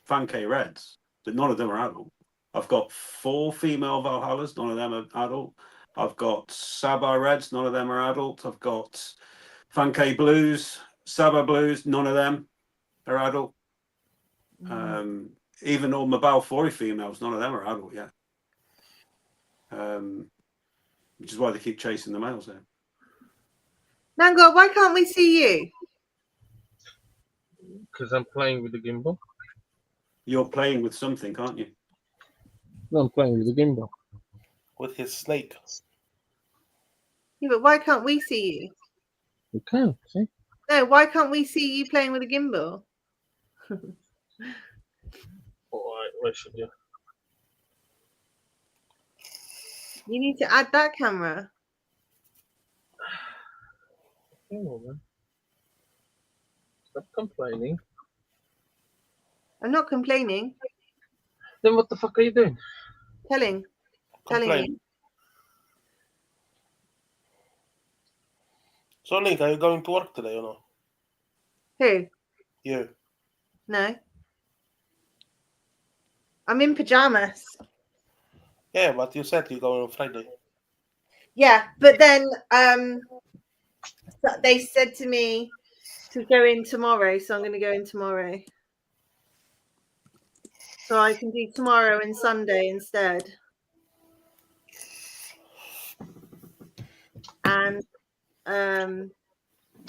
Fanke Reds, but none of them are adult. I've got 4 female Valhallas, none of them are adult. I've got Saba Reds, none of them are adult. I've got Fanke Blues, Saba Blues, none of them are adult. Even all my Balfouri females, none of them are adult yet. Which is why they keep chasing the males there. Nango, why can't we see you? Because I'm playing with the gimbal. You're playing with something, can't you? No, I'm playing with the gimbal. With his snake. Yeah, but why can't we see you? You can, see? No, why can't we see you playing with a gimbal? Alright, where should you? You need to add that camera. Hang on, man. Stop complaining. I'm not complaining. Then what the fuck are you doing? Telling you. So, Link, are you going to work today or not? Who? You. No. I'm in pajamas. Yeah, but you said you're going on Friday. Yeah, but then they said to me to go in tomorrow, so I'm going to go in tomorrow. So I can do tomorrow and Sunday instead. And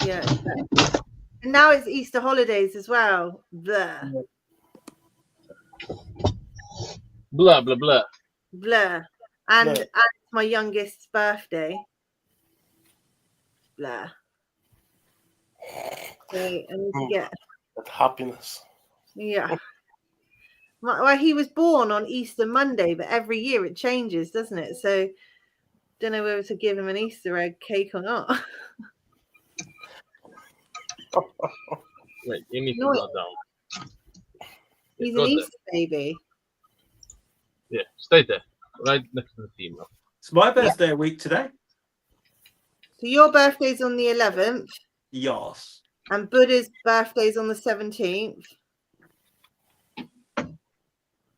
yeah. And now it's Easter holidays as well. Blah. Blah blah blah. Blah. And Blah. it's my youngest's birthday. Blah. So I need to get That happiness. yeah. Well, he was born on Easter Monday, but every year it changes, doesn't it? So don't know whether to give him an Easter egg cake or not. Wait, you need to No, go down. he's Go an there. Easter baby. Yeah, stay there, right next to the female. It's my birthday a week today. So your birthday's on the 11th, Yes. and Buddha's birthday's on the 17th.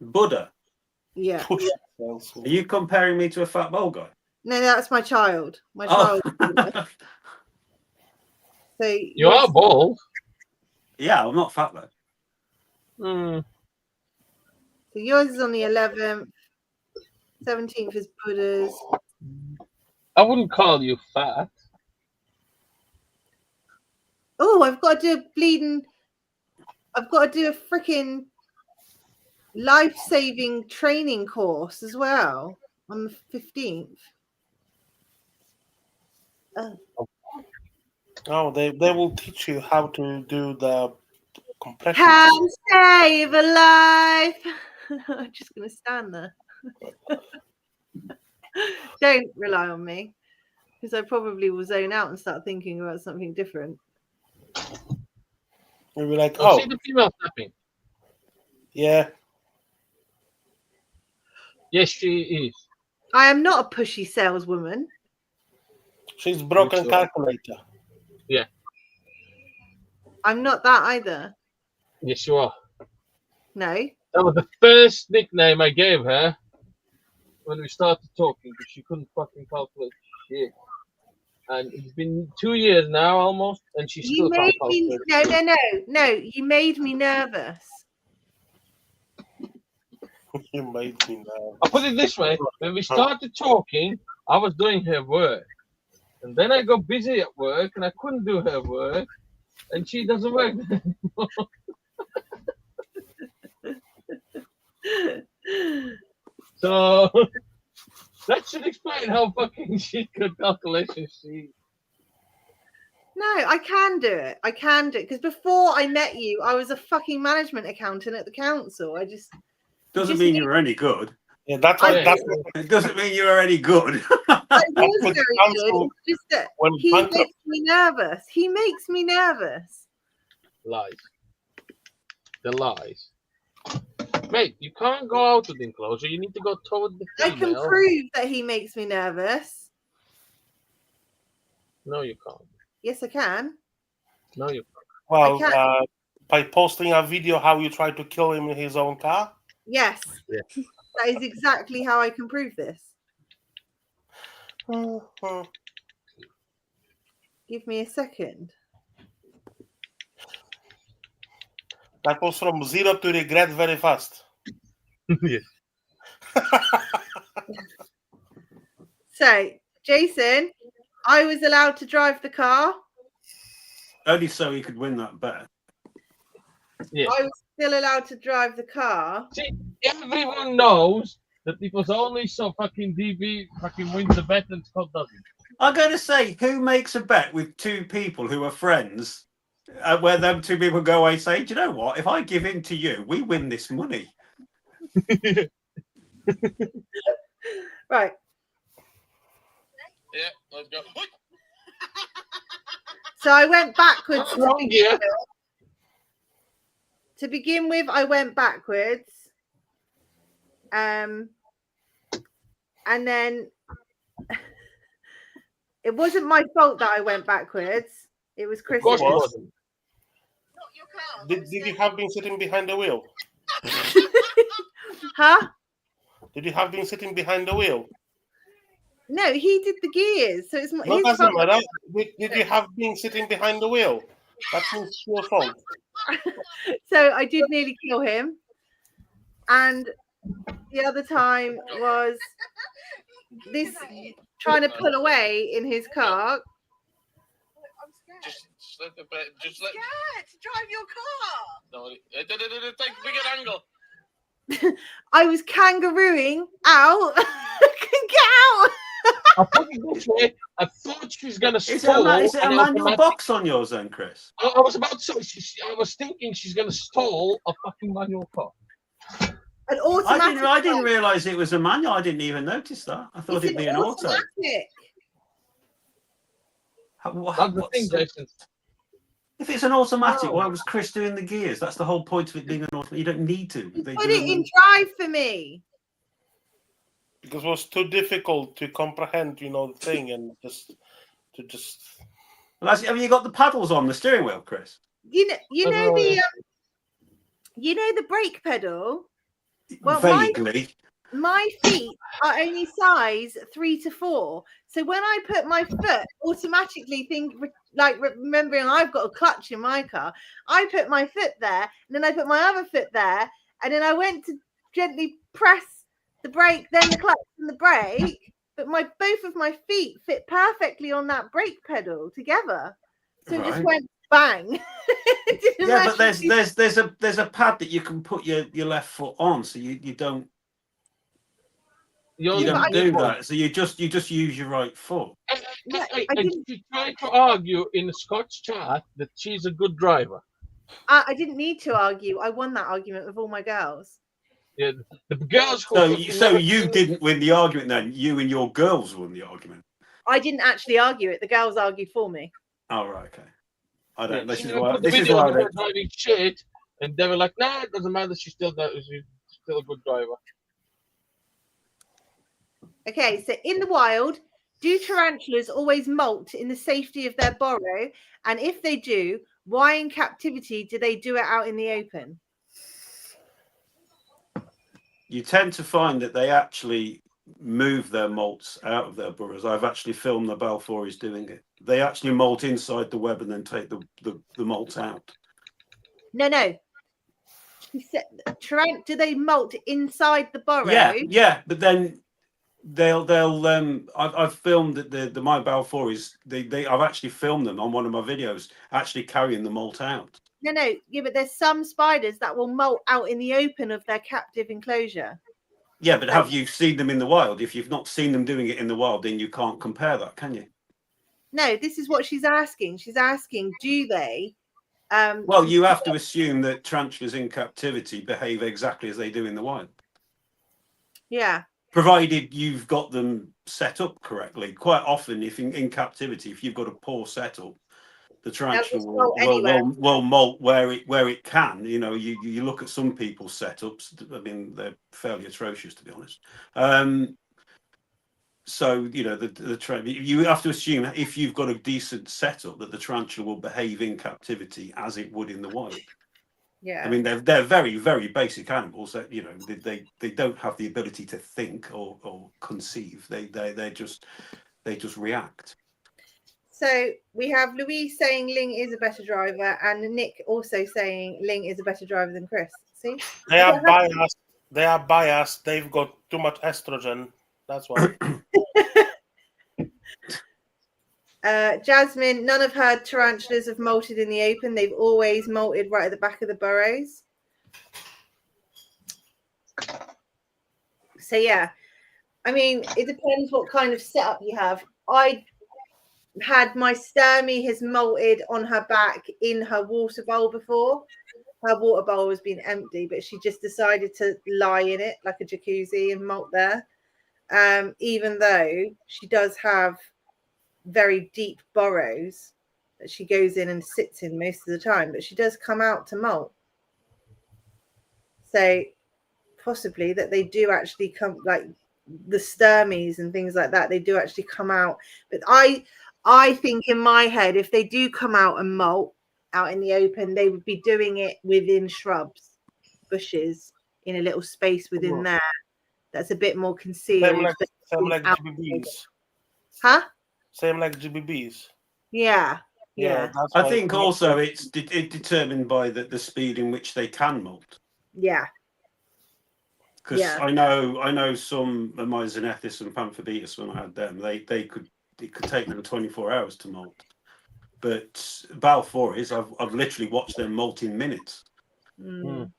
Buddha. Yeah. Push. Are you comparing me to a fat bowl guy? No, that's my child. My Oh. child. So You are bald. Yeah, I'm not fat though. Mm. So yours is on the 11th. 17th is Buddha's. I wouldn't call you fat. Oh, I've got to do a freaking life-saving training course as well on the 15th. Oh, they will teach you how to do the compression. How to save a life. I'm just going to stand there. Don't rely on me, because I probably will zone out and start thinking about something different. You'll be like, Oh, oh, see the female tapping. yeah. Yes, she is. I am not a pushy saleswoman. She's broken Sure. calculator. Yeah. I'm not that either. Yes, you are. No. That was the first nickname I gave her when we started talking, because she couldn't fucking calculate shit. And it's been 2 years now almost, and she You still can't made me calculate. no. You made me nervous. You made me now. I'll put it this way: when we started talking, I was doing her work, and then I got busy at work, and I couldn't do her work, and she doesn't work anymore. So that should explain how fucking shit good calculations she. No, I can do it. I can do it, because before I met you, I was a fucking management accountant at the council. I just Doesn't mean you were any good. Yeah, that's what. Yeah. That's what. It doesn't mean you were any good. I was what very council good. It's just that went he bankrupt. makes me nervous. He makes me nervous. Lies. The lies. Mate, you can't go out with the enclosure. You need to go toward the I can female. prove that he makes me nervous. No, you can't. Yes, I can. No, you can't. Well, can't. by posting a video how you tried to kill him in his own car. Yes. Yeah. That is exactly how I can prove this. Give me a second. That was from zero to regret very fast. Yes. So, Jason, I was allowed to drive the car. Only so he could win that bet. Yeah. I was still allowed to drive the car. See, everyone knows that it was only so fucking DB fucking wins the bet and Scott doesn't. I'm going to say, who makes a bet with two people who are friends, where them two people go away and say, do you know what? If I give in to you, we win this money. Right. Yeah, let's go. So I went backwards. Wrong gear. To begin with, I went backwards. And then it wasn't my fault that I went backwards. It was Of course Chris's. it wasn't. Did you have been sitting behind the wheel? Huh? Did you have been sitting behind the wheel? No, he did the gears, so it's No, his doesn't fault. matter. Did you have been sitting behind the wheel? That means your fault. So I did nearly kill him. And the other time was this trying to pull away in his car. Just let the just let. Scared to drive your car. No, take bigger angle. I was kangarooing out. Get out. I'll put it this way. I thought she was going to Is it stall. is it a manual box on yours then, Chris? I was about to say, I was thinking she's going to stall a fucking manual car. An automatic. I didn't realise it was a manual. I didn't even notice that. I thought it'd be an auto. Automatic. That's the thing, Jason. If it's an automatic, No. why was Chris doing the gears? That's the whole point of it being an automatic. You don't need to. They Put do it them in drive for me. Because it was too difficult to comprehend, the thing, and just. Well, have you got the paddles on the steering wheel, Chris? You know the brake pedal. Well, vaguely. My feet are only size 3 to 4. So when I put my foot, automatically remembering I've got a clutch in my car, I put my foot there, and then I put my other foot there, and then I went to gently press the brake, then the clutch and the brake. But both of my feet fit perfectly on that brake pedal together. So it just went bang. Yeah, but there's a pad that you can put your left foot on, so you don't. You don't do that, so you just use your right foot. She tried to argue in the Scott's chat that she's a good driver. I didn't need to argue. I won that argument with all my girls. Yeah, the girls. So you didn't win the argument then. You and your girls won the argument. I didn't actually argue it. The girls argued for me. Oh right, okay. I don't. Yeah, this is why they're driving shit, and they were like, "Nah, it doesn't matter. She's still a good driver." Okay, so in the wild, do tarantulas always molt in the safety of their burrow? And if they do, why in captivity do they do it out in the open? You tend to find that they actually move their molts out of their burrows. I've actually filmed the Balfouris doing it. They actually molt inside the web and then take the molt out. No. He said, do they molt inside the burrow? Yeah, but then they'll I've filmed the my Balfouris. I've actually filmed them on one of my videos actually carrying the molt out. No, yeah, but there's some spiders that will molt out in the open of their captive enclosure. Yeah, but have you seen them in the wild? If you've not seen them doing it in the wild, then you can't compare that, can you? No, this is what she's asking. She's asking, do they? Well, you have to assume that tarantulas in captivity behave exactly as they do in the wild. Yeah. Provided you've got them set up correctly. Quite often, if in captivity, if you've got a poor setup, the tarantula will molt where it can. You look at some people's setups. I mean, they're fairly atrocious, to be honest. So you have to assume if you've got a decent setup that the tarantula will behave in captivity as it would in the wild. Yeah. I mean, they're very, very basic animals. That they don't have the ability to think or conceive. They just react. So we have Louise saying Ling is a better driver, and Nick also saying Ling is a better driver than Chris. See, they are biased. They are biased. They've got too much estrogen. That's why. Jasmine, none of her tarantulas have molted in the open. They've always molted right at the back of the burrows. So yeah, I mean, it depends what kind of setup you have. I had my Sturmy has molted on her back in her water bowl before. Her water bowl has been empty, but she just decided to lie in it like a jacuzzi and molt there. Even though she does have very deep burrows that she goes in and sits in most of the time, but she does come out to molt. So possibly that they do actually come, like the Sturmies and things like that, they do actually come out. But I think in my head, if they do come out and molt out in the open, they would be doing it within shrubs. bushes in a little space within there that's a bit more Same concealed. like out- GBBs. Huh? Same like GBBs. Yeah. Yeah, Yeah. that's I why think also it's determined by the speed in which they can molt. Yeah. Because Yeah. I know some of my Xenethis and Pamphobetus when I had them, it could take them 24 hours to molt. But Balfours, I've literally watched them molt in minutes. Mm.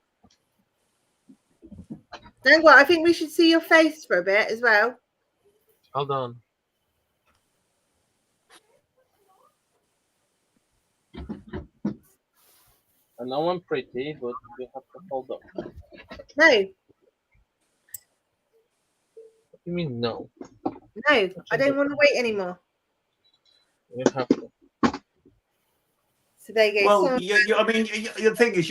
Then what? I think we should see your face for a bit as well. Hold on. I know I'm pretty, but you have to hold on. No, What do you mean no? no, I don't want to wait anymore. You have to. So there you go. Well, So, I mean, the thing is,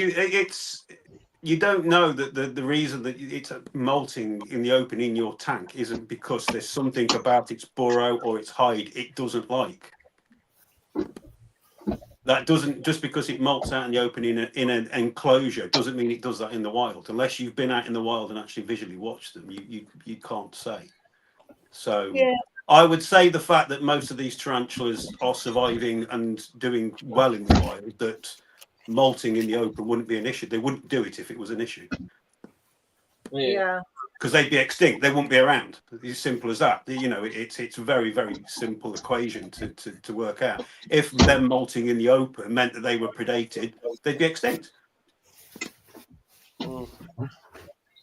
you don't know that the reason that it's molting in the open in your tank isn't because there's something about its burrow or its hide it doesn't like. That doesn't, just because it molts out in the open in an enclosure doesn't mean it does that in the wild. Unless you've been out in the wild and actually visually watched them, you can't say. So yeah. I would say the fact that most of these tarantulas are surviving and doing well in the wild, that molting in the open wouldn't be an issue. They wouldn't do it if it was an issue. Yeah. Because they'd be extinct. They wouldn't be around. It's simple as that. You know, it's a very, very simple equation to work out. If them molting in the open meant that they were predated, they'd be extinct.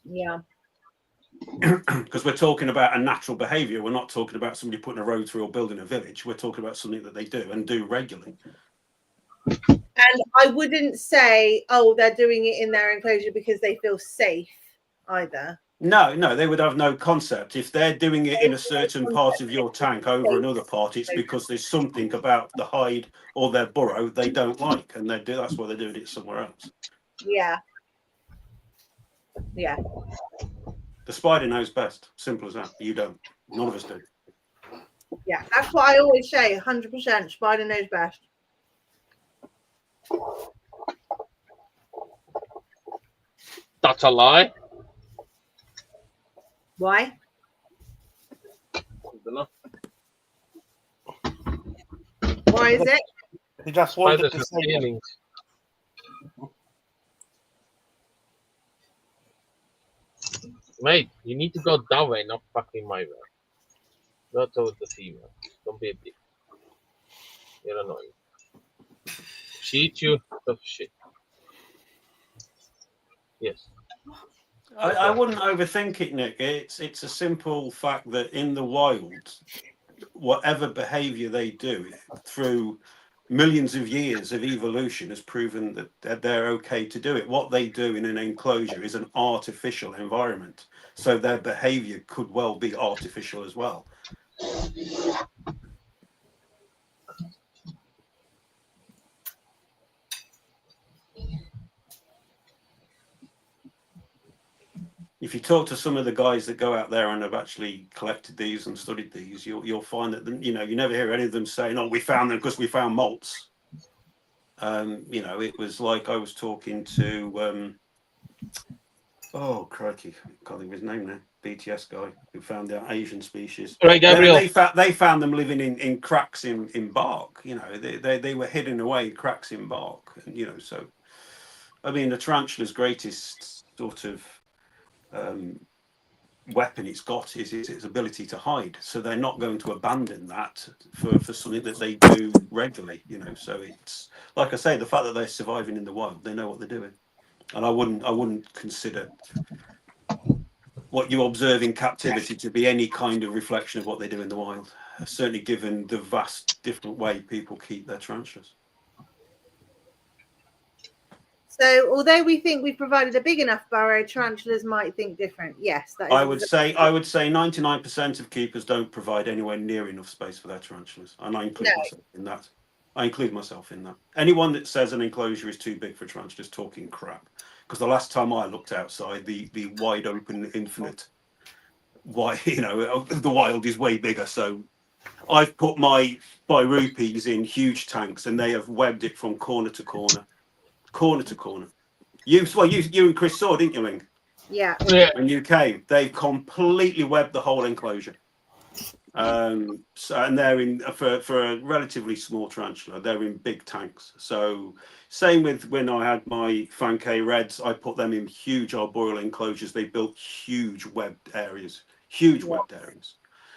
Yeah. Because we're talking about a natural behaviour. We're not talking about somebody putting a road through or building a village. We're talking about something that they do and do regularly. And I wouldn't say, oh, they're doing it in their enclosure because they feel safe either. No, they would have no concept. If they're doing it in a certain part of your tank over another part, it's because there's something about the hide or their burrow they don't like, and that's why they're doing it somewhere else. Yeah. Yeah. The spider knows best. Simple as that. You don't. None of us do. Yeah. That's what I always say. 100%. Spider knows best. That's a lie. Why? I don't know. Why is it? He just wanted Spiders to have say that. feelings. Mate, you need to go that way, not fucking my way. Go towards the female. Don't be a dick. You're annoying. She eats you, tough shit. Yes. I wouldn't overthink it, Nick. It's a simple fact that in the wild, whatever behaviour they do through millions of years of evolution has proven that they're okay to do it. What they do in an enclosure is an artificial environment, so their behaviour could well be artificial as well. If you talk to some of the guys that go out there and have actually collected these and studied these, you'll find that you never hear any of them saying, "Oh, we found them because we found molts." It was like I was talking to, oh crikey, I can't think of his name now. BTS guy who found the Asian species. Right, Gabriel. They found them living in cracks in bark. They were hidden away in cracks in bark, and so. I mean, the tarantula's greatest sort of weapon it's got is its ability to hide, so they're not going to abandon that for something that they do regularly. So it's like I say, the fact that they're surviving in the wild, they know what they're doing, and I wouldn't consider what you observe in captivity to be any kind of reflection of what they do in the wild, certainly given the vast different way people keep their tarantulas. So, although we think we've provided a big enough burrow, tarantulas might think different. Yes, that is. I would say 99% of keepers don't provide anywhere near enough space for their tarantulas, and I include myself in that. Anyone that says an enclosure is too big for tarantulas talking crap. Because the last time I looked outside, the wide open, infinite, the wild is way bigger. So I've put my birupees in huge tanks, and they have webbed it from corner to corner. You and Chris saw, didn't you, Ling? Yeah. Yeah. When you came, they completely webbed the whole enclosure. So, and they're in for a relatively small tarantula, they're in big tanks. So same with when I had my Fanke Reds, I put them in huge arboreal enclosures. They built huge webbed areas.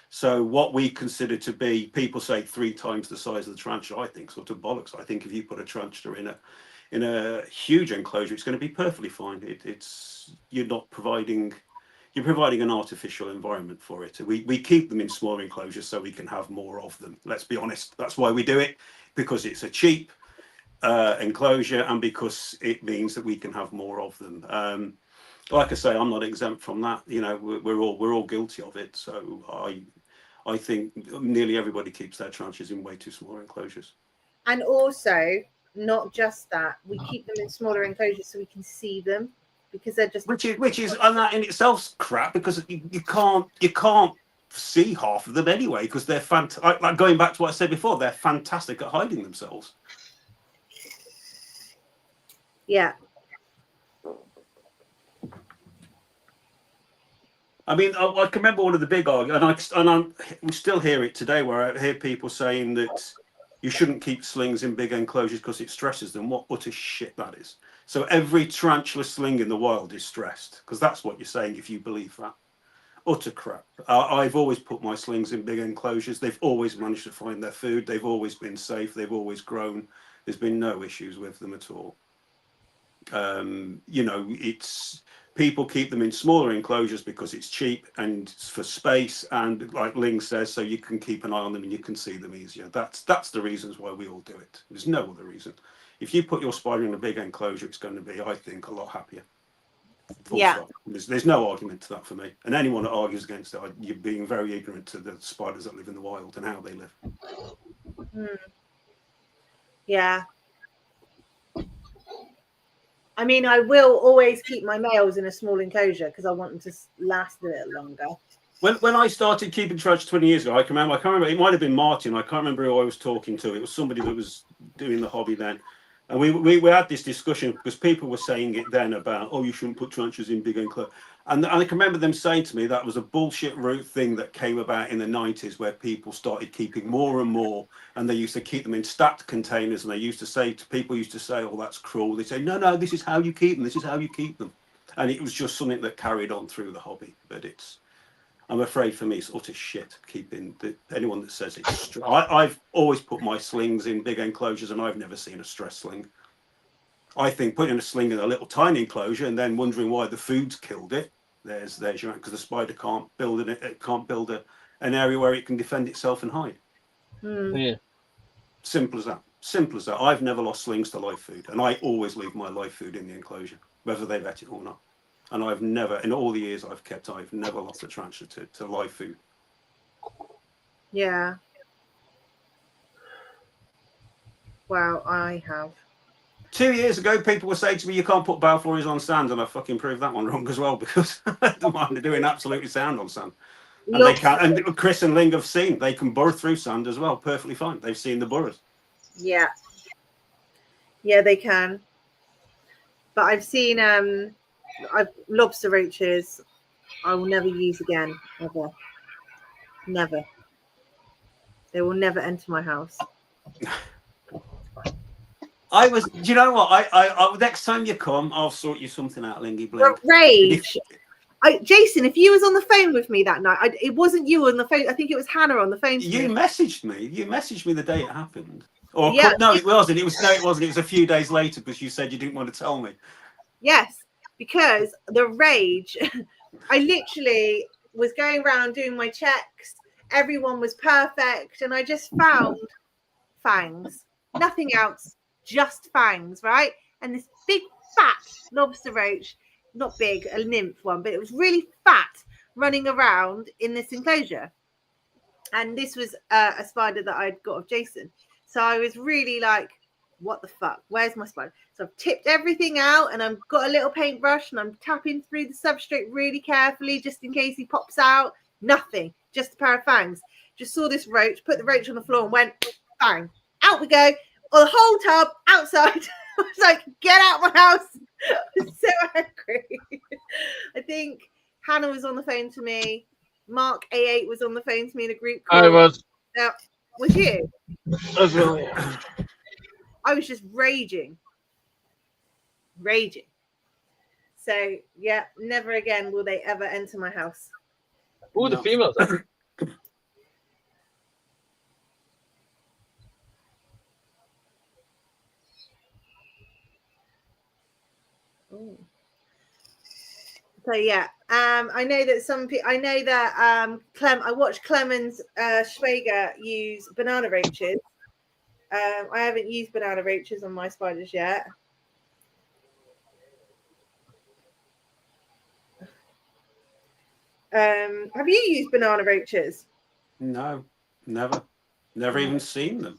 So what we consider to be, people say 3 times the size of the tarantula, I think sort of bollocks. I think if you put a tarantula in a huge enclosure, it's going to be perfectly fine. You're providing an artificial environment for it. We keep them in smaller enclosures so we can have more of them. Let's be honest. That's why we do it, because it's a cheap enclosure and because it means that we can have more of them. Like I say, I'm not exempt from that. You know, we're all guilty of it. So I think nearly everybody keeps their tarantulas in way too small enclosures. And also, not just that, we keep them in smaller enclosures so we can see them, because they're just which is and that in itself's crap, because you can't see half of them anyway, because they're like going back to what I said before, they're fantastic at hiding themselves. Yeah. I mean, I can remember one of the big arguments, and we still hear it today, where I hear people saying that you shouldn't keep slings in big enclosures because it stresses them. What utter shit that is. So every tarantula sling in the wild is stressed, because that's what you're saying if you believe that. Utter crap. I've always put my slings in big enclosures. They've always managed to find their food. They've always been safe. They've always grown. There's been no issues with them at all. You know, people keep them in smaller enclosures because it's cheap and for space, and like Ling says, so you can keep an eye on them and you can see them easier. That's the reasons why we all do it. There's no other reason. If you put your spider in a big enclosure, it's going to be, I think, a lot happier. Yeah. There's no argument to that for me. And anyone that argues against it, you're being very ignorant to the spiders that live in the wild and how they live. Yeah. I mean, I will always keep my males in a small enclosure because I want them to last a little longer. When I started keeping tarantulas 20 years ago, I can't remember, it might have been Martin. I can't remember who I was talking to. It was somebody that was doing the hobby then. And we had this discussion because people were saying it then about, oh, you shouldn't put tarantulas in big enclosures. And I can remember them saying to me that was a bullshit root thing that came about in the 90s, where people started keeping more and more, and they used to keep them in stacked containers. And they used to say to people, oh, that's cruel. They say, no, this is how you keep them. This is how you keep them. And it was just something that carried on through the hobby. But I'm afraid for me, it's utter shit keeping anyone that says it's. I've always put my slings in big enclosures, and I've never seen a stress sling. I think putting a sling in a little tiny enclosure and then wondering why the food's killed it. There's your, because the spider can't build an area where it can defend itself and hide. Yeah. Simple as that. Simple as that. I've never lost slings to live food, and I always leave my live food in the enclosure, whether they've ate it or not. And I've never, in all the years I've never lost a tarantula to live food. Yeah. Well, I have. 2 years ago, people were saying to me, you can't put Balfours on sand, and I fucking proved that one wrong as well, because they're doing absolutely sound on sand. And they can, and Chris and Ling have seen, they can burrow through sand as well, perfectly fine. They've seen the burrows. Yeah. Yeah, they can. But I've seen lobster roaches I will never use again, ever. Never. They will never enter my house. Do you know what? I next time you come, I'll sort you something out, Lingy Blink. Rage. Jason, if you was on the phone with me that night, it wasn't you on the phone. I think it was Hannah on the phone. You messaged me. You messaged me the day it happened. Or yeah. No, it wasn't. It wasn't. It was a few days later because you said you didn't want to tell me. Yes, because the rage. I literally was going around doing my checks. Everyone was perfect, and I just found fangs. Nothing else. Just fangs, right? And this big fat lobster roach, not big, a nymph one, but it was really fat, running around in this enclosure. And this was a spider that I'd got of Jason. So I was really like, what the fuck? Where's my spider? So I've tipped everything out, and I've got a little paintbrush, and I'm tapping through the substrate really carefully just in case he pops out. Nothing, just a pair of fangs. Just saw this roach, put the roach on the floor and went, bang, out we go. Or the whole tub outside. I was like, get out of my house. was so angry. I think Hannah was on the phone to me. Mark A8 was on the phone to me in a group call. I was. Was you? As well, yeah. I was just raging. So yeah, never again will they ever enter my house. Who are the females? Ooh. So yeah, I know that some people. I know that I watched Clemens Schwager use banana roaches. I haven't used banana roaches on my spiders yet. Have you used banana roaches? No, never even seen them.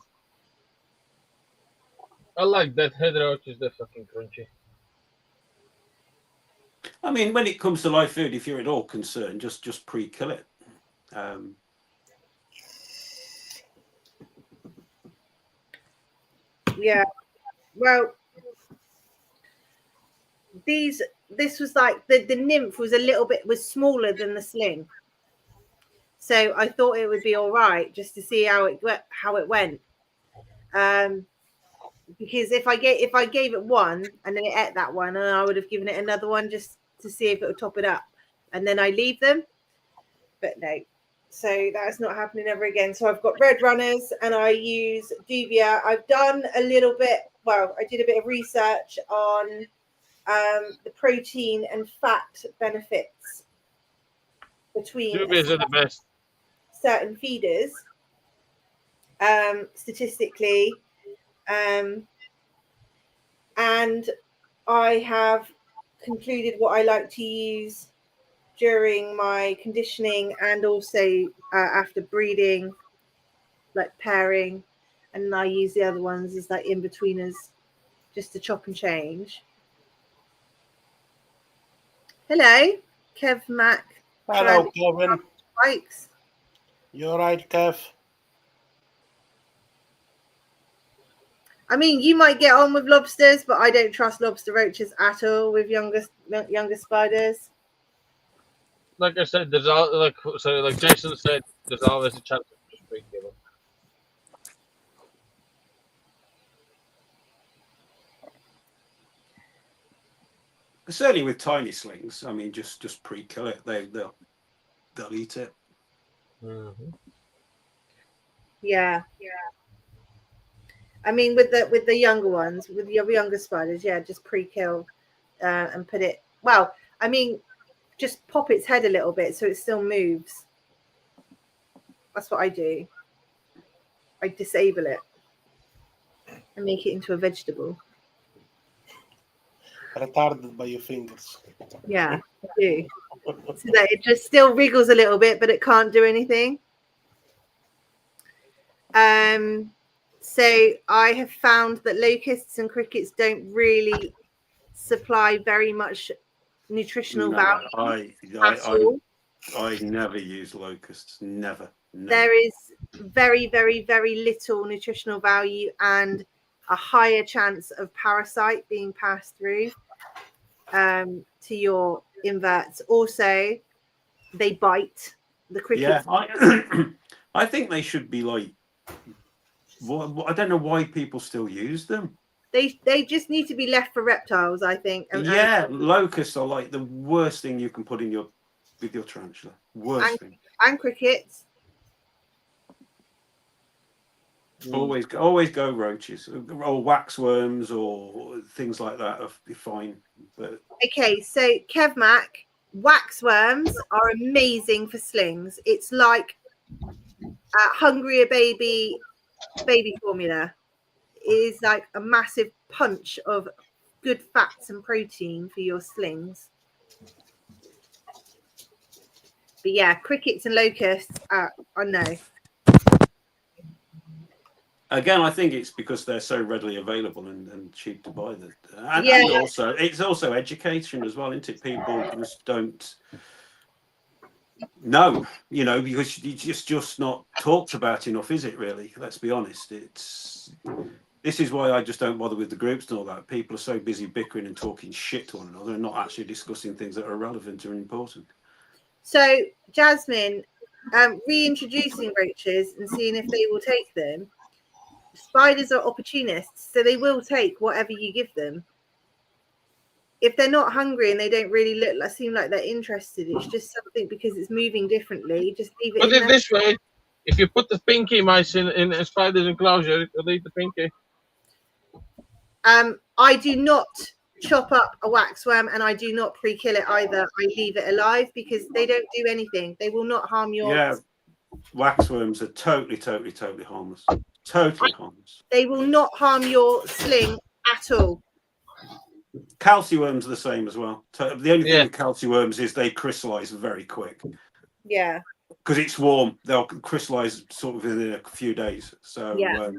I like that head roaches. They're fucking crunchy. I mean, when it comes to live food, if you're at all concerned, just pre-kill it. Yeah. Well, this was like the nymph was a little bit smaller than the sling, so I thought it would be all right just to see how it went. Because if I gave it one and then it ate that one, and I would have given it another one just to see if it would top it up, and then I leave them. But no, so that's not happening ever again. So I've got red runners and I use dubia. I've done a little bit. Well, I did a bit of research on the protein and fat benefits between Dubias are the best. certain feeders, statistically, and I have concluded what I like to use during my conditioning and also after breeding, like pairing, and I use the other ones as like in betweeners, just to chop and change. Hello, Kev Mac. Hello, Kevin. Bikes. You're right, Kev. I mean, you might get on with lobsters, but I don't trust lobster roaches at all with younger spiders. Like I said, there's all like Jason said, there's always a chance of just pre-killing. Certainly with tiny slings, I mean, just pre-kill it. They'll eat it. Mm-hmm. Yeah. I mean, with the younger ones, with your younger spiders, yeah, just pre-kill and put it. Well, I mean, just pop its head a little bit so it still moves. That's what I do. I disable it and make it into a vegetable. Retarded by your fingers. Yeah, I do. So that it just still wriggles a little bit, but it can't do anything. So I have found that locusts and crickets don't really supply very much nutritional value. I never use locusts. Never. There is very, very, very little nutritional value and a higher chance of parasite being passed through to your inverts. Also, they bite. The crickets. Yeah, I think they should be like. I don't know why people still use them. They just need to be left for reptiles, I think. Locusts are like the worst thing you can put with your tarantula. Worst thing. And crickets. Always go roaches or waxworms or things like that are fine. But okay, so Kevmac, waxworms are amazing for slings. It's like Hungrier baby formula. It is like a massive punch of good fats and protein for your slings. But yeah, crickets and locusts, I know. Again, I think it's because they're so readily available and cheap to buy. And also, it's also education as well, isn't it? People just don't know, because it's just not talked about enough, is it really? Let's be honest. This is why I just don't bother with the groups and all that. People are so busy bickering and talking shit to one another and not actually discussing things that are relevant or important. So, Jasmine, reintroducing roaches and seeing if they will take them. Spiders are opportunists, so they will take whatever you give them. If they're not hungry and they don't really seem like they're interested, it's just something because it's moving differently. Just leave it Put in it there. this way: if you put the pinky mice in a spider's enclosure, it'll eat the pinky. I do not chop up a waxworm and I do not pre-kill it either. I leave it alive because they don't do anything. They will not harm your. Yeah, waxworms are totally harmless. Totally harmless. They will not harm your sling at all. Calciworms are the same as well. The only thing with calciworms is they crystallize very quick. Yeah. Because it's warm, they'll crystallize sort of in a few days. So yeah.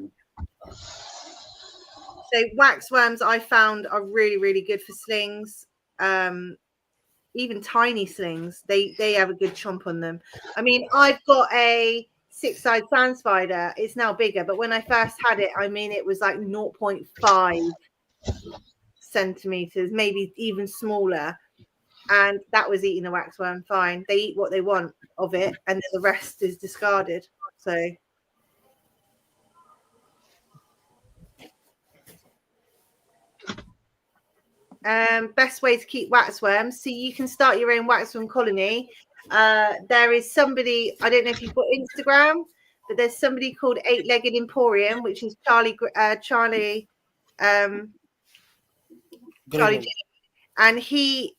So waxworms I found are really, really good for slings. Even tiny slings, they have a good chomp on them. I mean, I've got a 6-eyed sand spider. It's now bigger, but when I first had it, I mean, it was like 0.5 centimeters, maybe even smaller. And that was eating a waxworm fine. They eat what they want of it, and then the rest is discarded. So. Best way to keep waxworms, so you can start your own waxworm colony. There is somebody, I don't know if you've got Instagram, but there's somebody called 8-Legged Emporium, which is Charlie, and he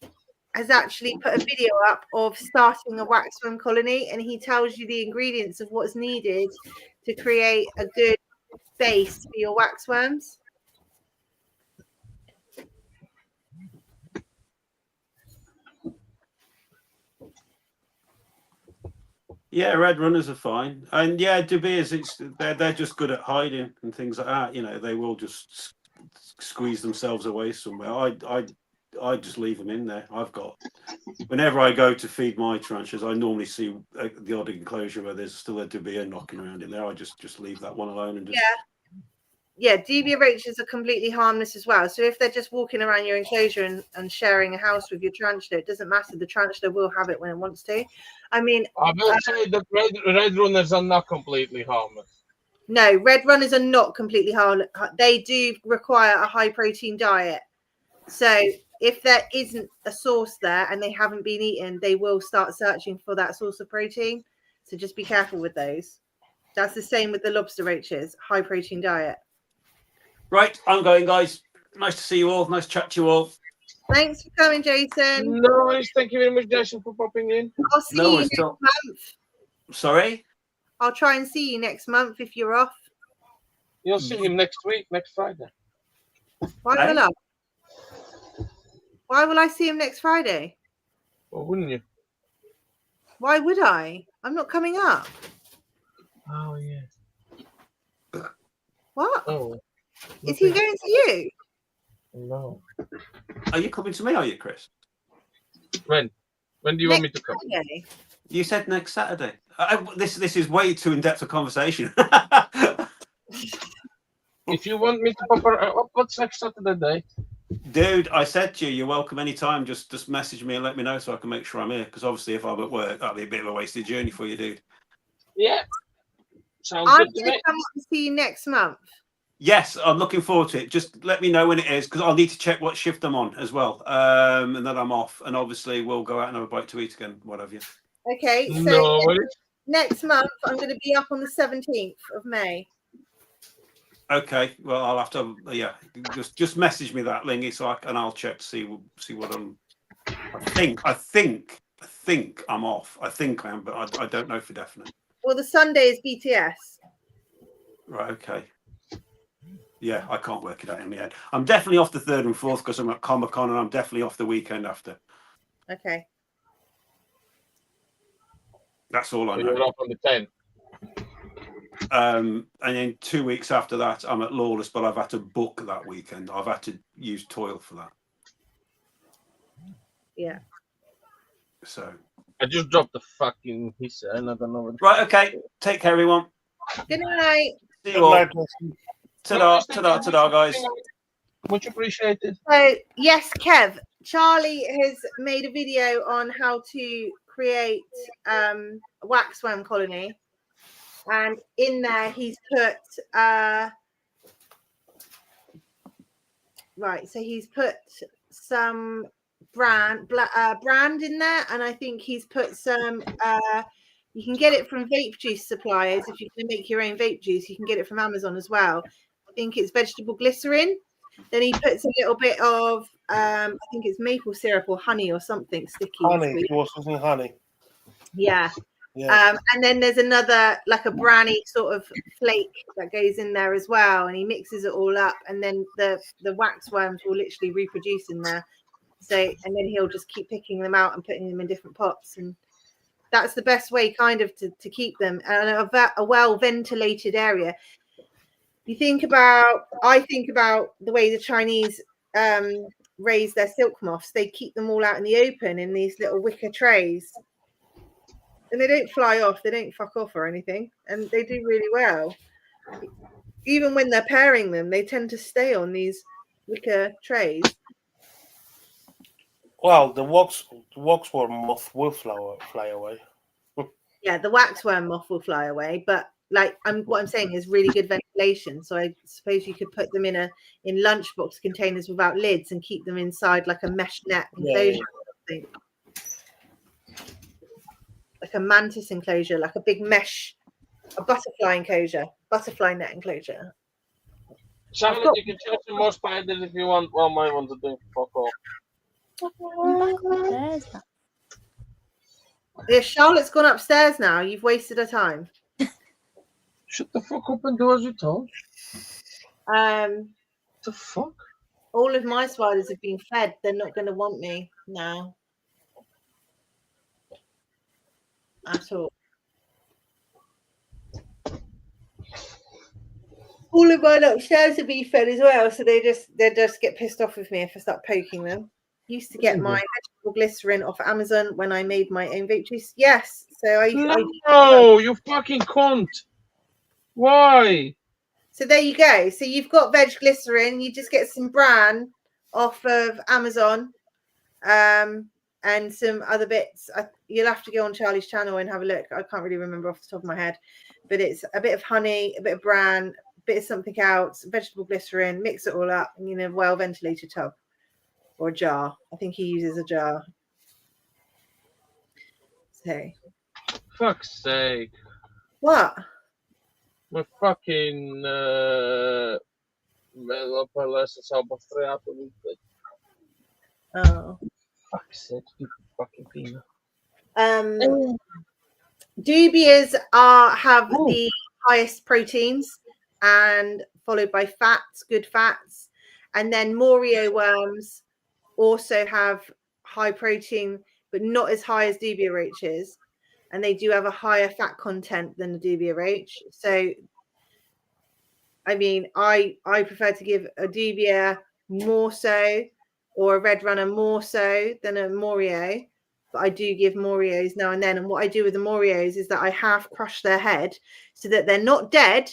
has actually put a video up of starting a waxworm colony, and he tells you the ingredients of what's needed to create a good base for your waxworms. Yeah, red runners are fine, and yeah, De Beers, they're just good at hiding and things like that. You know, they will just squeeze themselves away somewhere. I just leave them in there. Whenever I go to feed my tarantulas, I normally see the odd enclosure where there's still a De Beer knocking around in there. I just leave that one alone and just. Yeah, dubia roaches are completely harmless as well. So if they're just walking around your enclosure and sharing a house with your tarantula, it doesn't matter. The tarantula will have it when it wants to. I mean, I will say that red runners are not completely harmless. No, red runners are not completely harmless. They do require a high protein diet. So if there isn't a source there and they haven't been eaten, they will start searching for that source of protein. So just be careful with those. That's the same with the lobster roaches, high protein diet. Right, I'm going, guys. Nice to see you all. Nice to chat to you all. Thanks for coming, Jason. No worries. Thank you very much, Jason, for popping in. I'll see you next month. Sorry? I'll try and see you next month if you're off. You'll see him next week, next Friday. Why will I? Why will I see him next Friday? Well, wouldn't you? Why would I? I'm not coming up. Oh, yeah. What? Oh. Is he going to you? No. Are you coming to me, are you, Chris? When? When do you want me to come? Saturday. You said next Saturday. This is way too in-depth a conversation. If you want me to pop what's next Saturday day? Dude, I said to you, you're welcome anytime. Just message me and let me know so I can make sure I'm here. Because obviously if I'm at work, that'll be a bit of a wasted journey for you, dude. Yeah. Sounds I'm good to going me. to come and see you next month. Yes, I'm looking forward to it. Just let me know when it is, because I'll need to check what shift I'm on as well. And then I'm off. And obviously we'll go out and have a bite to eat again, what have you. Okay, so No worries. next month I'm going to be up on the 17th of May. Okay, well I'll have to just message me that, Lingy, and I'll check to see what I'm. I think I'm off. I think I am, but I don't know for definite. Well, the Sunday is BTS. Right. Okay. Yeah, I can't work it out in my head. I'm definitely off the 3rd and 4th because I'm at Comic-Con, and I'm definitely off the weekend after. Okay. That's all I know. You're off on the 10th. And then 2 weeks after that, I'm at Lawless, but I've had to book that weekend. I've had to use Toil for that. Yeah. So. I just dropped the fucking hisser and I don't know what. Right. Okay. Take care, everyone. Good night. See you all. Ta-da, guys. Much appreciated. So yes, Kev, Charlie has made a video on how to create a waxworm colony, and in there he's put right. So he's put some brand in there, and I think he's put some. You can get it from vape juice suppliers if you can make your own vape juice. You can get it from Amazon as well. I think it's vegetable glycerin. Then he puts a little bit of I think it's maple syrup or honey or something sticky. Honey. He was using honey. Yeah. Yeah. And then there's another like a branny sort of flake that goes in there as well, and he mixes it all up, and then the wax worms will literally reproduce in there. So and then he'll just keep picking them out and putting them in different pots, and that's the best way kind of to keep them in a well ventilated area. I think about the way the Chinese raise their silk moths. They keep them all out in the open in these little wicker trays. And they don't fly off, they don't fuck off or anything. And they do really well. Even when they're pairing them, they tend to stay on these wicker trays. Well, the waxworm moth will fly away. Yeah, the waxworm moth will fly away, but like what I'm saying is really good ventilation. So I suppose you could put them in lunchbox containers without lids and keep them inside like a mesh net enclosure. Yeah. Like a mantis enclosure, like a big mesh, a butterfly net enclosure. Charlotte, you can show some more spiders if you want. Well, mine wants to do fuck off. Yeah, Charlotte's gone upstairs now. You've wasted her time. Shut the fuck up and do as you're told. The fuck? All of my spiders have been fed. They're not going to want me now. At all. All of mine upstairs have been fed as well, so they just get pissed off with me if I start poking them. Used to get my vegetable glycerin off Amazon when I made my own vape juice. Yes, so No, you fucking cunt. Why? So there you go. So you've got veg glycerin. You just get some bran off of Amazon, and some other bits. You'll have to go on Charlie's channel and have a look. I can't really remember off the top of my head, but it's a bit of honey, a bit of bran, a bit of something else, vegetable glycerin. Mix it all up in a well ventilated tub or a jar. I think he uses a jar. So, fuck's sake! What? My fucking Oh. Fuck's sake, you fucking peanut. Dubias have the highest proteins, and followed by fats, good fats, and then Morio worms also have high protein, but not as high as dubia roaches, and they do have a higher fat content than the dubia roach. So, I mean, I prefer to give a dubia more so, or a red runner more so than a Morio. But I do give Morios now and then. And what I do with the Morios is that I half crush their head so that they're not dead,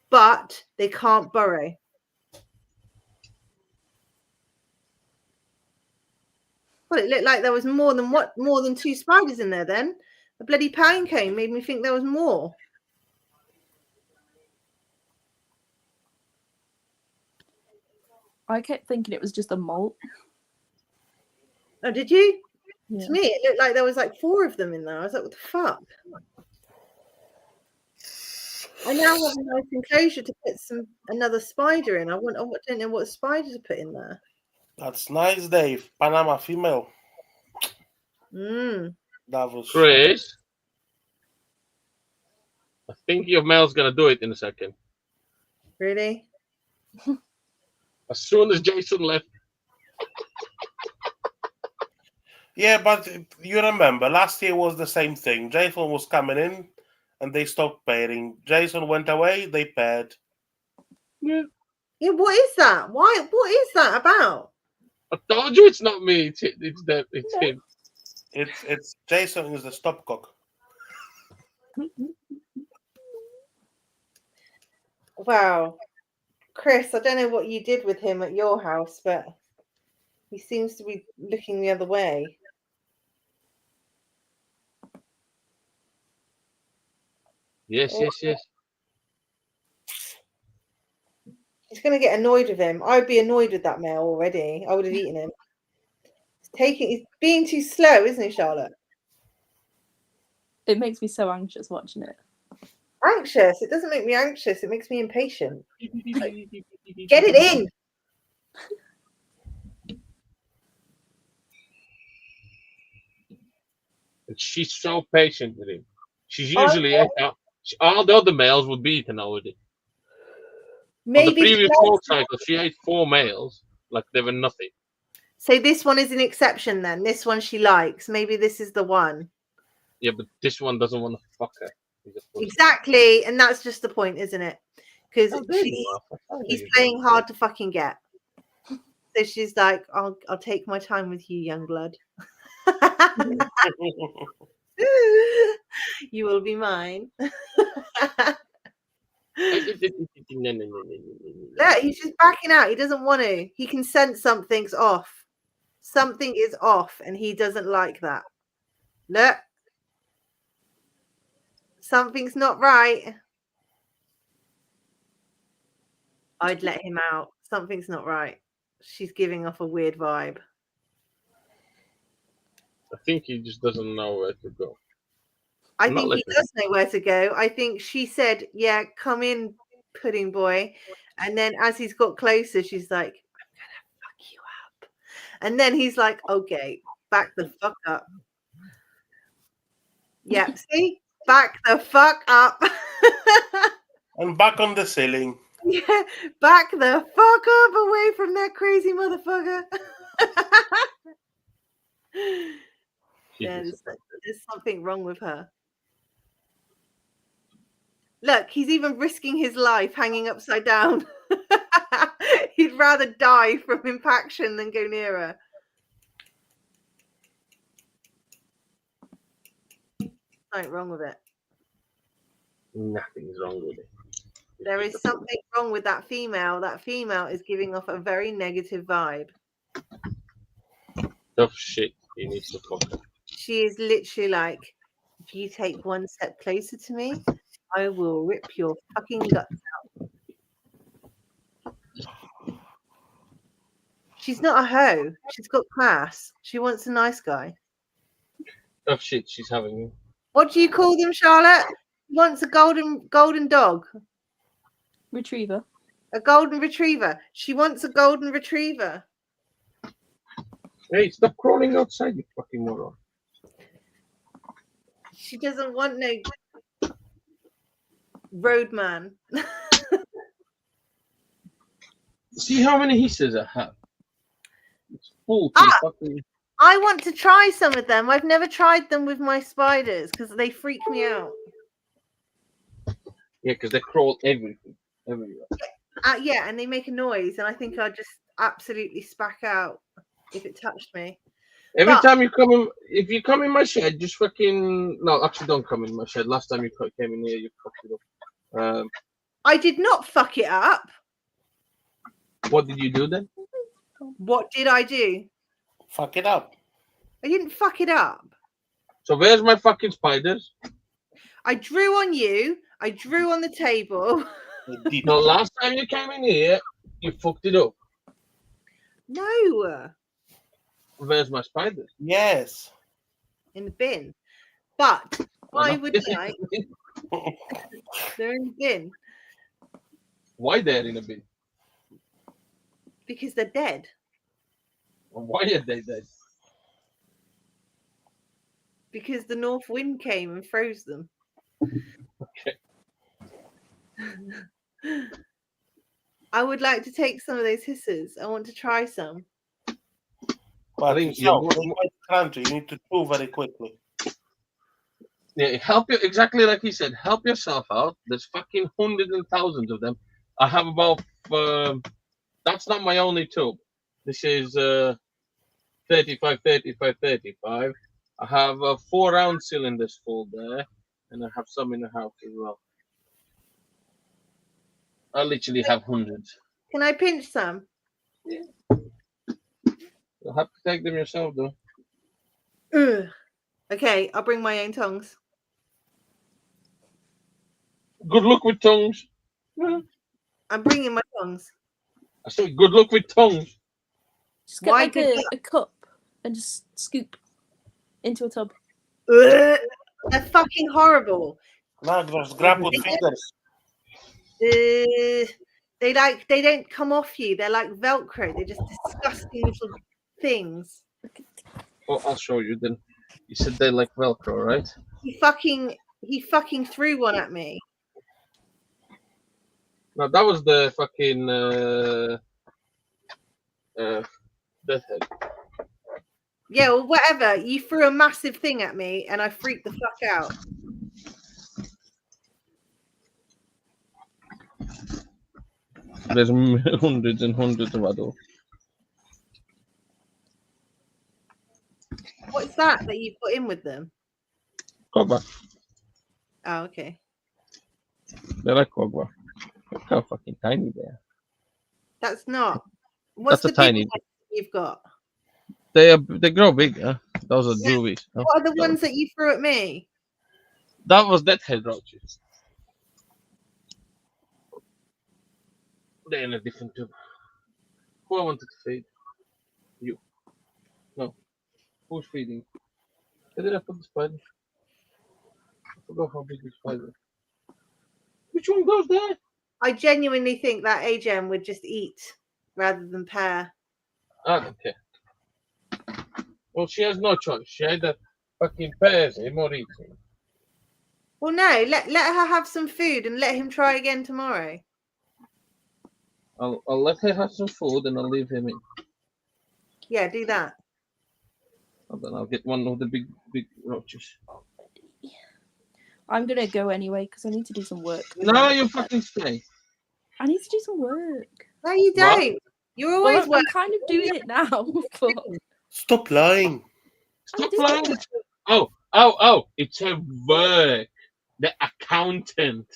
but they can't burrow. Well, it looked like there was more than 2 spiders in there then. The bloody pine cone made me think there was more. I kept thinking it was just a molt. Oh, did you? Yeah. To me, it looked like there was like 4 of them in there. I was like, what the fuck? I now have a nice enclosure to put another spider in. I don't know what spider to put in there. That's nice, Dave. Panama female. Mm. That was Chris. I think your mail's gonna do it in a second. Really? As soon as Jason left. Yeah, but you remember last year was the same thing. Jason was coming in, and they stopped pairing. Jason went away. They paired. Yeah. Yeah. What is that? Why? What is that about? I told you it's not me. It's them. It's him. It's Jason is the stopcock. Wow. Chris, I don't know what you did with him at your house, but he seems to be looking the other way. Yes, Oh. yes, yes. He's going to get annoyed with him. I'd be annoyed with that male already. I would have eaten him. He's being too slow, isn't he, Charlotte? It makes me so anxious watching it. Anxious? It doesn't make me anxious. It makes me impatient. Get it in. And she's so patient with him. She's usually all the other males would be eaten already. On the Maybe previous smoke cycle, she ate 4 males like they were nothing. so this one is an exception then. This one she likes. Maybe this is the one. Yeah, but this one doesn't want to fuck her. Exactly, and that's just the point, isn't it? Because Oh, there you are. Oh, there he's you playing hard to fucking get. So she's like, I'll take my time with you, young blood. You will be mine. go. Look, he's just backing out. He doesn't want to. He can sense something's off. Something is off, and he doesn't like that. Look. Something's not right. I'd let him out. Something's not right. She's giving off a weird vibe. I think he just doesn't know where to go. I think he does know where to go. I think she said, yeah, come in, pudding boy. And then as he's got closer, she's like, I'm going to fuck you up. And then he's like, okay, back the fuck up. Yeah, see? Back the fuck up. And back on the ceiling. Yeah, back the fuck up away from that crazy motherfucker. Yeah, there's something wrong with her. Look, he's even risking his life hanging upside down. He'd rather die from impaction than go near her. Something wrong with it. Nothing's wrong with it. There is something wrong with that female. That female is giving off a very negative vibe. Tough shit. He needs to fuck her. She is literally like, if you take one step closer to me, I will rip your fucking guts out. She's not a hoe. She's got class. She wants a nice guy. Tough shit she's having you. What do you call them, Charlotte? She wants a golden dog. Retriever. A golden retriever. She wants a golden retriever. Hey, stop crawling outside, you fucking moron. She doesn't want no roadman. See how many hisses I have? It's full to fucking... I want to try some of them. I've never tried them with my spiders because they freak me out. Yeah, because they crawl everywhere. Yeah, and they make a noise, and I think I'd just absolutely spack out if it touched me. Every time you come in, if you come in my shed, just fucking... No, actually don't come in my shed. Last time you came in here, you fucked it up. I did not fuck it up. What did you do then? What did I do? Fuck it up. I didn't fuck it up. So where's my fucking spiders? I drew on you. I drew on the table. No, last time you came in here, you fucked it up. No. Where's my spiders? Yes. In the bin. But I would like... They're in the bin. Why they're in a bin? Because they're dead. Why are they dead? Because the north wind came and froze them. Okay. I would like to take some of those hisses. I want to try some. But I think they're quite crunchy. You need to chew very quickly. Yeah, help you exactly like he said. Help yourself out. There's fucking hundreds and thousands of them. I have about. That's not my only tube. This is 35, 35, 35. I have 4 round cylinders full there, and I have some in the house as well. I literally have hundreds. Can I pinch some? You'll have to take them yourself, though. Ugh. Okay, I'll bring my own tongs. Good luck with tongues. I'm bringing my tongs. I said, good luck with tongues. Just get Why like good a cup and just scoop into a tub. Ugh. They're fucking horrible. No, just grab with fingers. They don't come off you. They're like Velcro. They're just disgusting little things. Oh, I'll show you then. You said they like Velcro, right? He fucking threw one at me. No, that was the fucking death head. Yeah, well, whatever. You threw a massive thing at me, and I freaked the fuck out. There's hundreds and hundreds of adults. What's that you put in with them? Cobra. Oh, okay. They're like Cobra. Look how fucking tiny they are. That's not. What's That's a the big tiny. one you've got? They grow bigger. Those are jewelries. No? What are the ones that you threw at me? That was death head roaches. They're in a different tube. Who I wanted to feed? You. No. Who's feeding? Where did I put the spider? I forgot how big the spider. Which one goes there? I genuinely think that AGM would just eat rather than pair. I don't care. Well, she has no choice. She either fucking pairs him or eats him. Well, no, let her have some food and let him try again tomorrow. I'll let her have some food and I'll leave him in. Yeah, do that. And then I'll get one of the big roaches. I'm gonna go anyway because I need to do some work. No, you fucking stay. I need to do some work. No, you What? don't. You're Well, always I'm working. kind of doing it now. But Stop lying. Stop doing lying. it. Oh, it's a work. The accountant.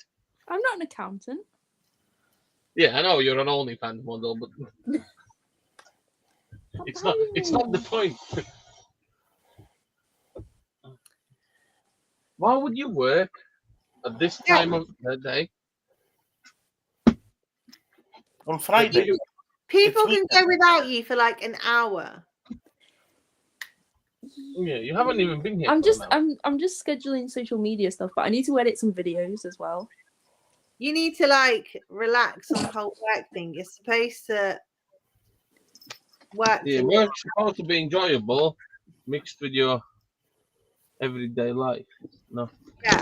I'm not an accountant. Yeah, I know you're an OnlyFans model, but it's not the point. Why would you work at this time of the day? On Friday. People It's can go without you for like an hour. Yeah, you haven't even been here. I'm for just an hour. I'm just scheduling social media stuff, but I need to edit some videos as well. You need to like relax on the whole work thing. You're supposed to work. Yeah, to work's supposed to be enjoyable, mixed with your everyday life. No. Yeah.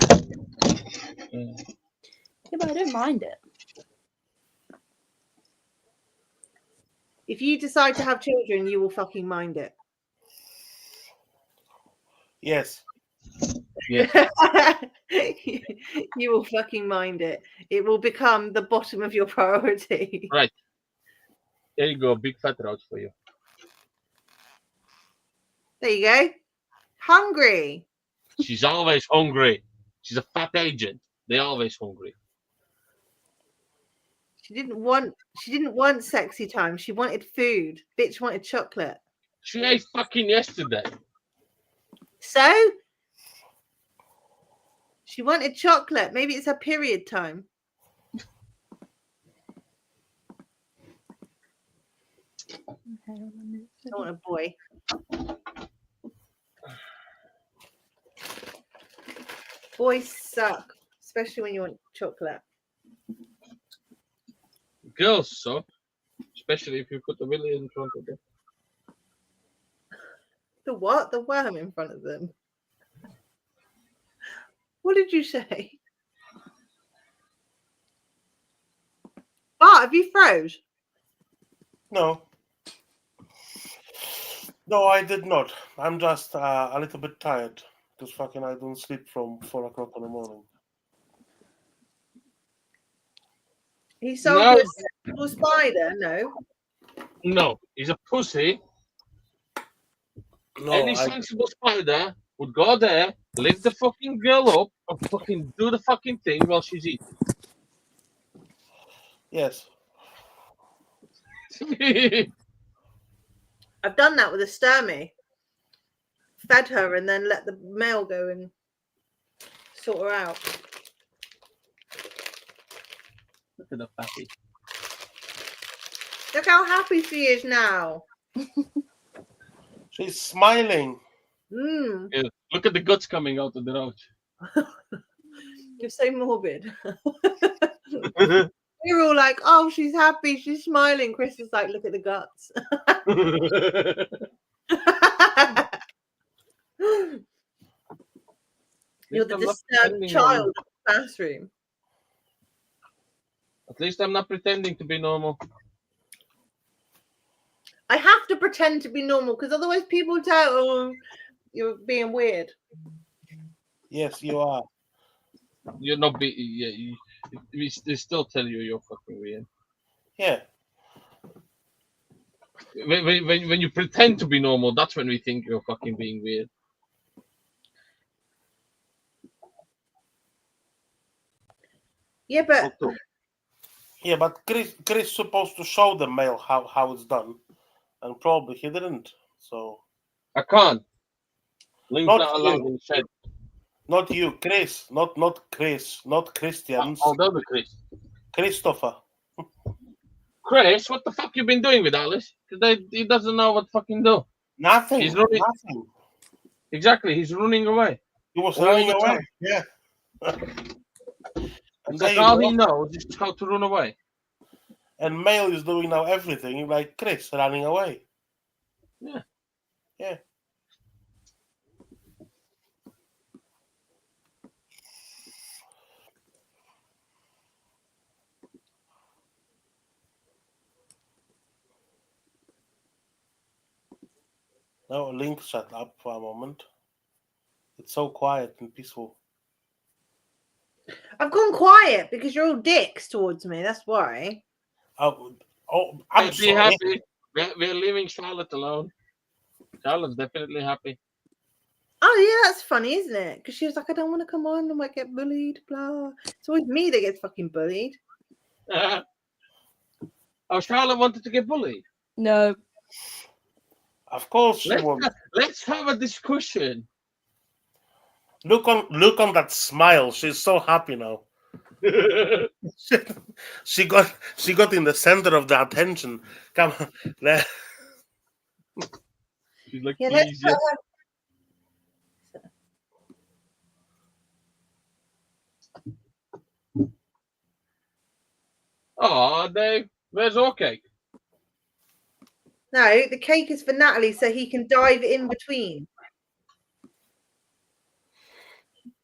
Yeah. Yeah, but I don't mind it. If you decide to have children, you will fucking mind it. Yes. Yeah. You will fucking mind it. It will become the bottom of your priority. Right. There you go, big fat roach for you. There you go. Hungry. She's always hungry. She's a fat agent. They're always hungry. She didn't want sexy time. She wanted food. Bitch wanted chocolate. She ate fucking yesterday. So she wanted chocolate. Maybe it's her period time. I want a boy. Boys suck, especially when you want chocolate. Girls suck, especially if you put the willy in front of them. The what? The worm in front of them. What did you say? Bart, have you froze? No. No, I did not. I'm just a little bit tired because fucking I don't sleep from 4 o'clock in the morning. He sold No. you a sexual spider? No. No, he's a pussy. No, Any sensible spider would go there, lift the fucking girl up, and fucking do the fucking thing while she's eating. yes. I've done that with a Sturmy. Fed her and then let the male go and sort her out. Look at the puppy. Look how happy she is now. She's smiling. Yeah, look at the guts coming out of the nose. You're so morbid. We're all like, oh, she's happy, she's smiling. Chris is like, look at the guts. You're the disturbed child of the classroom. At least I'm not pretending to be normal. I have to pretend to be normal because otherwise people tell, oh, you're being weird. Yes, you are. You're not we still tell you're fucking weird. Yeah. When you pretend to be normal, that's when we think you're fucking being weird. Yeah, but Yeah, but Chris supposed to show the male how it's done, and probably he didn't. So I can't. Link's Not not allowed you. in the shed. not you, Chris, not Chris, not Christians, Oh, the other Chris. Christopher. Chris, what the fuck you been doing with Alice? Because he doesn't know what to fucking do. Nothing. He's running. Nothing. Exactly, he's running away. He was All running the away. time. Yeah. And It's there like you all go. he knows is how to run away. And male is doing now everything like Chris running away. Yeah. Yeah. Now Link shut up for a moment. It's so quiet and peaceful. I've gone quiet because you're all dicks towards me. That's why. I'm Be sorry. happy. We're leaving Charlotte alone. Charlotte's definitely happy. Oh yeah, that's funny, isn't it? Because she was like, I don't want to come on, I might get bullied, blah. It's always me that gets fucking bullied. Oh, Charlotte wanted to get bullied. No. Of course she won't. Let's have a discussion. Look on that smile. She's so happy now. she got in the center of the attention. Come on. She's like, Yeah, please, yes. Oh, Dave, where's our cake? No, the cake is for Natalie so he can dive in between.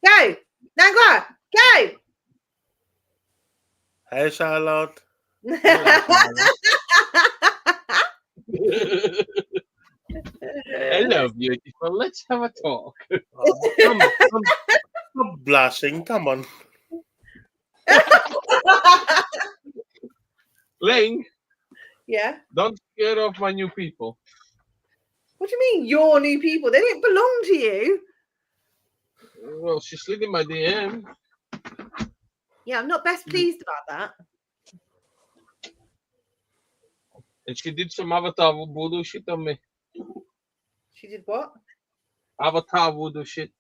Go! Now go! Go! Hey, Charlotte. Hello, beautiful. Let's have a talk. Stop blushing. Come on. Ling, Yeah. don't scare off my new people. What do you mean, your new people? They don't belong to you. Well, she slid in my DM. Yeah, I'm not best pleased about that. And she did some avatar voodoo shit on me. She did what? Avatar voodoo shit.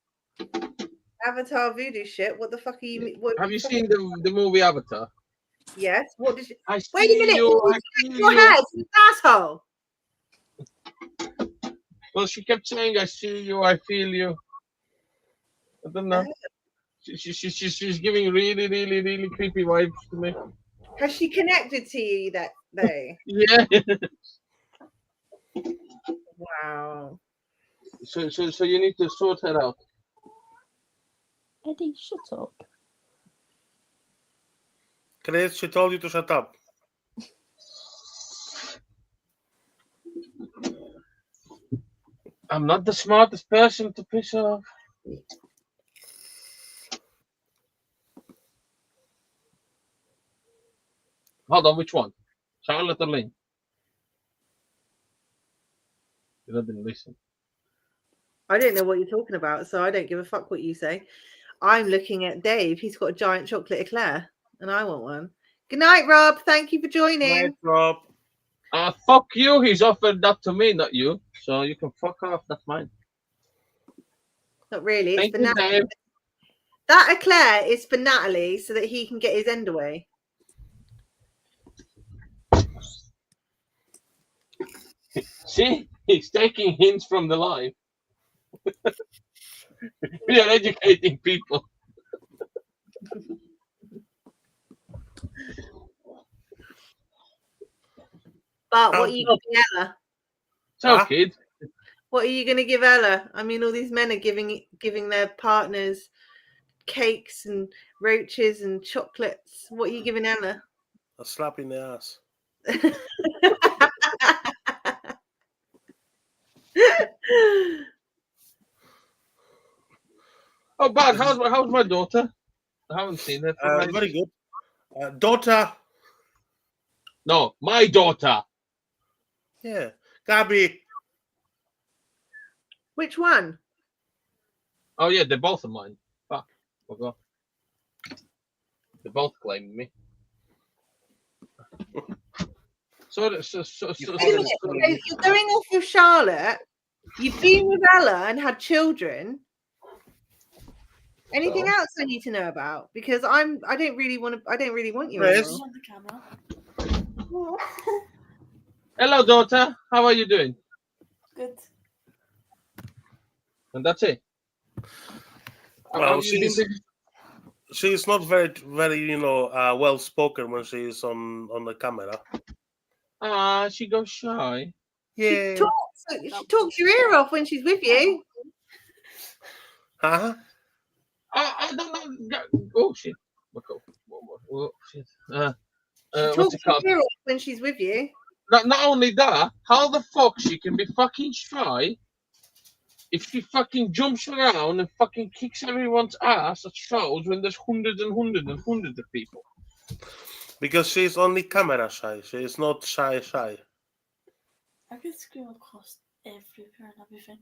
Avatar voodoo shit. What the fuck are you? What, Have you seen the movie Avatar? Yes. What did she? I Wait a see minute. you, I You feel your you. head, you asshole. Well, she kept saying, I see you, I feel you. I don't know. She's giving really, really, really creepy vibes to me. Has she connected to you that day? Yeah. Wow. So you need to sort her out. Eddie, shut up. Chris, she told you to shut up. I'm not the smartest person to piss off. Hold on, which one? Charlotte or Lynn? You didn't listen. I don't know what you're talking about, so I don't give a fuck what you say. I'm looking at Dave. He's got a giant chocolate eclair, and I want one. Good night, Rob. Thank you for joining. Night, Rob. Fuck you. He's offered that to me, not you. So you can fuck off. That's mine. Not really. It's Thank for you, Natalie. Dave. That eclair is for Natalie so that he can get his end away. See, he's taking hints from the live. We are educating people. But what are you giving Ella? So, kid. What are you going to give Ella? I mean, all these men are giving their partners cakes and roaches and chocolates. What are you giving Ella? A slap in the ass. Oh, Bad, how's my daughter? I haven't seen her. Very good. Daughter. No, my daughter. Yeah. Gabby. Which one? Oh, yeah, they're both of mine. Fuck. Forgot. They both claim me. So, You're going off with Charlotte. You've been with Ella and had children. Anything else I need to know about? Because I don't really want you anymore. Hello, daughter. How are you doing? Good. And that's it. Well, she's not very, well spoken when she's on the camera. She goes shy. Yeah. She talks your ear off when she's with you. Huh? I don't know. Oh shit! Oh shit! She talks your ear off when she's with you. Not only that, how the fuck she can be fucking shy if she fucking jumps around and fucking kicks everyone's ass at shows when there's hundreds of people? Because she's only camera shy. She is not shy. I could scream across everywhere and everything.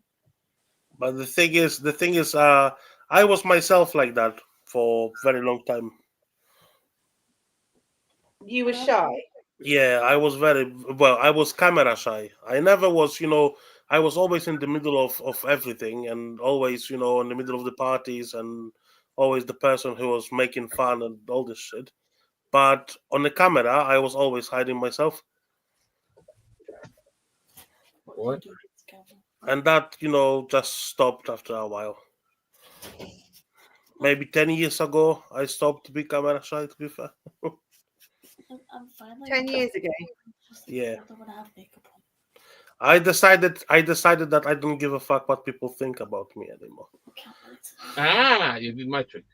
But the thing is, I was myself like that for a very long time. You were shy. Yeah, I was I was camera shy. I never was, I was always in the middle of everything and always, in the middle of the parties and always the person who was making fun and all this shit. But on the camera, I was always hiding myself. What? And that, just stopped after a while. Maybe 10 years ago, I stopped to be camera shy, to be fair. I'm fine. 10 years ago. Yeah. I don't want to have makeup on. I decided that I don't give a fuck what people think about me anymore. You did my trick.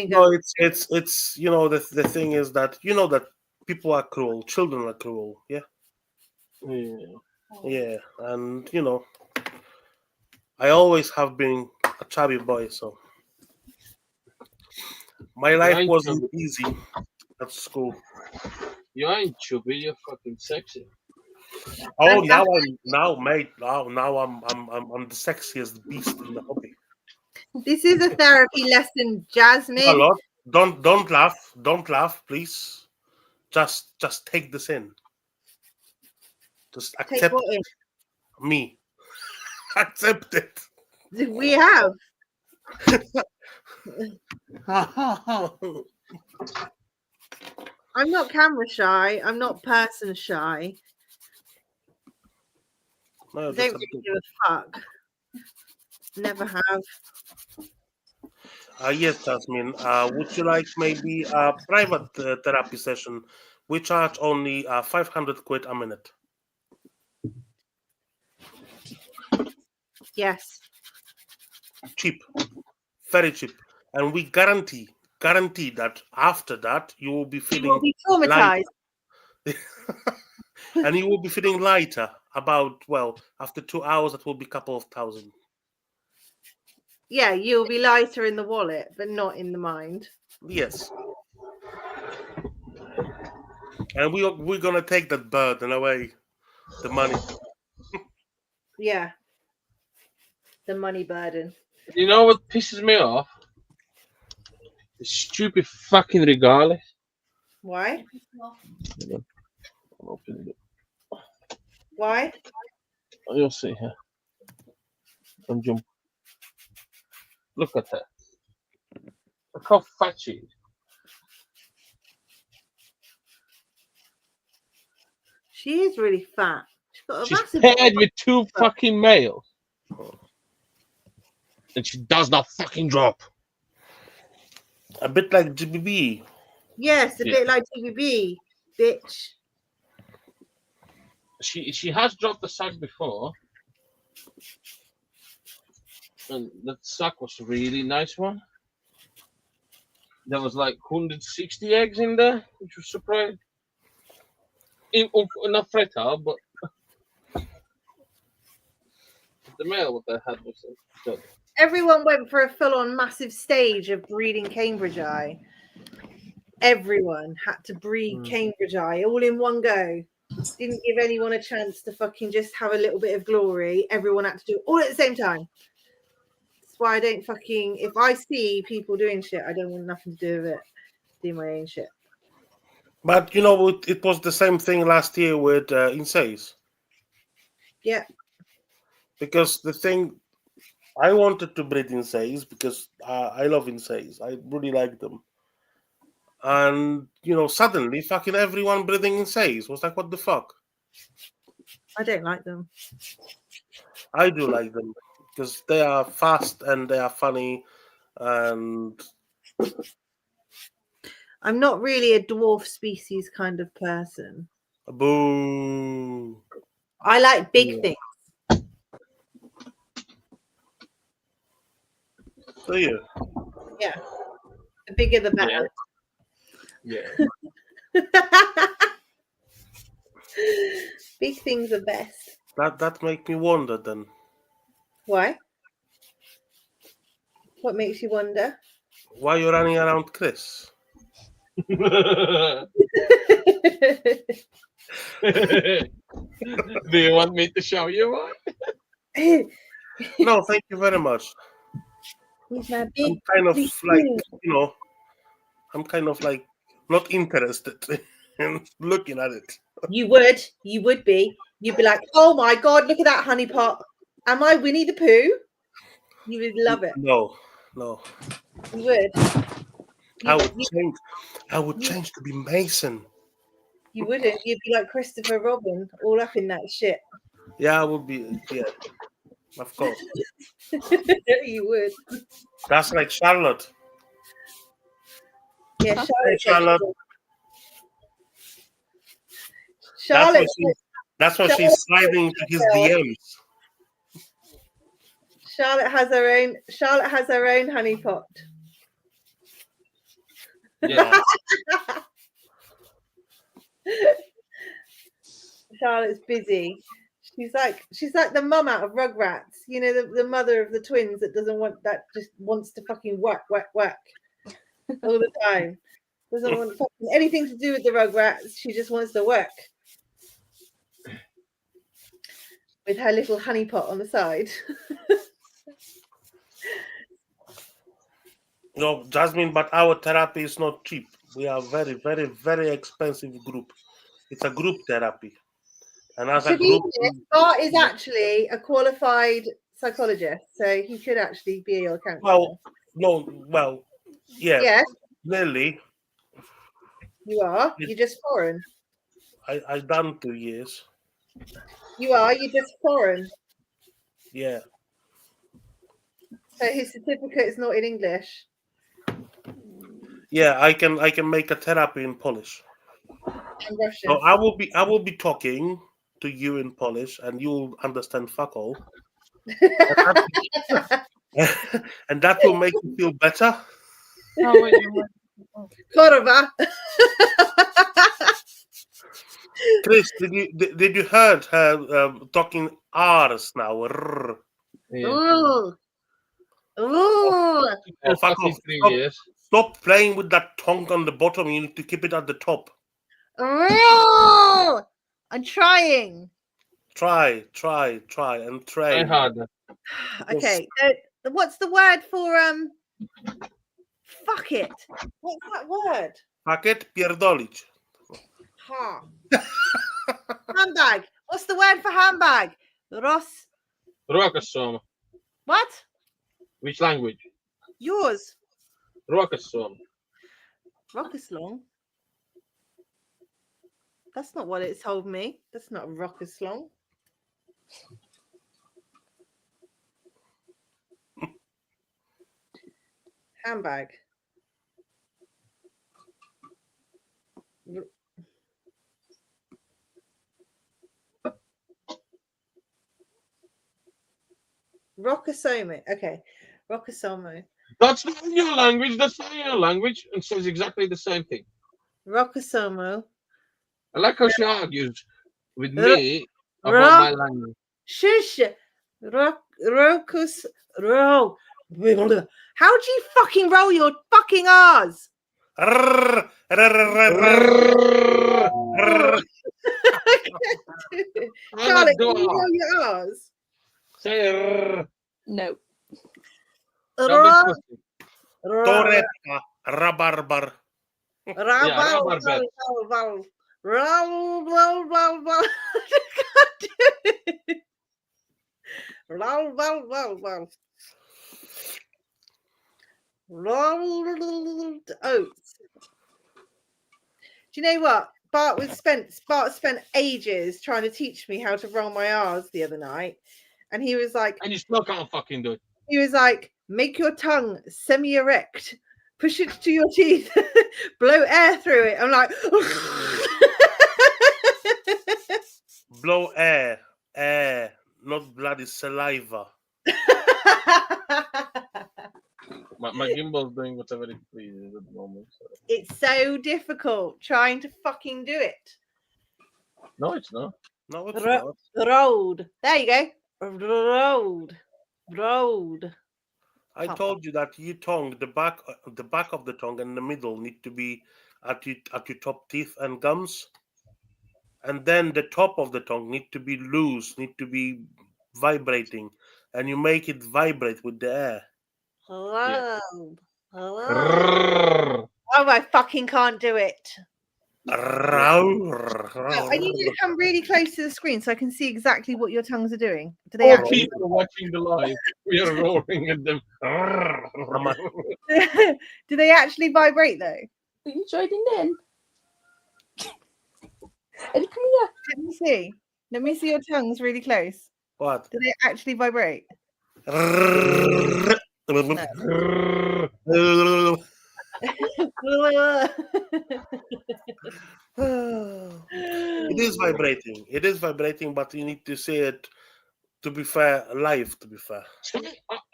No, it's the thing is that that people are cruel, children are cruel, yeah. Yeah, and I always have been a chubby boy, so my life wasn't easy at school. You ain't chubby, you're fucking sexy. Oh, now I'm the sexiest beast in the hobby. This is a therapy lesson, Jasmine. A lot. Don't laugh, please. Just take this in. Just accept me. Accept it. We have. I'm not camera shy. I'm not person shy. No, I don't really give a fuck. Never have. Yes, Jasmine. Would you like maybe a private therapy session? We charge only 500 quid a minute. Yes. Cheap. Very cheap. And we guarantee that after that you will be feeling You will be traumatized. And you will be feeling lighter after 2 hours it will be a couple of thousand. Yeah, you'll be lighter in the wallet, but not in the mind. Yes. And we're gonna take that burden away. The money. Yeah. The money burden. You know what pisses me off? The stupid fucking regardless. Why? I'm opening it. Why? You'll see here. Don't jump. Look at her. Look how fat she is. She is really fat. She's got a She's massive. paired with 2 fucking males. And she does not fucking drop. A bit like GBB. Yes, a bit like TBB, bitch. She has dropped the sack before. And that sack was a really nice one. There was like 160 eggs in there, which was surprising. Not fertile, but the male what they had was good. Everyone went for a full-on massive stage of breeding Cambridge eye. Everyone had to breed Cambridge eye all in one go. Didn't give anyone a chance to fucking just have a little bit of glory. Everyone had to do it all at the same time. That's why I don't fucking. If I see people doing shit, I don't want nothing to do with it. Do my own shit. But you know, it was the same thing last year with Insays. Yeah. Because the thing, I wanted to breed Insays because I love Insays. I really like them. And, you know, suddenly fucking everyone breeding Insays was like, what the fuck? I don't like them. I do like them because they are fast and they are funny. And I'm not really a dwarf species kind of person. boo. I like big things. Do you? Yeah. The bigger the better. Yeah. Big things are best. That make me wonder then. Why? What makes you wonder? Why you running around Chris? Do you want me to show you what? No, thank you very much. He's my I'm big, kind of big like, thing. you know, I'm kind of like not interested in looking at it. You would be. You'd be like, oh my God, look at that honey pot. Am I Winnie the Pooh? You would love it. No. You would. I would change to be Mason. You wouldn't. You'd be like Christopher Robin, all up in that shit. Yeah, I would be. Yeah, of course. You would. That's like Charlotte. Yeah, Hey, Charlotte. Charlotte. That's why she's sliding to his DMs. Charlotte has her own honey pot. Yeah. Charlotte's busy. She's like the mum out of Rugrats. You know, the mother of the twins that just wants to fucking work all the time. Doesn't want fucking anything to do with the Rugrats. She just wants to work with her little honey pot on the side. No, Jasmine, but our therapy is not cheap. We are very, very, very expensive group. It's a group therapy. And as a group, Bart is actually a qualified psychologist, so he could actually be your counselor. Yeah. Yes. Lily. You are. You're just foreign. I done 2 years. You're just foreign. Yeah. So his certificate is not in English. Yeah, I can make a therapy in Polish. And Russian. So I will be talking to you in Polish, and you'll understand fuck all. And that will make you feel better. Kurwa. Chris, did you heard her talking R's now? Rrr. Yeah. Ooh. Oh, fuck off. Stop playing with that tongue on the bottom. You need to keep it at the top. Ooh. I'm trying. Try, and train. Okay. What's the word for fuck it? What's that word? Fuck it, pierdolić. Ha. Handbag. What's the word for handbag? Ross. Ruokasoma. What? Which language? Yours. Ruokasoma. Rockaslong. That's not what it told me. That's not a rockaslong. Handbag. Rockasomo. Okay. Rockasomo. That's not in your language. That's not in your language, and says exactly the same thing. Rockasomo. I like how she argues with me about my language. Shush. Rokus. Roll. How do you fucking roll your fucking R's? Rrr, rrr, rrr, Charlotte, can you roll your R's? Say No. Toretta, rabarbar. Rolled oats. Do you know what? Bart spent ages trying to teach me how to roll my R's the other night. And he was like, and you still can't fucking do it. He was like, make your tongue semi-erect, push it to your teeth, blow air through it. I'm like, Blow air, not bloody saliva. My gimbal's doing whatever it pleases at the moment. So. It's so difficult trying to fucking do it. No, it's not. No, it's not. Rolled. There you go. Rolled. I told you that your tongue, the back of the tongue and the middle need to be at your top teeth and gums, and then the top of the tongue need to be loose, need to be vibrating, and you make it vibrate with the air. Rolled. Oh, I fucking can't do it. I need you to come really close to the screen so I can see exactly what your tongues are doing. Do they actually... people watching the live, we are roaring at them. Do they actually vibrate though? Are you joining in? Eddie, come here. Let me see. Let me see your tongues really close. What? Do they actually vibrate? It is vibrating. It is vibrating, but you need to say it, to be fair, live, to be fair.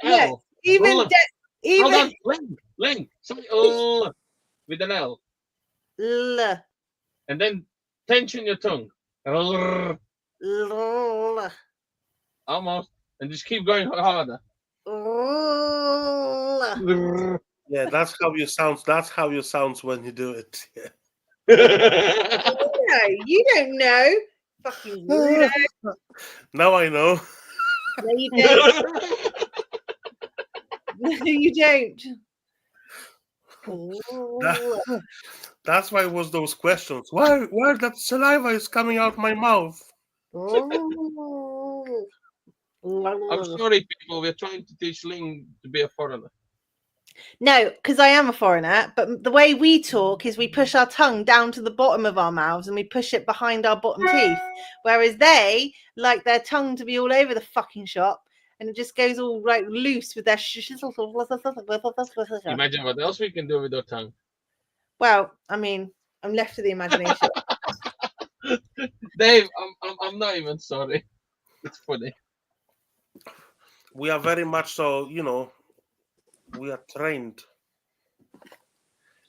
Yes, even Hold on, Ling, say with an L. L. And then tension your tongue. L. Almost. And just keep going harder. L. Yeah, that's how you sound. That's how you sounds when you do it. Yeah. No, you don't know. Fucking weirdo. Now I know. No, you don't. No, you don't. That's why it was those questions. Why that saliva is coming out my mouth? I'm sorry, people. We're trying to teach Ling to be a foreigner. No, because I am a foreigner, but the way we talk is we push our tongue down to the bottom of our mouths and we push it behind our bottom teeth. Whereas they like their tongue to be all over the fucking shop and it just goes all like loose with their Imagine what else we can do with our tongue. Well, I mean, I'm left to the imagination. Dave, I'm not even sorry. It's funny. We are very much so, we are trained.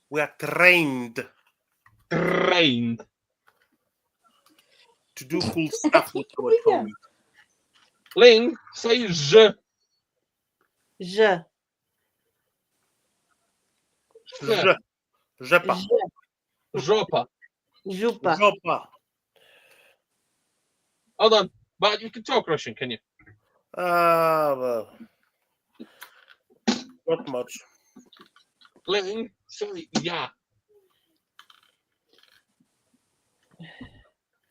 We are trained to do cool stuff with our tongue. Ling, say je. Je. Żepa. Żopa. Żupa. Żopa. Hold on. But you can talk Russian, can you? Well, not much. Ling, say yeah.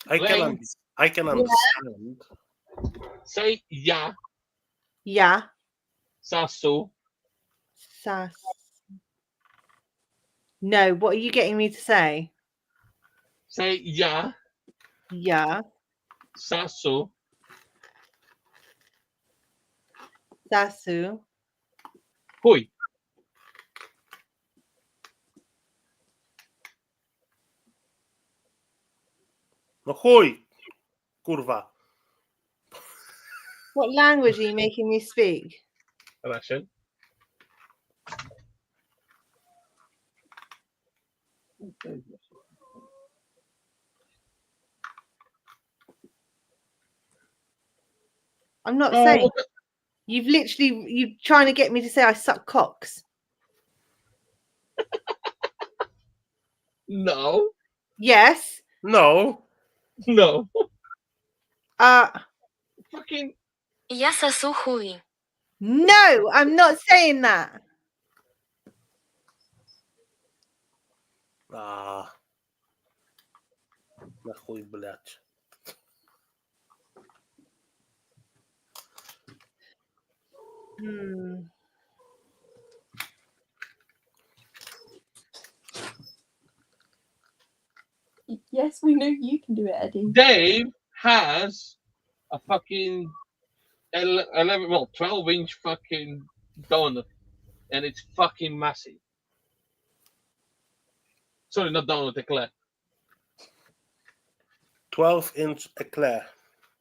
I I can understand. Say ja, Yeah. sasu. Sas. No, what are you getting me to say? Say ja, Yeah. sasu. Sasu. Hui. No chuj, kurwa. What language are you making me speak? Russian. I'm not Oh, saying. look at- You're trying to get me to say I suck cocks. No, Yes. No. no. Fucking. Я сосу хуй. No, I'm not saying that. Нахуй, блядь. Yes, we know you can do it, Eddie. Dave has a fucking 12-inch fucking donut, and it's fucking massive. Sorry, not donut, eclair. 12-inch eclair.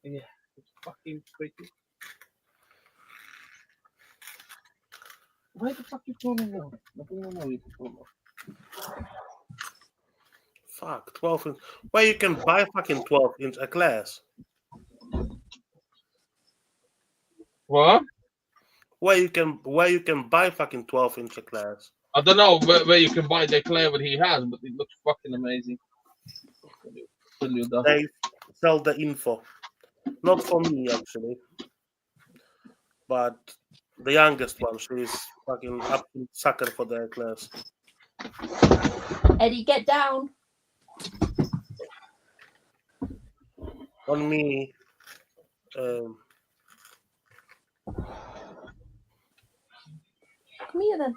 Yeah, it's fucking pretty. Why the fuck you filming now? I don't know you can film now. Fuck, 12-inch. Where you can buy fucking 12-inch eclairs? What? Where you can buy fucking 12-inch eclairs? I don't know where you can buy the eclair that he has, but it looks fucking amazing. They sell the info. Not for me, actually. But the youngest one, she's fucking absolute sucker for the eclairs. Eddie, get down. On me, Come here then.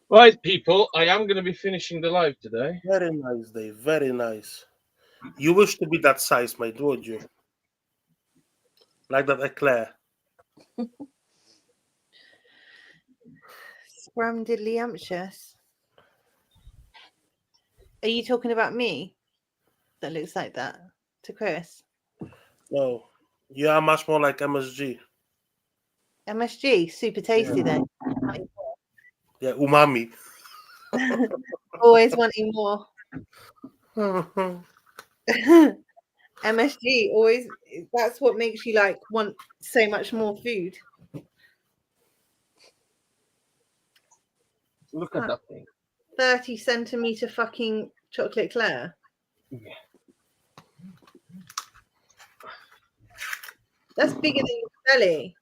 Right, people, I am going to be finishing the live today. very nice, Dave. Very nice. You wish to be that size, mate, would you? Like that eclair. Scramdiddlyumptious. Are you talking about me? That looks like that to Chris. No, you are much more like MSG. MSG, super tasty then. Yeah, umami. Always wanting more. MSG always, that's what makes you like want so much more food. Look at that thing. 30-centimeter fucking chocolate eclair. Yeah. That's bigger than your belly.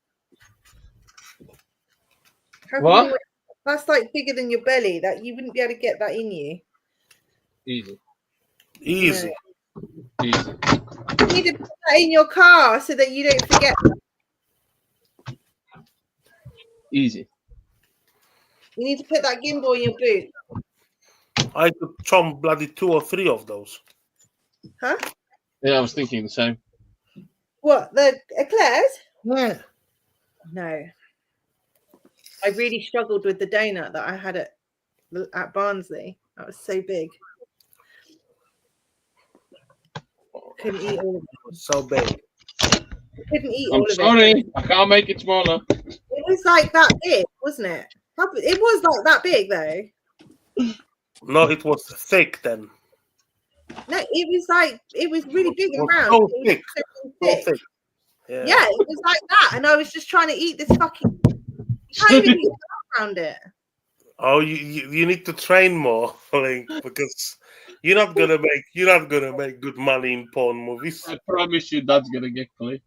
How What? can you, that's like bigger than your belly. That you wouldn't be able to get that in you. Easy. Easy. Easy. You need to put that in your car so that you don't forget. Easy. You need to put that gimbal in your boot. I could chomp bloody 2 or 3 of those. Huh? Yeah, I was thinking the same. What, the eclairs? Yeah. No. I really struggled with the donut that I had at Barnsley. That was so big. Couldn't eat all of it. So big. Couldn't eat I'm all of sorry, it. I can't make it smaller. It was like that big, wasn't it? It was like that big though. No, it was thick then. No, it was really big and It was round. so It was thick. so So thick. thick. Yeah, it was like that. And I was just trying to eat this fucking. You can't even eat around it. Oh, you need to train more, Link, because you're not gonna make good money in porn movies. I promise you that's gonna get clipped.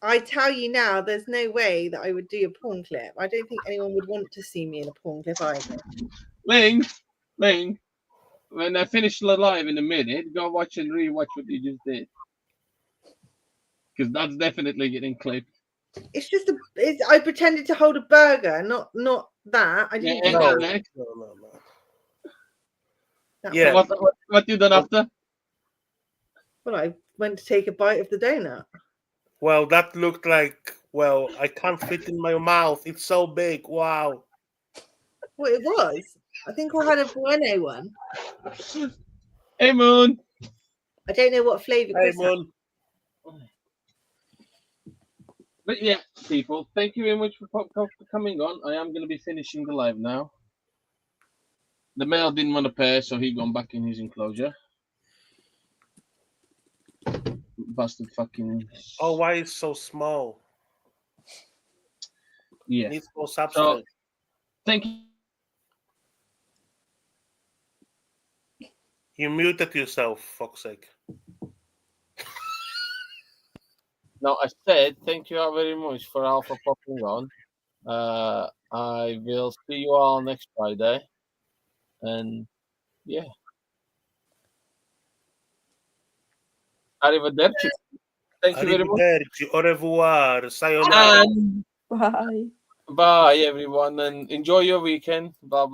I tell you now, there's no way that I would do a porn clip. I don't think anyone would want to see me in a porn clip either. Ling, when I finish the live in a minute, go watch and rewatch what you just did. Because that's definitely getting clipped. It's just I pretended to hold a burger, not that. I Yeah, didn't and do then that. next. No. That Yeah. was- So what you done after? Well, I went to take a bite of the donut. Well, that looked like, well, I can't fit in my mouth. It's so big. Wow. Well, it was. I think I had a bueno one. Hey, Moon. I don't know what flavour Hey, Chris had. Moon. But yeah, people, thank you very much for coming on. I am going to be finishing the live now. The male didn't want to pair, so he gone back in his enclosure. Bastard fucking. Oh, why it's so small? Yeah. Needs more substrate. Thank you. You muted yourself, fuck's sake. No, I said thank you all very much for Alpha popping on. I will see you all next Friday. And yeah. Arrivederci. Thank you very much. Arrivederci, au revoir, sayonara. And Bye. bye, everyone. And enjoy your weekend. Bye.